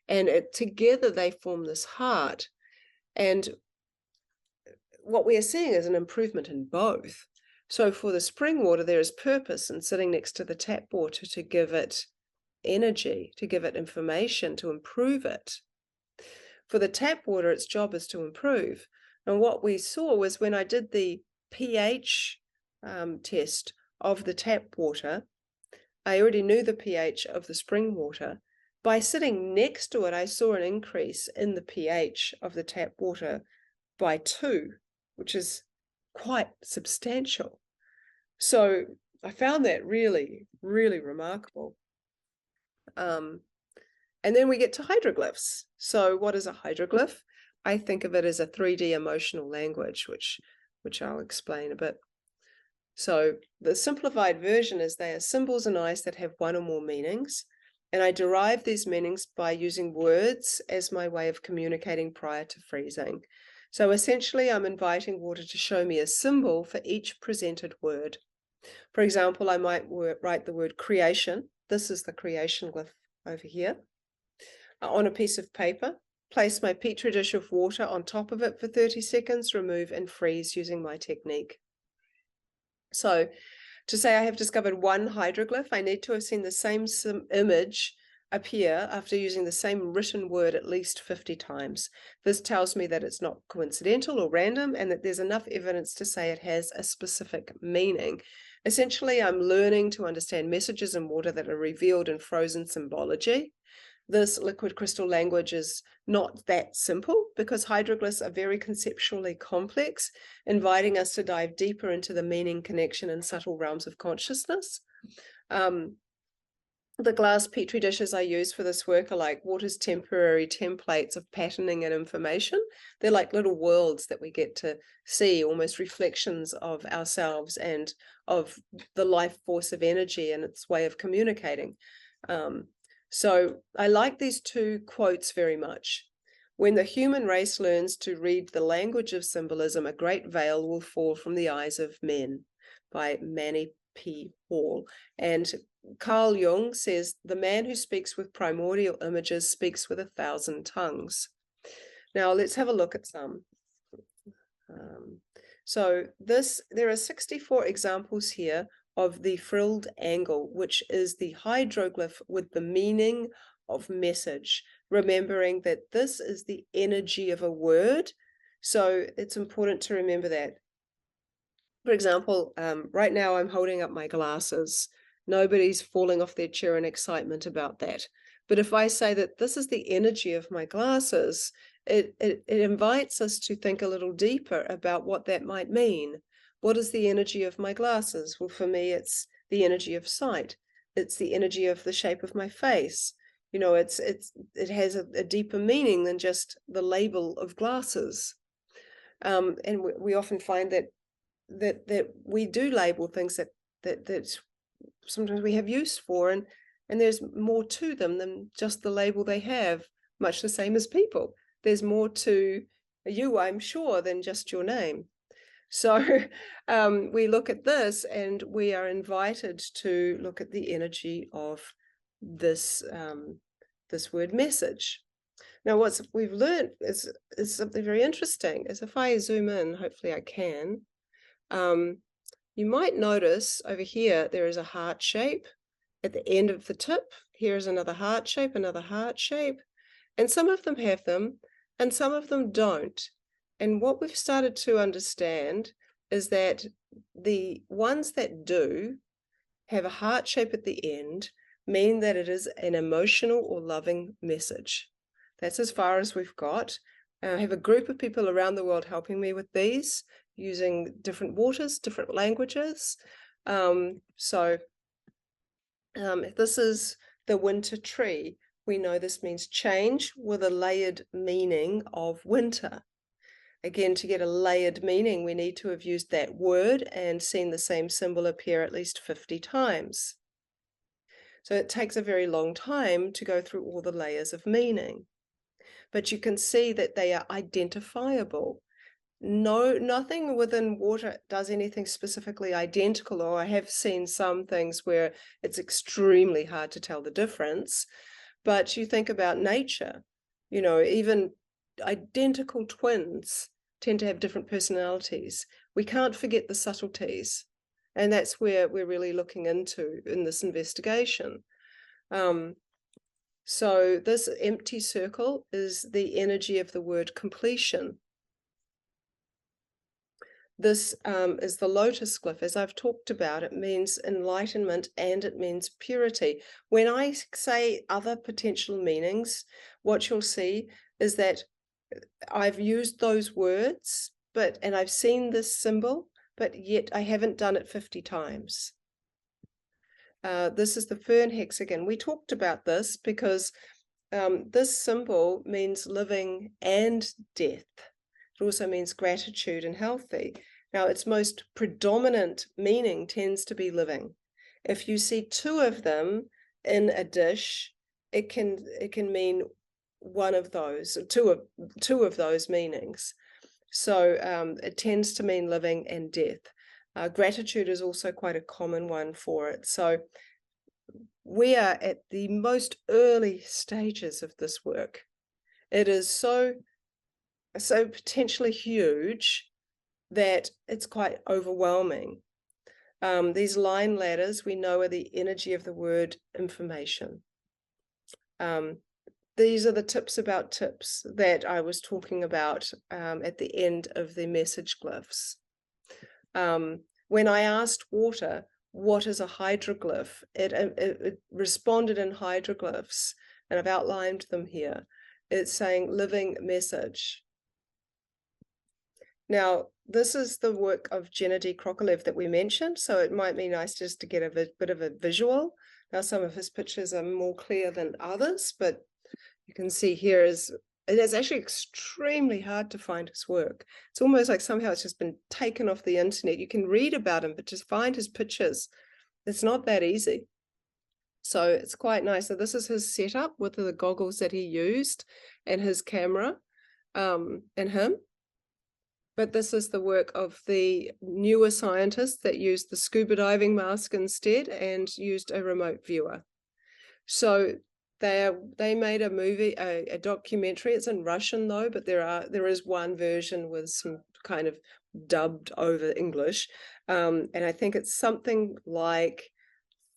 And together they form this heart. And what we are seeing is an improvement in both. So for the spring water, there is purpose in sitting next to the tap water to give it energy, to give it information, to improve it. For the tap water, its job is to improve. And what we saw was when I did the pH test of the tap water, I already knew the pH of the spring water. By sitting next to it, I saw an increase in the pH of the tap water by 2, which is quite substantial. So I found that really, really remarkable. And then we get to hydroglyphs. So what is a hydroglyph? I think of it as a 3D emotional language, which I'll explain a bit. So the simplified version is they are symbols in ice that have one or more meanings. And I derive these meanings by using words as my way of communicating prior to freezing. So essentially, I'm inviting water to show me a symbol for each presented word. For example, I might write the word creation. This is the creation glyph over here. On a piece of paper, place my petri dish of water on top of it for 30 seconds, remove and freeze using my technique. So to say I have discovered one hydroglyph, I need to have seen the same image appear after using the same written word at least 50 times. This tells me that it's not coincidental or random, and that there's enough evidence to say it has a specific meaning. Essentially, I'm learning to understand messages in water that are revealed in frozen symbology. this liquid crystal language is not that simple because hydroglyphs are very conceptually complex, inviting us to dive deeper into the meaning, connection, and subtle realms of consciousness. The glass petri dishes I use for this work are like water's temporary templates of patterning and information. They're like little worlds that we get to see, almost reflections of ourselves and of the life force of energy and its way of communicating. So I like these two quotes very much. When the human race learns to read the language of symbolism, a great veil will fall from the eyes of men, by Manny P. Hall. And Carl Jung says, the man who speaks with primordial images speaks with 1,000 tongues. Now let's have a look at some. There are 64 examples here of the frilled angle, which is the hydroglyph with the meaning of message, remembering that this is the energy of a word. So it's important to remember that. For example, right now I'm holding up my glasses. Nobody's falling off their chair in excitement about that. But if I say that this is the energy of my glasses, it invites us to think a little deeper about what that might mean. What is the energy of my glasses? Well, for me, it's the energy of sight. It's the energy of the shape of my face. You know, it has a deeper meaning than just the label of glasses. And we often find that we do label things that sometimes we have use for, and there's more to them than just the label they have, much the same as people. There's more to you, I'm sure, than just your name. So we look at this and we are invited to look at the energy of this this word message. Now, what we've learned is something very interesting. Is if I zoom in, hopefully I can, you might notice over here there is a heart shape at the end of the tip. Here is another heart shape, and some of them have them and some of them don't. And what we've started to understand is that the ones that do have a heart shape at the end mean that it is an emotional or loving message. That's as far as we've got. I have a group of people around the world helping me with these, using different waters, different languages. This is the winter tree. We know this means change with a layered meaning of winter. Again, to get a layered meaning, we need to have used that word and seen the same symbol appear at least 50 times. So it takes a very long time to go through all the layers of meaning. But you can see that they are identifiable. Nothing within water does anything specifically identical, or I have seen some things where it's extremely hard to tell the difference. But you think about nature, you know, even identical twins tend to have different personalities. We can't forget the subtleties, and that's where we're really looking into in this investigation. So this empty circle is the energy of the word completion. This is the lotus glyph. As I've talked about, it means enlightenment and it means purity. When I say other potential meanings, what you'll see is that I've used those words, and I've seen this symbol, but yet I haven't done it 50 times. This is the fern hexagon. We talked about this because this symbol means living and death. It also means gratitude and healthy. Now, its most predominant meaning tends to be living. If you see two of them in a dish, it can mean one of those, two of those meanings. So it tends to mean living and death. Gratitude is also quite a common one for it. So we are at the most early stages of this work. It is so potentially huge that it's quite overwhelming. These line ladders we know are the energy of the word information. These are the tips about tips that I was talking about at the end of the message glyphs. When I asked water, what is a hydroglyph? It responded in hydroglyphs. and I've outlined them here. It's saying living message. Now, this is the work of Gennady Krokalev that we mentioned, so it might be nice just to get a bit of a visual. Now, some of his pictures are more clear than others, but you can see here it is actually extremely hard to find his work. It's almost like somehow it's just been taken off the internet. You can read about him, but to find his pictures, it's not that easy. So it's quite nice. So this is his setup with the goggles that he used and his camera and him. But this is the work of the newer scientists that used the scuba diving mask instead and used a remote viewer. So they made a movie, a documentary. It's in Russian though, but there is one version with some kind of dubbed over English. And I think it's something like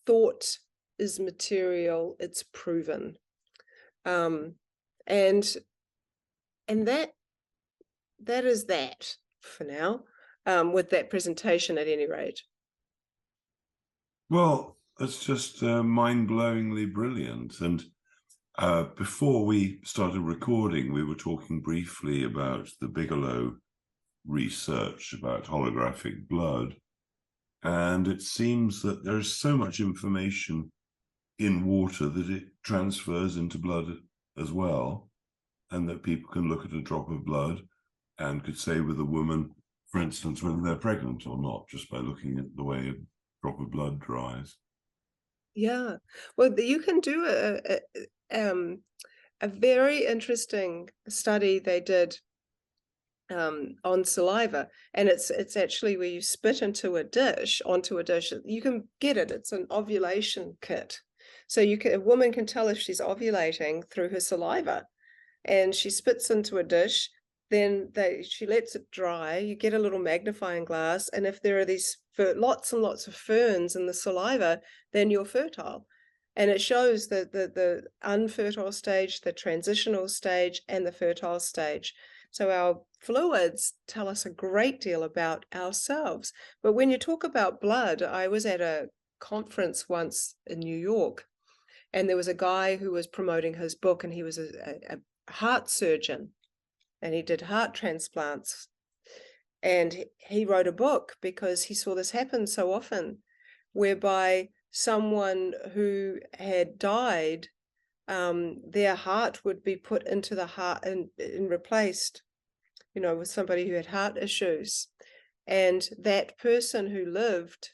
thought is material, it's proven. And that is that for now, with that presentation at any rate. Well, it's just mind-blowingly brilliant. And before we started recording, we were talking briefly about the Bigelow research about holographic blood. And it seems that there's so much information in water that it transfers into blood as well, and that people can look at a drop of blood and could say with a woman, for instance, whether they're pregnant or not, just by looking at the way a drop of blood dries. Yeah, well, you can do a very interesting study they did on saliva, and it's actually where you spit onto a dish. You can get it. It's an ovulation kit, so a woman can tell if she's ovulating through her saliva, and she spits into a dish. Then she lets it dry. You get a little magnifying glass, and if there are these lots and lots of ferns in the saliva, then you're fertile. And it shows the unfertile stage, the transitional stage, and the fertile stage. So our fluids tell us a great deal about ourselves. But when you talk about blood, I was at a conference once in New York, and there was a guy who was promoting his book, and he was a heart surgeon, and he did heart transplants. And he wrote a book because he saw this happen so often, whereby someone who had died, their heart would be put into the heart and replaced, with somebody who had heart issues. And that person who lived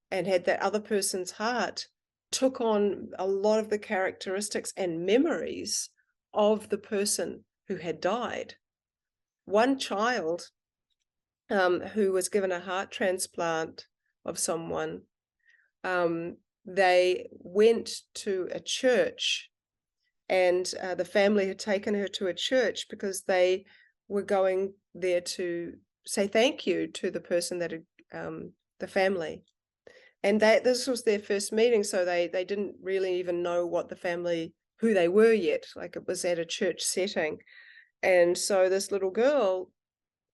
and had that other person's heart took on a lot of the characteristics and memories of the person who had died. One child who was given a heart transplant of someone, they went to a church, and the family had taken her to a church because they were going there to say thank you to the person that had, the family. And this was their first meeting, so they didn't really even know what the family, who they were yet, like it was at a church setting. And so this little girl,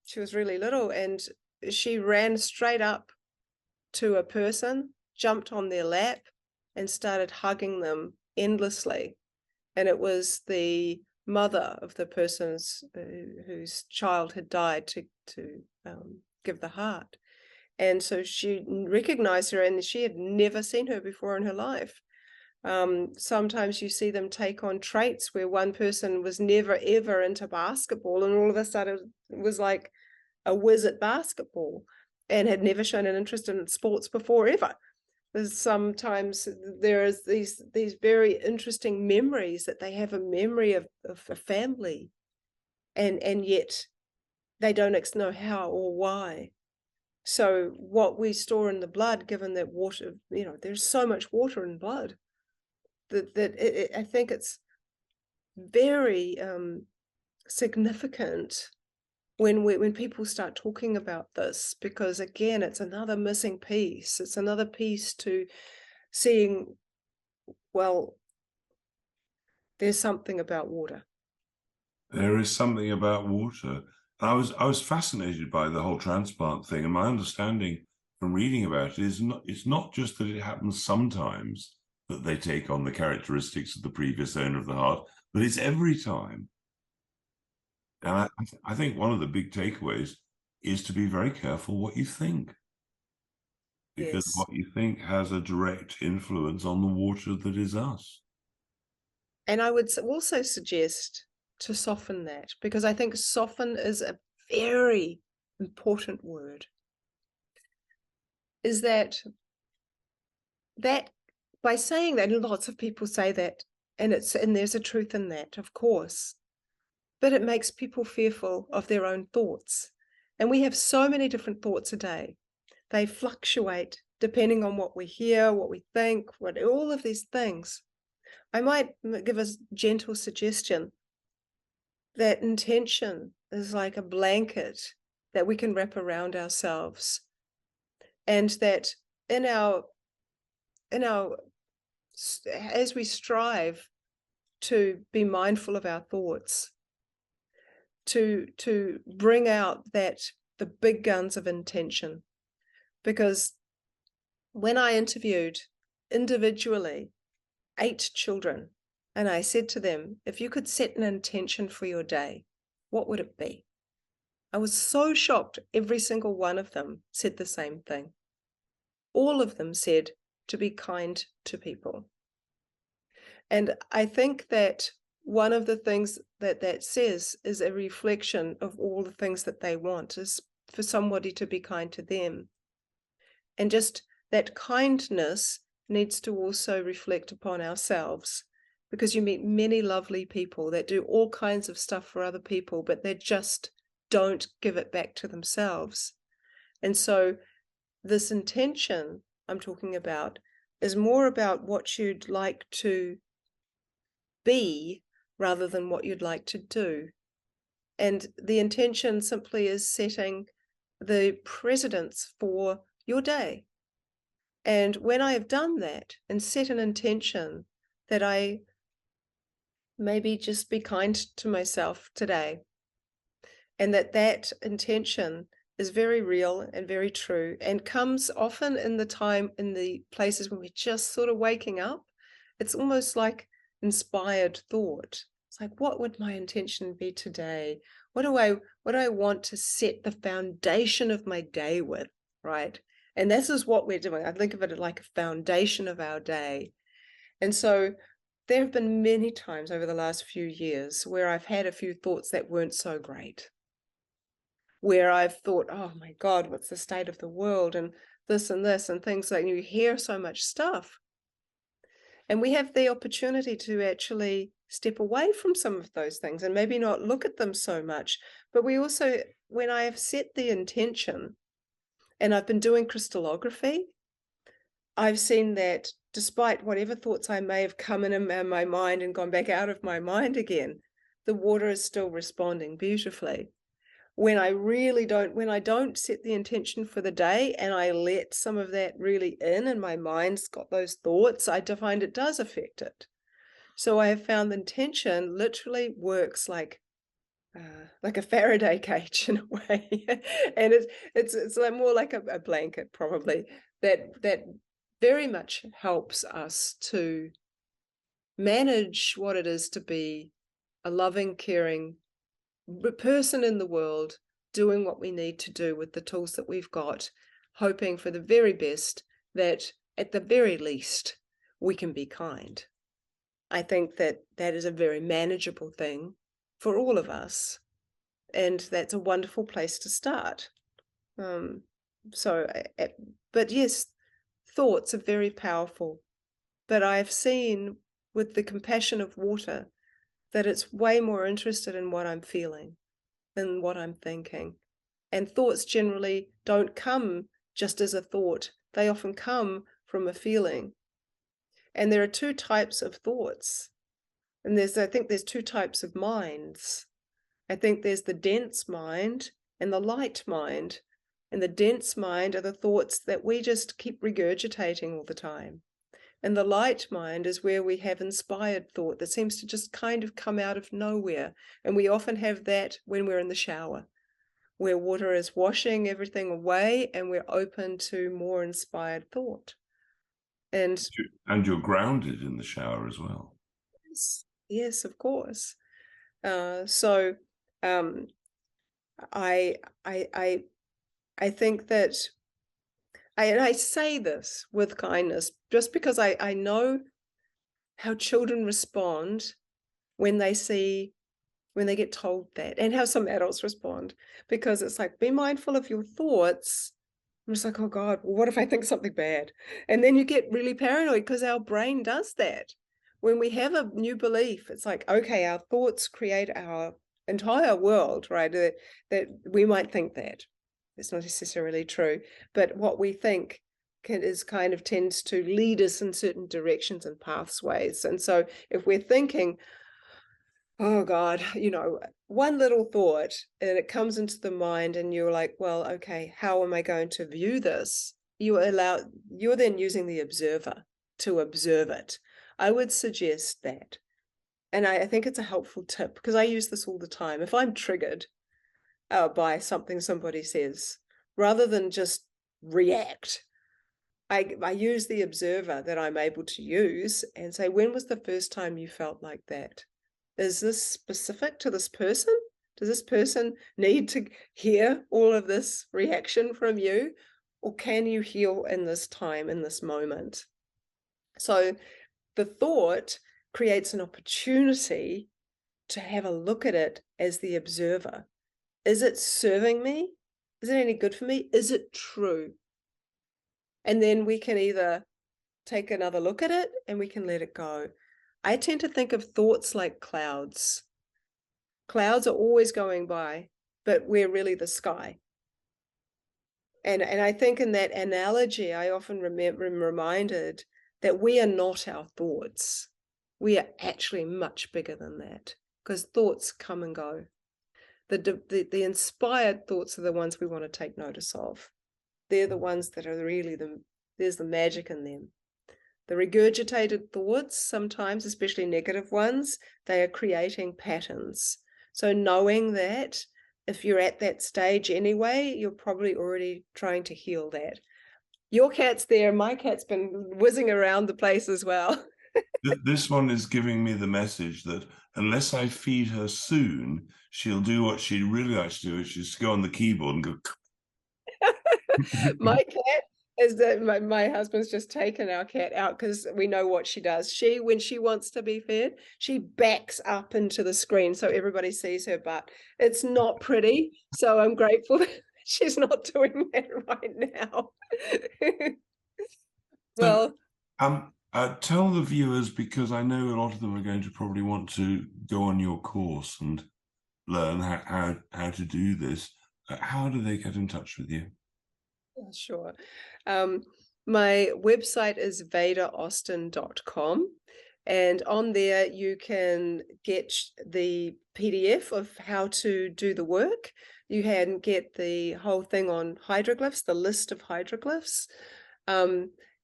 she was really little, and she ran straight up to a person, jumped on their lap, and started hugging them endlessly. And it was the mother of the person's whose child had died to give the heart. And so she recognized her, and she had never seen her before in her life. Sometimes you see them take on traits where one person was never ever into basketball, and all of a sudden was like a whiz at basketball and had never shown an interest in sports before ever. Sometimes there is these very interesting memories that they have, a memory of a family, and yet they don't know how or why. So what we store in the blood, given that water, there's so much water in blood, that I think it's very significant when people start talking about this, because again, it's another missing piece. It's another piece to seeing, well, there's something about water. There is something about water. I was fascinated by the whole transplant thing, and my understanding from reading about it is it's not just that it happens sometimes, that they take on the characteristics of the previous owner of the heart, but it's every time. And I think one of the big takeaways is to be very careful what you think, because Yes. what you think has a direct influence on the water that is us. And I would also suggest to soften that, because I think soften is a very important word. Is that by saying that, and lots of people say that, and there's a truth in that, of course, but it makes people fearful of their own thoughts. And we have so many different thoughts a day. They fluctuate depending on what we hear, what we think, all of these things. I might give a gentle suggestion that intention is like a blanket that we can wrap around ourselves, and that in our as we strive to be mindful of our thoughts, to bring out the big guns of intention. Because when I interviewed individually 8 children, and I said to them, if you could set an intention for your day, what would it be? I was so shocked. Every single one of them said the same thing. All of them said to be kind to people. And I think that one of the things that says is a reflection of all the things that they want, is for somebody to be kind to them. And just that kindness needs to also reflect upon ourselves, because you meet many lovely people that do all kinds of stuff for other people, but they just don't give it back to themselves. And so this intention I'm talking about is more about what you'd like to be rather than what you'd like to do. And the intention simply is setting the precedence for your day. And when I have done that and set an intention that I maybe just be kind to myself today, and that intention is very real and very true, and comes often in the places when we're just sort of waking up. It's almost like inspired thought. It's like, what would my intention be today? What do I want to set the foundation of my day with, right? And this is what we're doing. I think of it like a foundation of our day. And so there have been many times over the last few years where I've had a few thoughts that weren't so great, where I've thought, oh my God, what's the state of the world, and this and things like, you hear so much stuff. And we have the opportunity to actually step away from some of those things and maybe not look at them so much. But we also, when I have set the intention, and I've been doing crystallography, I've seen that despite whatever thoughts I may have come in my mind and gone back out of my mind again, the water is still responding beautifully. When I don't set the intention for the day and I let some of that really in, and my mind's got those thoughts, I find it does affect it. So I have found the intention literally works like a Faraday cage in a way, and it's like more like a blanket probably that very much helps us to manage what it is to be a loving, caring person in the world, doing what we need to do with the tools that we've got, hoping for the very best, that at the very least we can be kind. I think that is a very manageable thing for all of us, and that's a wonderful place to start. Um, so, but yes, thoughts are very powerful, but I've seen with the compassion of water that it's way more interested in what I'm feeling than what I'm thinking. And thoughts generally don't come just as a thought. They often come from a feeling. And there are 2 types of thoughts. And I think there's 2 types of minds. I think there's the dense mind and the light mind. And the dense mind are the thoughts that we just keep regurgitating all the time. And the light mind is where we have inspired thought that seems to just kind of come out of nowhere. And we often have that when we're in the shower, where water is washing everything away and we're open to more inspired thought. And And you're grounded in the shower as well. yes, yes, of course. So um, I I I I think that I say this with kindness just because I know how children respond when they see when they get told that, and how some adults respond, because it's like, be mindful of your thoughts. I'm just like, oh God, well, what if I think something bad? And then you get really paranoid because our brain does that. When we have a new belief, it's like, okay, our thoughts create our entire world, right? That we might think that. It's not necessarily true, but what we think is kind of tends to lead us in certain directions and pathways. And so if we're thinking, oh God, one little thought and it comes into the mind and you're like, well, okay, how am I going to view this? You're then using the observer to observe it. I would suggest that. And I think it's a helpful tip because I use this all the time. If I'm triggered by something somebody says, rather than just react, I use the observer that I'm able to use and say, when was the first time you felt like that? Is this specific to this person? Does this person need to hear all of this reaction from you? Or can you heal in this time, in this moment? So the thought creates an opportunity to have a look at it as the observer. Is it serving me? Is it any good for me? Is it true? And then we can either take another look at it and we can let it go. I tend to think of thoughts like clouds. Clouds are always going by, but we're really the sky. And I think in that analogy, I often am reminded that we are not our thoughts. We are actually much bigger than that because thoughts come and go. The inspired thoughts are the ones we want to take notice of. They're the ones that are really there's the magic in them. The regurgitated thoughts, sometimes, especially negative ones, they are creating patterns. So knowing that if you're at that stage anyway, you're probably already trying to heal that. Your cat's there. My cat's been whizzing around the place as well. This one is giving me the message that unless I feed her soon, she'll do what she really likes to do, which is to go on the keyboard and go. My cat is that my husband's just taken our cat out because we know what she does. When she wants to be fed, she backs up into the screen so everybody sees her butt. It's not pretty, so I'm grateful that she's not doing that right now. So, Well, tell the viewers, because I know a lot of them are going to probably want to go on your course and learn how to do this. How do they get in touch with you? yeah, sure. Um, my website is vedaaustin.com. And on there, you can get the PDF of how to do the work. You can get the whole thing on hydroglyphs, the list of hydroglyphs.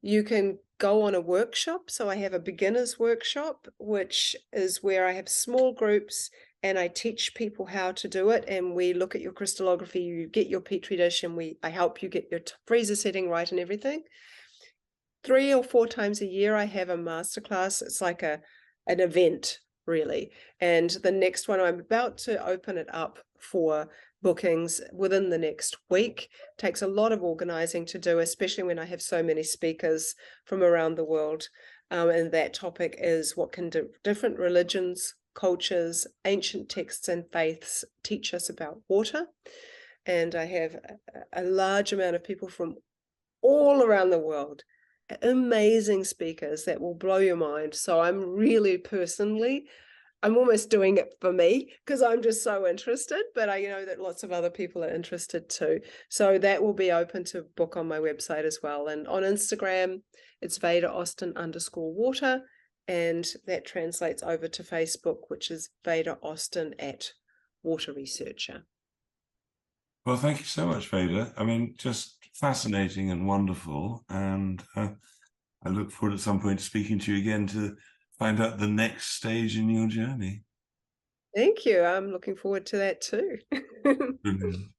You can go on a workshop. So I have a beginner's workshop, which is where I have small groups and I teach people how to do it. And we look at your crystallography, you get your Petri dish, and I help you get your freezer setting right and everything. 3 or 4 times a year, I have a masterclass. It's like an event, really. And the next one, I'm about to open it up for bookings within the next week. It takes a lot of organizing to do, especially when I have so many speakers from around the world. And that topic is what can different religions, cultures, ancient texts, and faiths teach us about water. And I have a large amount of people from all around the world, amazing speakers that will blow your mind. So I'm almost doing it for me because I'm just so interested, but I know that lots of other people are interested too. So that will be open to book on my website as well. And on Instagram, it's Veda Austin _water. And that translates over to Facebook, which is Veda Austin @water researcher. Well, thank you so much, Veda. I mean, just fascinating and wonderful. And I look forward at some point to speaking to you again to find out the next stage in your journey. Thank you. I'm looking forward to that too. Brilliant.